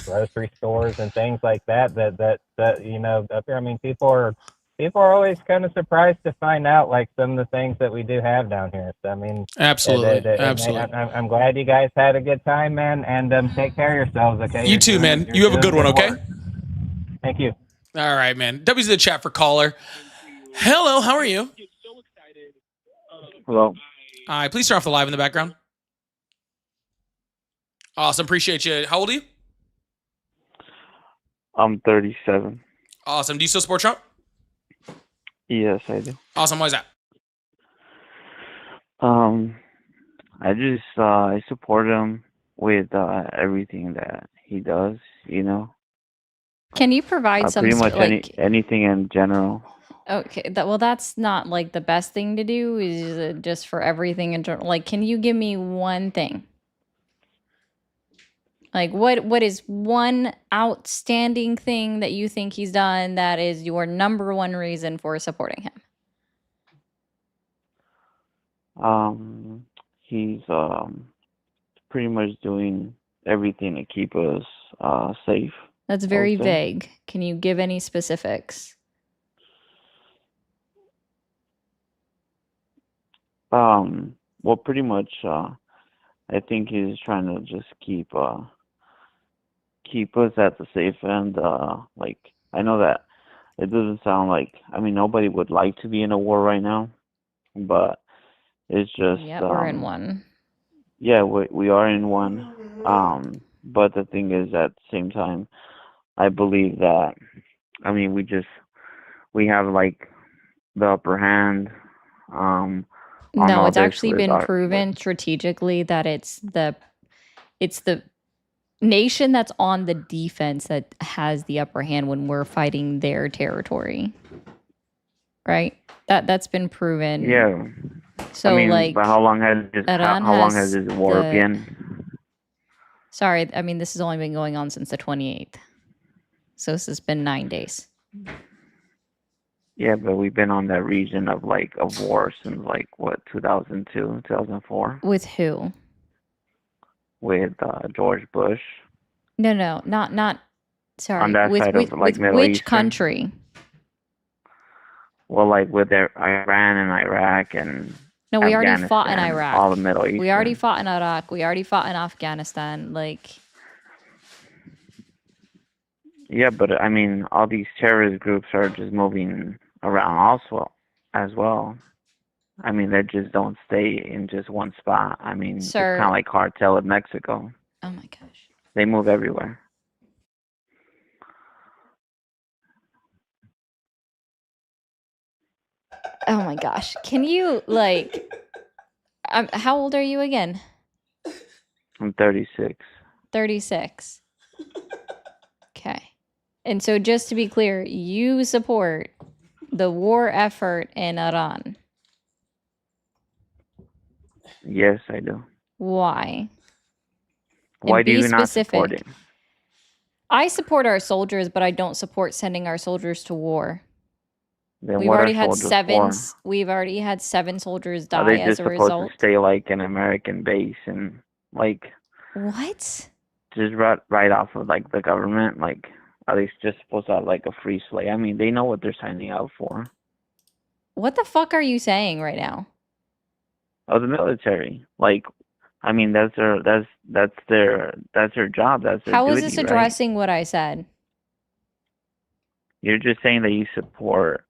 grocery stores and things like that up here. I mean, people are always kind of surprised to find out some of the things that we do have down here. So I mean, absolutely. I'm glad you guys had a good time, man, and take care of yourselves. Okay, you too, man. You have a good one. Okay. Thank you. All right, man. W's in the chat for caller. Hello, how are you? Hello. All right, please turn off the live in the background. Awesome, appreciate you. How old are you? I'm 37. Awesome. Do you still support Trump? Yes, I do. Awesome. Why is that? I support him with everything that he does. Can you provide some pretty much anything in general. Okay, that's not the best thing to do. Is just for everything in general. Can you give me one thing? What is one outstanding thing that you think he's done that is your number one reason for supporting him? He's pretty much doing everything to keep us safe. That's very vague. Can you give any specifics? Well, pretty much, I think he's trying to just keep us at the safe end. I know that it doesn't sound nobody would like to be in a war right now, but it's just we're in one. Yeah, we are in one. But the thing is, at the same time, I believe that we have the upper hand. No, it's actually been proven strategically that it's the nation that's on the defense that has the upper hand when we're fighting their territory. Right? That's been proven. Yeah. So but how long has this war been? Sorry, this has only been going on since the 28th. So this has been 9 days. Yeah, but we've been on that region of war since 2002, 2004 With who? with George Bush. No, not. Sorry. On that With side of Middle which Eastern. country? Well, with Iran and Iraq and No, we already fought in Afghanistan, Iraq. all the Middle East. We already fought in Iraq. We already fought in Afghanistan. Yeah, but I mean, all these terrorist groups are just moving around also as well. I mean, they just don't stay in just one spot. I mean, it's Sir. kind of like cartel in Mexico. Oh my gosh. They move everywhere. Oh my gosh. Can you how old are you again? I'm 36. 36. Okay. And so just to be clear, you support the war effort in Iran. Yes, I do. Why? Why do be you not support specific. it? I support our soldiers, but I don't support sending our soldiers to war. Then We've what already are had soldiers for? we've already had 7 soldiers Are die they as just a supposed result. to stay like an American base and What? just right off of the government? Are they just supposed to have a free slate? I mean, they know what they're signing up for. What the fuck are you saying right now? Oh, the military. I mean, that's their job. That's their How duty, is this right? addressing what I said? You're just saying that you support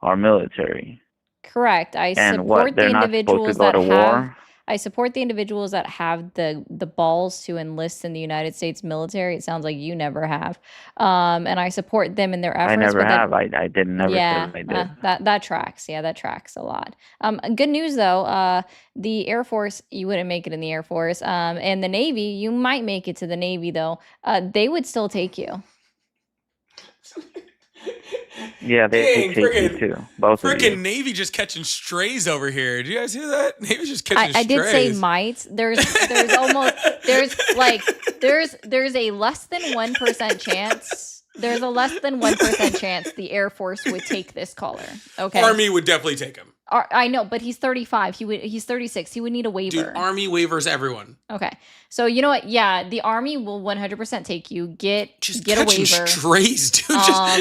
our military. Correct. I And support what? the They're not supposed to individuals go that to have war? I support the individuals that have the balls to enlist in the United States military. It sounds like you never have. And I support them in their efforts. I never but then- have. I didn't never yeah, said I did. that tracks. Yeah, that tracks a lot. Good news though, the Air Force, you wouldn't make it in the Air Force. And the Navy, you might make it to the Navy though. They would still take you. Yeah, they take you too. Both of you. Freaking Navy just catching strays over here. Did you guys hear that? Navy's just catching I strays. did say might. There's a less than 1% chance. There's a less than 1% chance the Air Force would take this caller. Okay. Army would definitely take him. I know, but he's 35. He's 36. He would need a waiver. Dude, Army waivers everyone. Okay. So you know what? Yeah, the Army will 100% take you. Get a Catching waiver. strays, dude.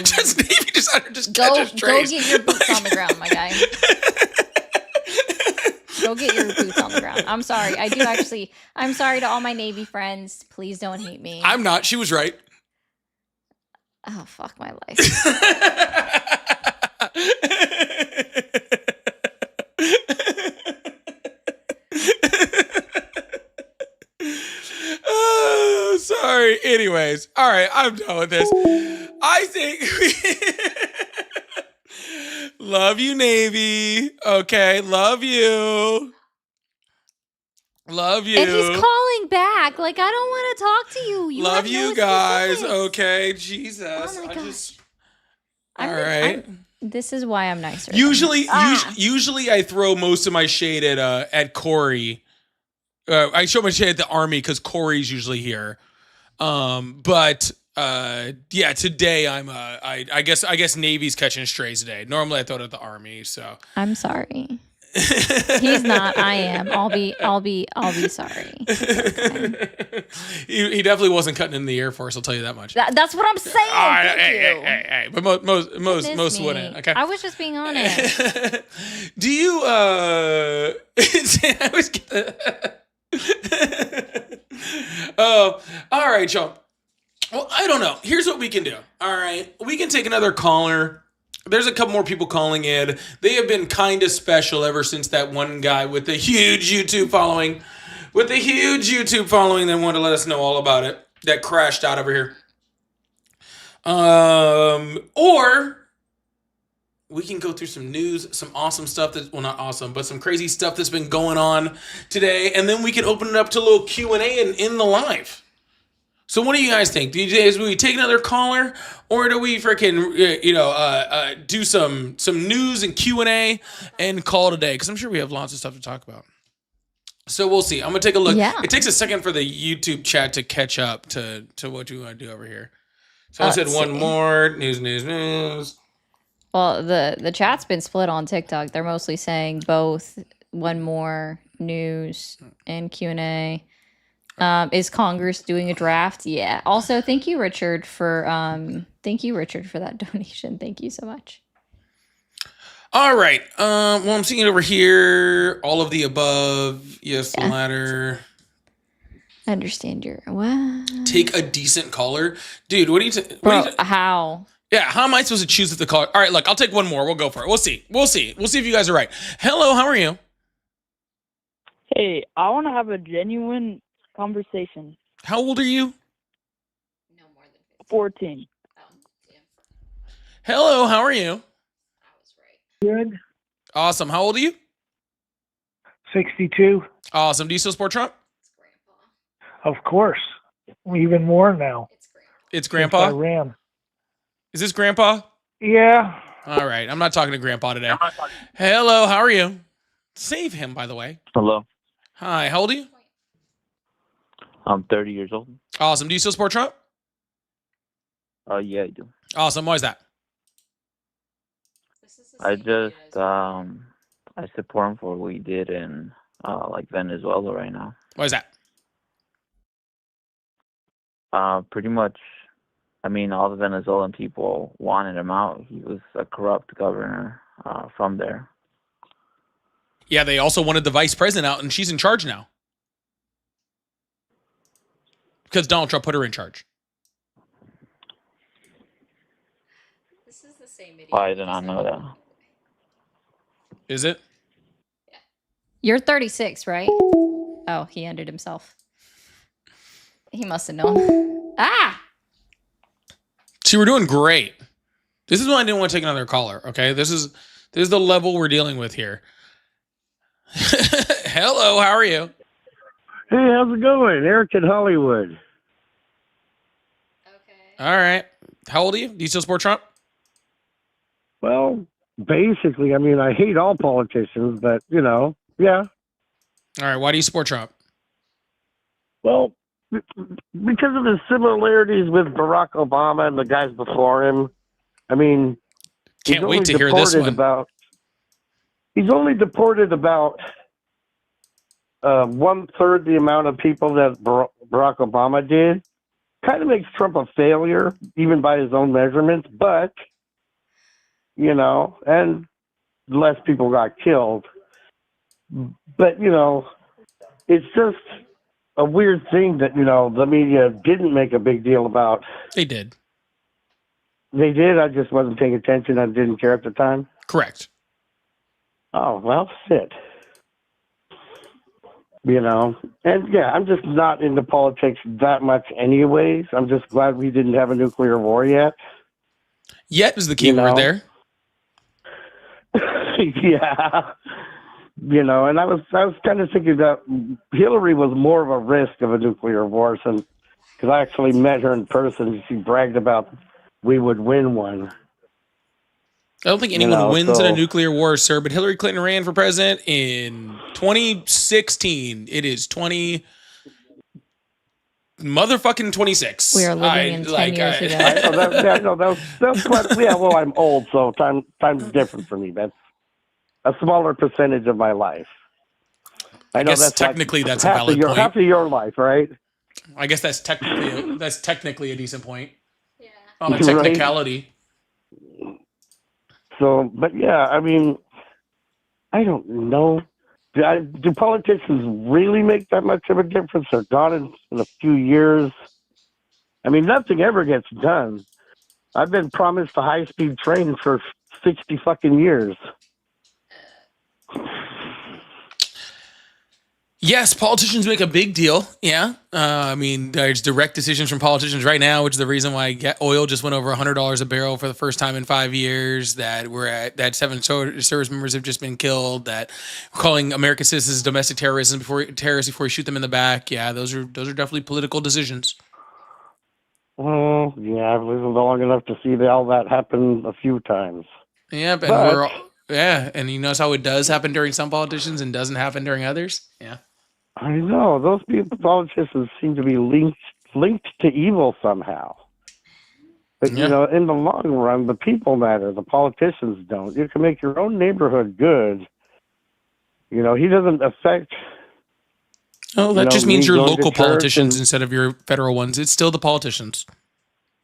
Just Navy just Go catching strays. get your boots on the ground, my guy. Go get your boots on the ground. I'm sorry. I'm sorry to all my Navy friends. Please don't hate me. I'm not. She was right. Oh, fuck my life. Oh, sorry. Anyways, all right, I'm done with this. I think love you, Navy. Okay, love you. Love you. And he's calling back. I don't want to talk to you. Love you guys. Specifics. Okay, Jesus. Oh my gosh. All right. This is why I'm nicer. Usually I throw most of my shade at Corey. I show my shade at the Army because Corey's usually here. But yeah, today I guess Navy's catching strays today. Normally I throw it at the Army, so I'm sorry. He's not. I am. I'll be sorry. Okay. He definitely wasn't cutting in the Air Force. I'll tell you that much. That's what I'm saying. Hey. But most wouldn't. Okay. I was just being honest. Do you I always get the oh, all right, Chump. Well, I don't know. Here's what we can do. All right, we can take another caller. There's a couple more people calling in. They have been kind of special ever since that one guy with the huge YouTube following, that wanted to let us know all about it, that crashed out over here. Or we can go through some news, some awesome stuff not awesome, but some crazy stuff that's been going on today, and then we can open it up to a little Q&A and in the live. So what do you guys think? Do we take another caller, or do we freaking do some news and Q&A and call it a day? Because I'm sure we have lots of stuff to talk about. So we'll see. I'm gonna take a look. Yeah. It takes a second for the YouTube chat to catch up to what you want to do over here. So I said one more news. Well, the chat's been split on TikTok. They're mostly saying both. One more news and Q&A. Is Congress doing a draft? Yeah. Also, thank you, Richard, for that donation. Thank you so much. All right. Well, I'm seeing it over here. All of the above. Yes, the latter. I understand your what? Take a decent caller, dude. What do you? Bro, how? Yeah, how am I supposed to choose if the caller? All right, look, I'll take one more. We'll go for it. We'll see. We'll see if you guys are right. Hello, how are you? Hey, I want to have a genuine conversation. How old are you? 14. Hello, how are you? Good. Awesome. How old are you? 62. Awesome. Do you still support Trump? Of course. Even more now. It's Grandpa? Iran. Is this Grandpa? Yeah. All right. I'm not talking to Grandpa today. Hello, how are you? Save him, by the way. Hello. Hi, how old are you? I'm 30 years old. Awesome. Do you still support Trump? Yeah, I do. Awesome. Why is that? I just I support him for what he did in like Venezuela right now. Why is that? Pretty much, I mean, all the Venezuelan people wanted him out. He was a corrupt governor from there. Yeah, they also wanted the vice president out, and she's in charge now. Because Donald Trump put her in charge. This is the same video. I did not know that. Is it? You're 36, right? Oh, he ended himself. He must have known. Ah! See, we're doing great. This is why I didn't want to take another caller, okay? This is the level we're dealing with here. Hello, how are you? Hey, how's it going? Eric in Hollywood. All right. How old are you? Do you still support Trump? Well, basically, I mean, I hate all politicians, but, you know, yeah. All right. Why do you support Trump? Well, because of the similarities with Barack Obama and the guys before him. I mean, can't wait to hear this one. He's only deported about 1/3 the amount of people that Barack Obama did. Kind of makes Trump a failure, even by his own measurements, but, you know, and less people got killed. But, you know, it's just a weird thing that, you know, the media didn't make a big deal about. They did. They did? I just wasn't paying attention. I didn't care at the time? Correct. Oh, well, shit. You know, and yeah, I'm just not into politics that much anyways. I'm just glad we didn't have a nuclear war yet. Yet is the key word there. Yeah. You know, and I was kind of thinking that Hillary was more of a risk of a nuclear war, because I actually met her in person. She bragged about we would win one. I don't think anyone wins in a nuclear war, sir, but Hillary Clinton ran for president in 2016. It is 26. We are living in 10 years ago. That's quite, yeah, well, I'm old, so time's different for me. That's a smaller percentage of my life. I guess that's technically that's a valid point. Half of your life, right? I guess that's technically a decent point. Yeah. On a technicality. Right? So, but yeah, I mean, I don't know. Do politicians really make that much of a difference? They're gone in a few years. I mean, nothing ever gets done. I've been promised a high-speed train for 60 fucking years. Yes, politicians make a big deal. Yeah. I mean, there's direct decisions from politicians right now, which is the reason why oil just went over $100 a barrel for the first time in 5 years, that 7 service members have just been killed, that we're calling American citizens domestic terrorism before we shoot them in the back. Yeah, those are definitely political decisions. Well, yeah, I've lived long enough to see all that happen a few times. Yeah, and you notice how it does happen during some politicians and doesn't happen during others? Yeah. I know. Those politicians seem to be linked to evil somehow. But you know, in the long run, the people matter. The politicians don't. You can make your own neighborhood good. You know, he doesn't affect. Oh, that just means your local politicians instead of your federal ones. It's still the politicians.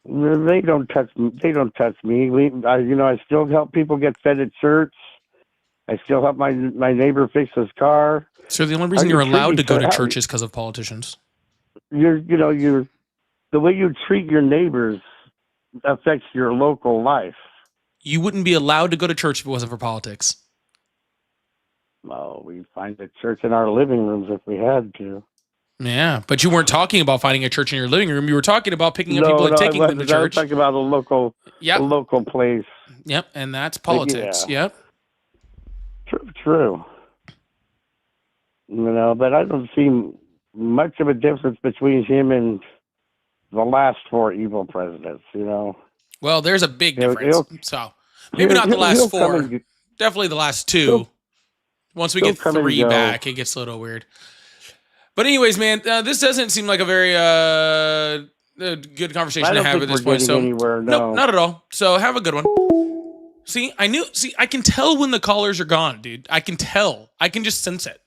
They don't touch. They don't touch me. I still help people get fed at church. I still help my neighbor fix his car. So the only reason you're allowed to go to church is because of politicians. The way you treat your neighbors affects your local life. You wouldn't be allowed to go to church if it wasn't for politics. Well, we'd find a church in our living rooms if we had to. Yeah, but you weren't talking about finding a church in your living room. You were talking about picking up people and taking them to church. I was talking about a local place. Yep, and that's politics. Yep. True. You know, but I don't see much of a difference between him and the last 4 evil presidents, you know. Well, there's a big difference. So maybe not the last 4. Definitely the last 2. Once we get 3 back, it gets a little weird. But anyways, man, this doesn't seem like a very good conversation to have at this point. So nope, not at all. So have a good one. See, I can tell when the callers are gone, dude. I can tell. I can just sense it.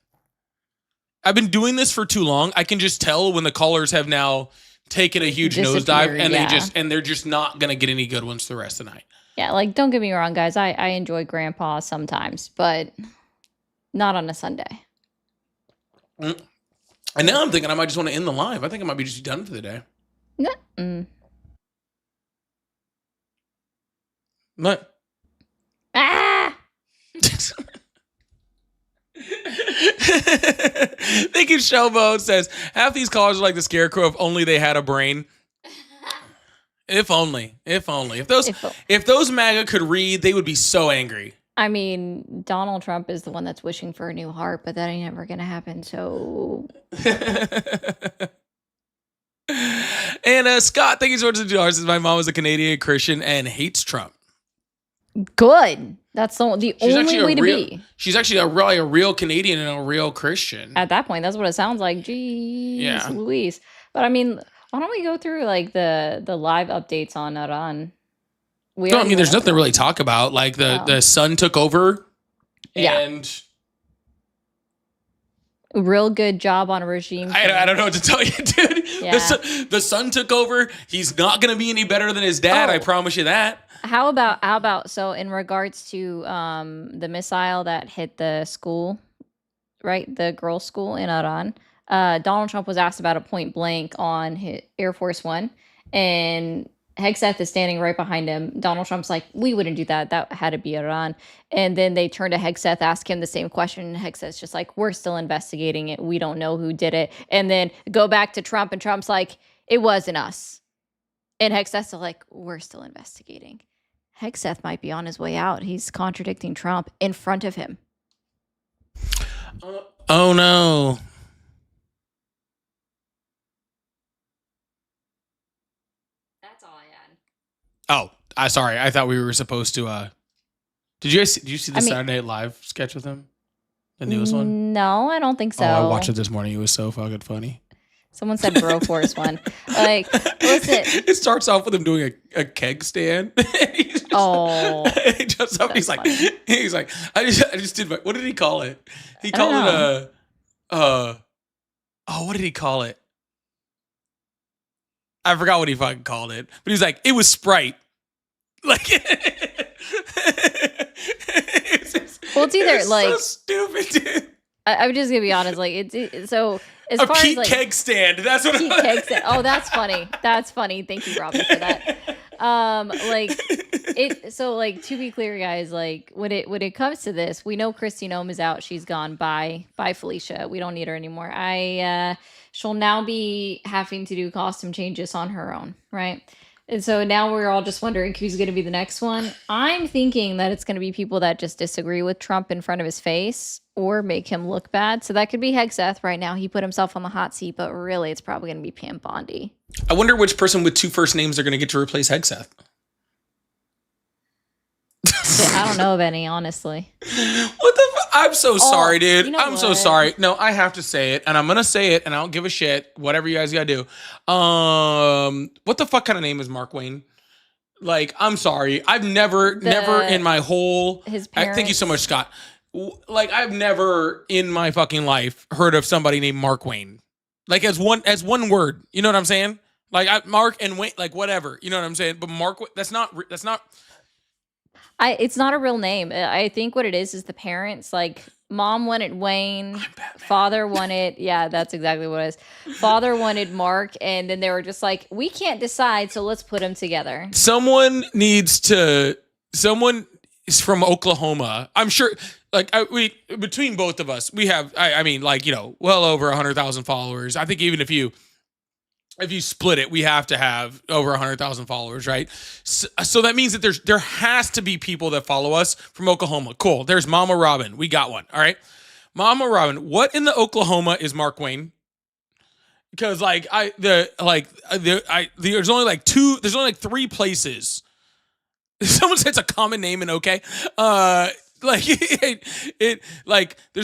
I've been doing this for too long. I can just tell when the callers have now taken a huge nosedive and they're just not going to get any good ones the rest of the night. Yeah, like, don't get me wrong, guys. I enjoy Grandpa sometimes, but not on a Sunday. And now I'm thinking I might just want to end the live. I think I might be just done for the day. What? Ah! Thank you, Showboat says, half these callers are like the Scarecrow if only they had a brain. If only. If those MAGA could read, they would be so angry. I mean, Donald Trump is the one that's wishing for a new heart, but that ain't never going to happen, so... And Scott, thank you so much for $2. Says, my mom is a Canadian Christian and hates Trump. Good. That's the only way to be. She's actually a real Canadian and a real Christian. At that point, that's what it sounds like. Jeez, Louise. But I mean, why don't we go through like the live updates on Iran? There's nothing to really talk about. Like the sun took over, and real good job on a regime. I don't know what to tell you, dude. Yeah. The son took over. He's not going to be any better than his dad. I promise you that. How about so in regards to the missile that hit the school, right? The girls' school in Iran. Donald Trump was asked about it point blank on his Air Force One, and Hegseth is standing right behind him. Donald Trump's like, we wouldn't do that. That had to be Iran. And then they turn to Hegseth, ask him the same question. And Hegseth's just like, we're still investigating it. We don't know who did it. And then go back to Trump, and Trump's like, it wasn't us. And Hegseth's like, we're still investigating. Hegseth might be on his way out. He's contradicting Trump in front of him. Oh, no. Oh, sorry. I thought we were supposed to. Did you see the Saturday Night Live sketch with him? The newest one? No, I don't think so. Oh, I watched it this morning. It was so fucking funny. Someone said Broforce one. Like, listen. It starts off with him doing a keg stand. He's like, I just did. What did he call it? He called it what did he call it? I forgot what he fucking called it, but he's like, it was Sprite. Like, it's either like so stupid, dude. I'm just gonna be honest, like it's so as a far peak as like keg stand. That's what. Peak keg stand. Oh, that's funny. That's funny. Thank you, Robbie, for that. So to be clear, guys, like when it comes to this, we know Kristi Noem is out. She's gone. Bye, Felicia. We don't need her anymore. She'll now be having to do costume changes on her own, right? And so now we're all just wondering who's going to be the next one. I'm thinking that it's going to be people that just disagree with Trump in front of his face or make him look bad. So that could be Hegseth right now. He put himself on the hot seat, but really it's probably going to be Pam Bondi. I wonder which person with 2 first names are going to get to replace Hegseth. I don't know of any, honestly. What the I'm so sorry, dude. You know I'm so sorry. No, I have to say it, and I'm gonna say it, and I don't give a shit. Whatever you guys gotta do. What the fuck kind of name is Mark Wayne? Like, I'm sorry. I've never in my whole... His parents... Thank you so much, Scott. Like, I've never in my fucking life heard of somebody named Mark Wayne. Like, as one word. You know what I'm saying? Like, Mark and Wayne, like, whatever. You know what I'm saying? But Mark, that's not... It's not a real name. I think what it is the parents, like, mom wanted Wayne, father wanted, yeah, that's exactly what it is. Father wanted Mark, and then they were just like, we can't decide, so let's put them together. Someone is from Oklahoma. I'm sure, like, between both of us, we have, I mean, like, well over 100,000 followers. I think even if you split it, we have to have over 100,000 followers, right? So that means that there has to be people that follow us from Oklahoma. Cool. There's Mama Robin. We got one. All right. Mama Robin, what in the Oklahoma is Mark Wayne? Because there's only like three places. Someone said it's a common name and okay. There's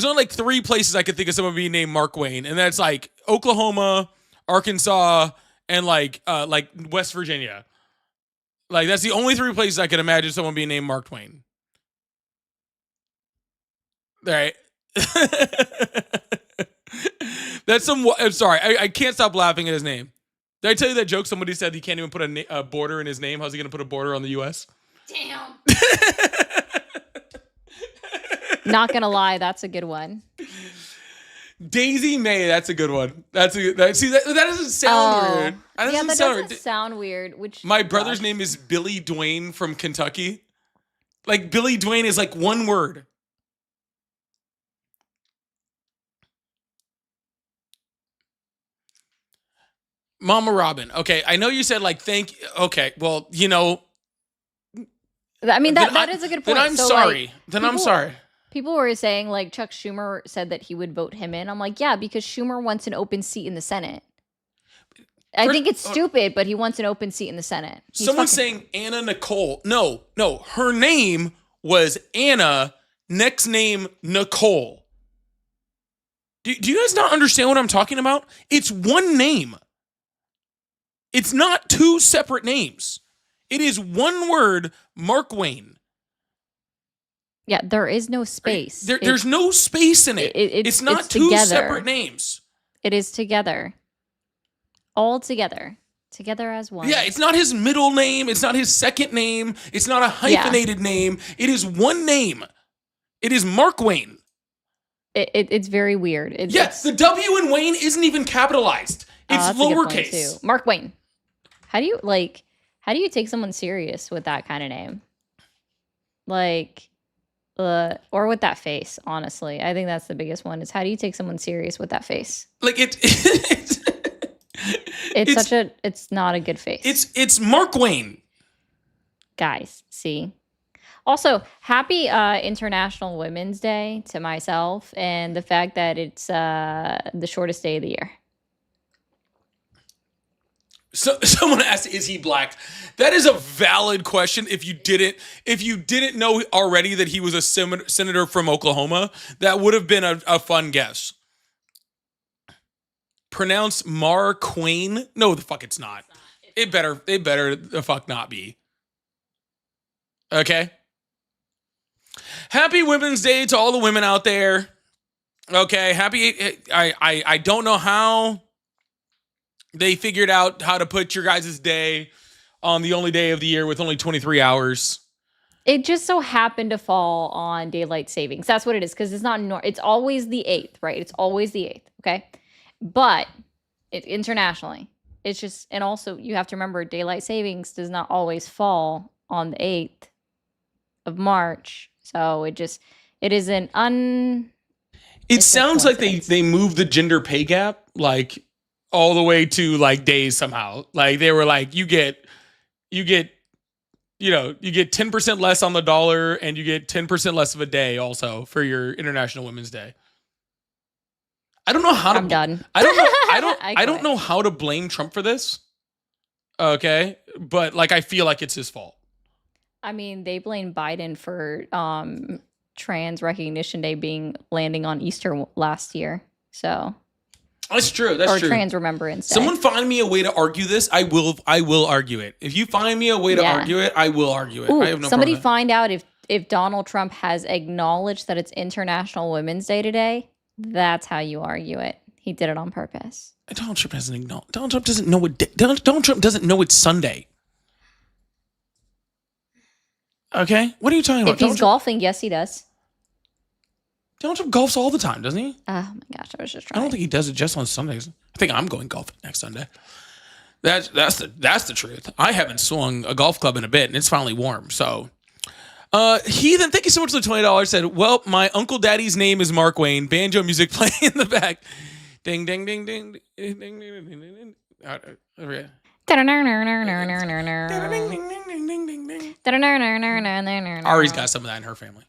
only like three places I could think of someone being named Mark Wayne, and that's like Oklahoma, Arkansas, and like West Virginia. Like, that's the only three places I could imagine someone being named Mark Twain. All right. I'm sorry. I can't stop laughing at his name. Did I tell you that joke? Somebody said he can't even put a border in his name. How's he going to put a border on the U.S.? Damn. Not going to lie. That's a good one. Daisy May, that's a good one. That doesn't sound weird. That doesn't sound weird. My brother's name is Billy Dwayne from Kentucky. Like, Billy Dwayne is like one word. Mama Robin. Okay, I know you said like thank. Okay, well, I mean that is a good point. Then I'm sorry. I'm sorry. People were saying, like, Chuck Schumer said that he would vote him in. I'm like, yeah, because Schumer wants an open seat in the Senate. I think it's stupid, but he wants an open seat in the Senate. Someone's saying Anna Nicole. No. Her name was Anna, next name Nicole. Do you guys not understand what I'm talking about? It's one name. It's not two separate names. It is one word, Mark Wayne. Yeah, there is no space. There's no space in it. It's not two separate names. It is together. All together. Together as one. Yeah, it's not his middle name. It's not his second name. It's not a hyphenated name. It is one name. It is Mark Wayne. It's very weird. Yes, the W in Wayne isn't even capitalized. It's lowercase. Mark Wayne. How do you take someone serious with that kind of name? Like... or with that face, honestly. I think that's the biggest one, is how do you take someone serious with that face? Like, it's not a good face. It's Mark Wayne. Guys, see? Also, happy International Women's Day to myself, and the fact that it's the shortest day of the year. So someone asked, is he black? That is a valid question. If you didn't know already that he was a senator from Oklahoma, that would have been a fun guess. Pronounce Marquain? No, the fuck it's not. It better the fuck not be. Okay. Happy Women's Day to all the women out there. Okay, I don't know how they figured out how to put your guys' day on the only day of the year with only 23 hours. It just so happened to fall on daylight savings. That's what it is, because it's not it's always the 8th, right? It's always the 8th, okay? But internationally, it's just, and also you have to remember daylight savings does not always fall on the 8th of March. So it is an It sounds like they moved the gender pay gap like all the way to like days somehow. Like they were like, you get 10% less on the dollar, and you get 10% less of a day also for your International Women's Day. I don't know how to. I'm done. I don't know how to blame Trump for this. Okay, but like I feel like it's his fault. I mean, they blame Biden for Trans Recognition Day landing on Easter last year. So That's true. That's or true. Trans Remembrance Day. Someone find me a way to argue this. I will argue it. If you find me a way to argue it, I will argue it. Ooh, I have no somebody problem. find out if Donald Trump has acknowledged that it's International Women's Day today. That's how you argue it. He did it on purpose. Donald Trump hasn't acknowledged. Donald Trump doesn't know what. Donald Trump doesn't know it's Sunday. Okay, what are you talking about? If he's golfing, yes, he does. Donald Trump golfs all the time, doesn't he? Oh my gosh, I was just I trying. don't think he does it just on Sundays. I think I'm going golfing next Sunday. That's the truth. I haven't swung a golf club in a bit, and it's finally warm. So, Heathen, thank you so much for the $20. Said, well, my uncle daddy's name is Mark Wayne. Banjo music playing in the back. Ding ding ding ding ding ding ding ding ding. Ari's got some of that in her family.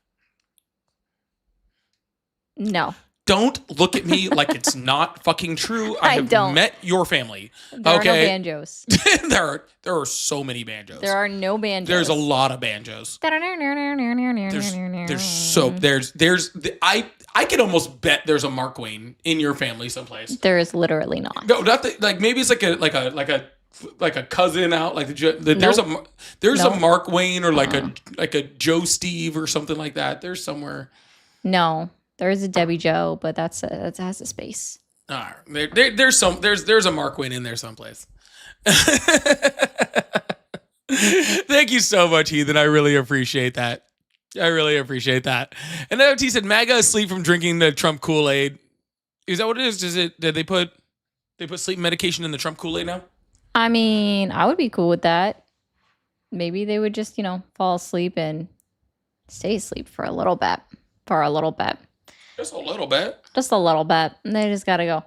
No. Don't look at me like it's not fucking true. I have don't. met your family. There okay. are no banjos. there are so many banjos. There are no banjos. There's a lot of banjos. I could almost bet there's a Mark Wayne in your family someplace. There is literally not. No, not the, like maybe it's like a cousin out like there's a Mark Wayne or like a Joe Steve or something like that. There's somewhere. No. There is a Debbie Joe, but that has a space. All right. There's a Mark Wayne in there someplace. Thank you so much, Heathen. I really appreciate that. And then he said, MAGA asleep from drinking the Trump Kool-Aid. Is that what it is? Did they put sleep medication in the Trump Kool-Aid now? I mean, I would be cool with that. Maybe they would just, fall asleep and stay asleep for a little bit. Just a little bit. Just a little bit. And they just gotta go.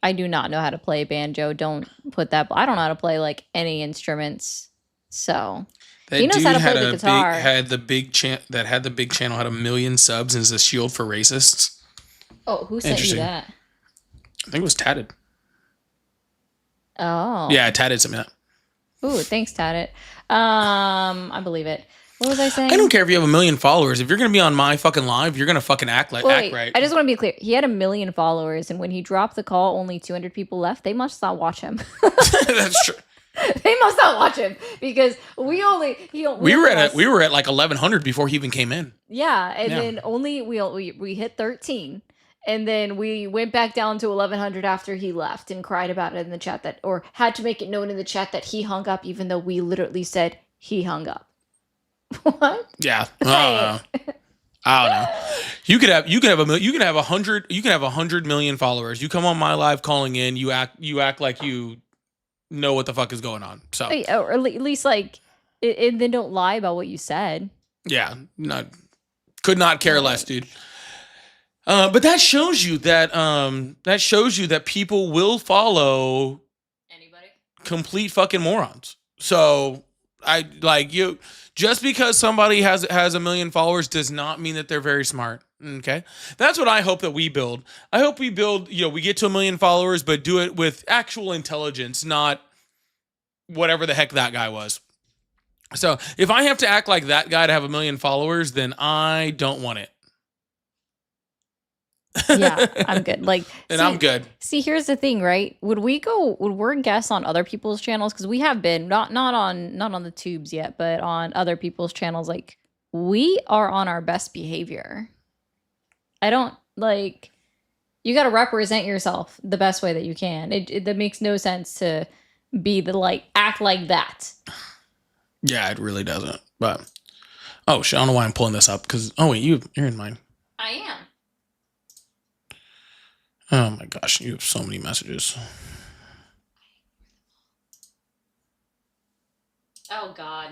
I do not know how to play banjo. Don't put that. I don't know how to play like any instruments. So That he knows dude how to play the guitar. had the big channel had 1 million subs and is a shield for racists. Oh, who sent you that? I think it was Tatted. Oh. Yeah, Tatted sent me that. Ooh, thanks, Tatted. I believe it. What was I saying? I don't care if you have 1 million followers. If you're gonna be on my fucking live, you're gonna fucking act right. I just want to be clear. He had 1 million followers, and when he dropped the call, only 200 people left. They must not watch him. That's true. They must not watch him because we were at like 1,100 before he even came in. Yeah, and then only we hit 13, and then we went back down to 1,100 after he left and cried about it in the chat or had to make it known in the chat that he hung up, even though we literally said he hung up. What? Yeah, I don't know. You could have 100 million followers. You come on my live calling in. You act like you know what the fuck is going on. So or at least like, and then don't lie about what you said. Yeah, could not care less, dude. But that shows you that people will follow anybody, complete fucking morons. So I like you. Just because somebody has 1 million followers does not mean that they're very smart. Okay, that's what I hope that we build. I hope we build. We get to 1 million followers, but do it with actual intelligence, not whatever the heck that guy was. So if I have to act like that guy to have 1 million followers, then I don't want it. Yeah, I'm good. I'm good. See, here's the thing, right? Would we guest on other people's channels? Because we have been not on the tubes yet, but on other people's channels. Like, we are on our best behavior. I don't like. You got to represent yourself the best way that you can. That makes no sense to be act like that. Yeah, it really doesn't. But oh shit, I don't know why I'm pulling this up because you're in mine. I am. Oh my gosh, you have so many messages. Oh God.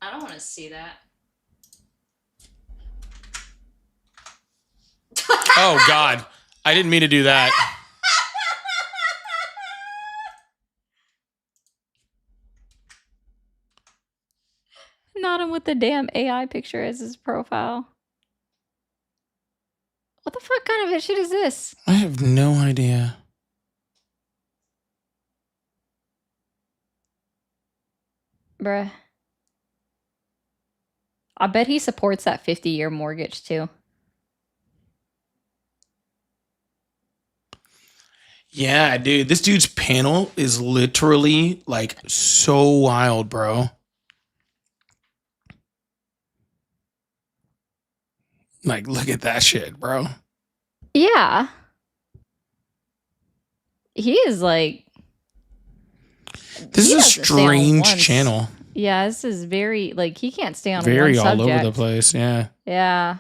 I don't want to see that. Oh God. I didn't mean to do that. Not him with the damn AI picture as his profile. What the fuck kind of shit is this? I have no idea. Bruh. I bet he supports that 50-year mortgage too. Yeah, dude. This dude's panel is literally like so wild, bro. Like, look at that shit, bro. Yeah. He is like. This is a strange channel. Yeah, this is very like he can't stay on Very one all subject. over the place. Yeah. Yeah.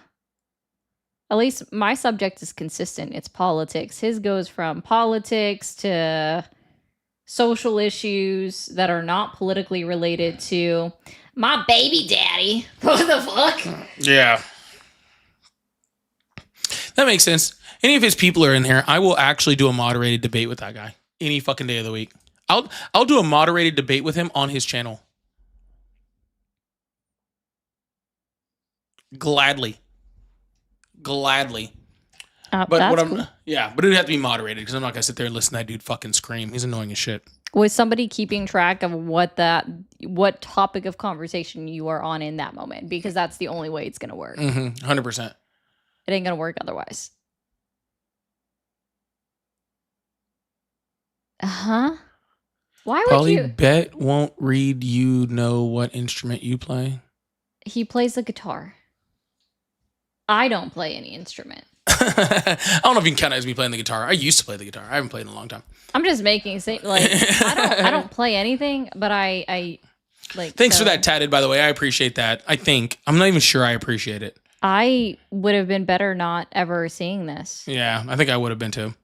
At least my subject is consistent. It's politics. His goes from politics to social issues that are not politically related to my baby daddy. What the fuck? Yeah. That makes sense. Any of his people are in here. I will actually do a moderated debate with that guy any fucking day of the week. I'll do a moderated debate with him on his channel. Gladly. But what I'm cool. Yeah, but it would have to be moderated because I'm not gonna sit there and listen to that dude fucking scream. He's annoying as shit. Was somebody keeping track of what topic of conversation you are on in that moment? Because that's the only way it's gonna work. 100%. It ain't gonna work otherwise. Why would Probably you? bet won't read you know what instrument you play. He plays the guitar. I don't play any instrument. I don't know if you can count it as me playing the guitar. I used to play the guitar. I haven't played in a long time. I'm just making like I don't play anything, but I like. Thanks for that, Tatted. By the way, I appreciate that. I'm not even sure I appreciate it. I would have been better not ever seeing this. Yeah, I think I would have been too.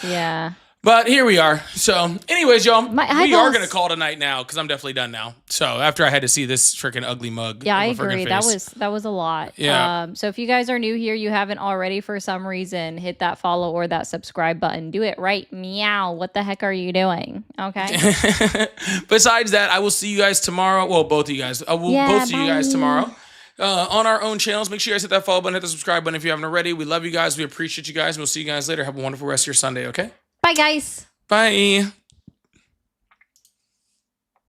Yeah. But here we are. So, anyways, y'all, we are eyeballs- going to call tonight now because I'm definitely done now. So, after I had to see this freaking ugly mug. Yeah, I of a friggin' agree. face. That was a lot. Yeah. So if you guys are new here, you haven't already for some reason, hit that follow or that subscribe button. Do it right. Meow. What the heck are you doing? Okay. Besides that, I will see you guys tomorrow. Well, both of you guys. I will both see you guys tomorrow. On our own channels. Make sure you guys hit that follow button, hit the subscribe button if you haven't already. We love you guys. We appreciate you guys. We'll see you guys later. Have a wonderful rest of your Sunday, okay? Bye, guys. Bye.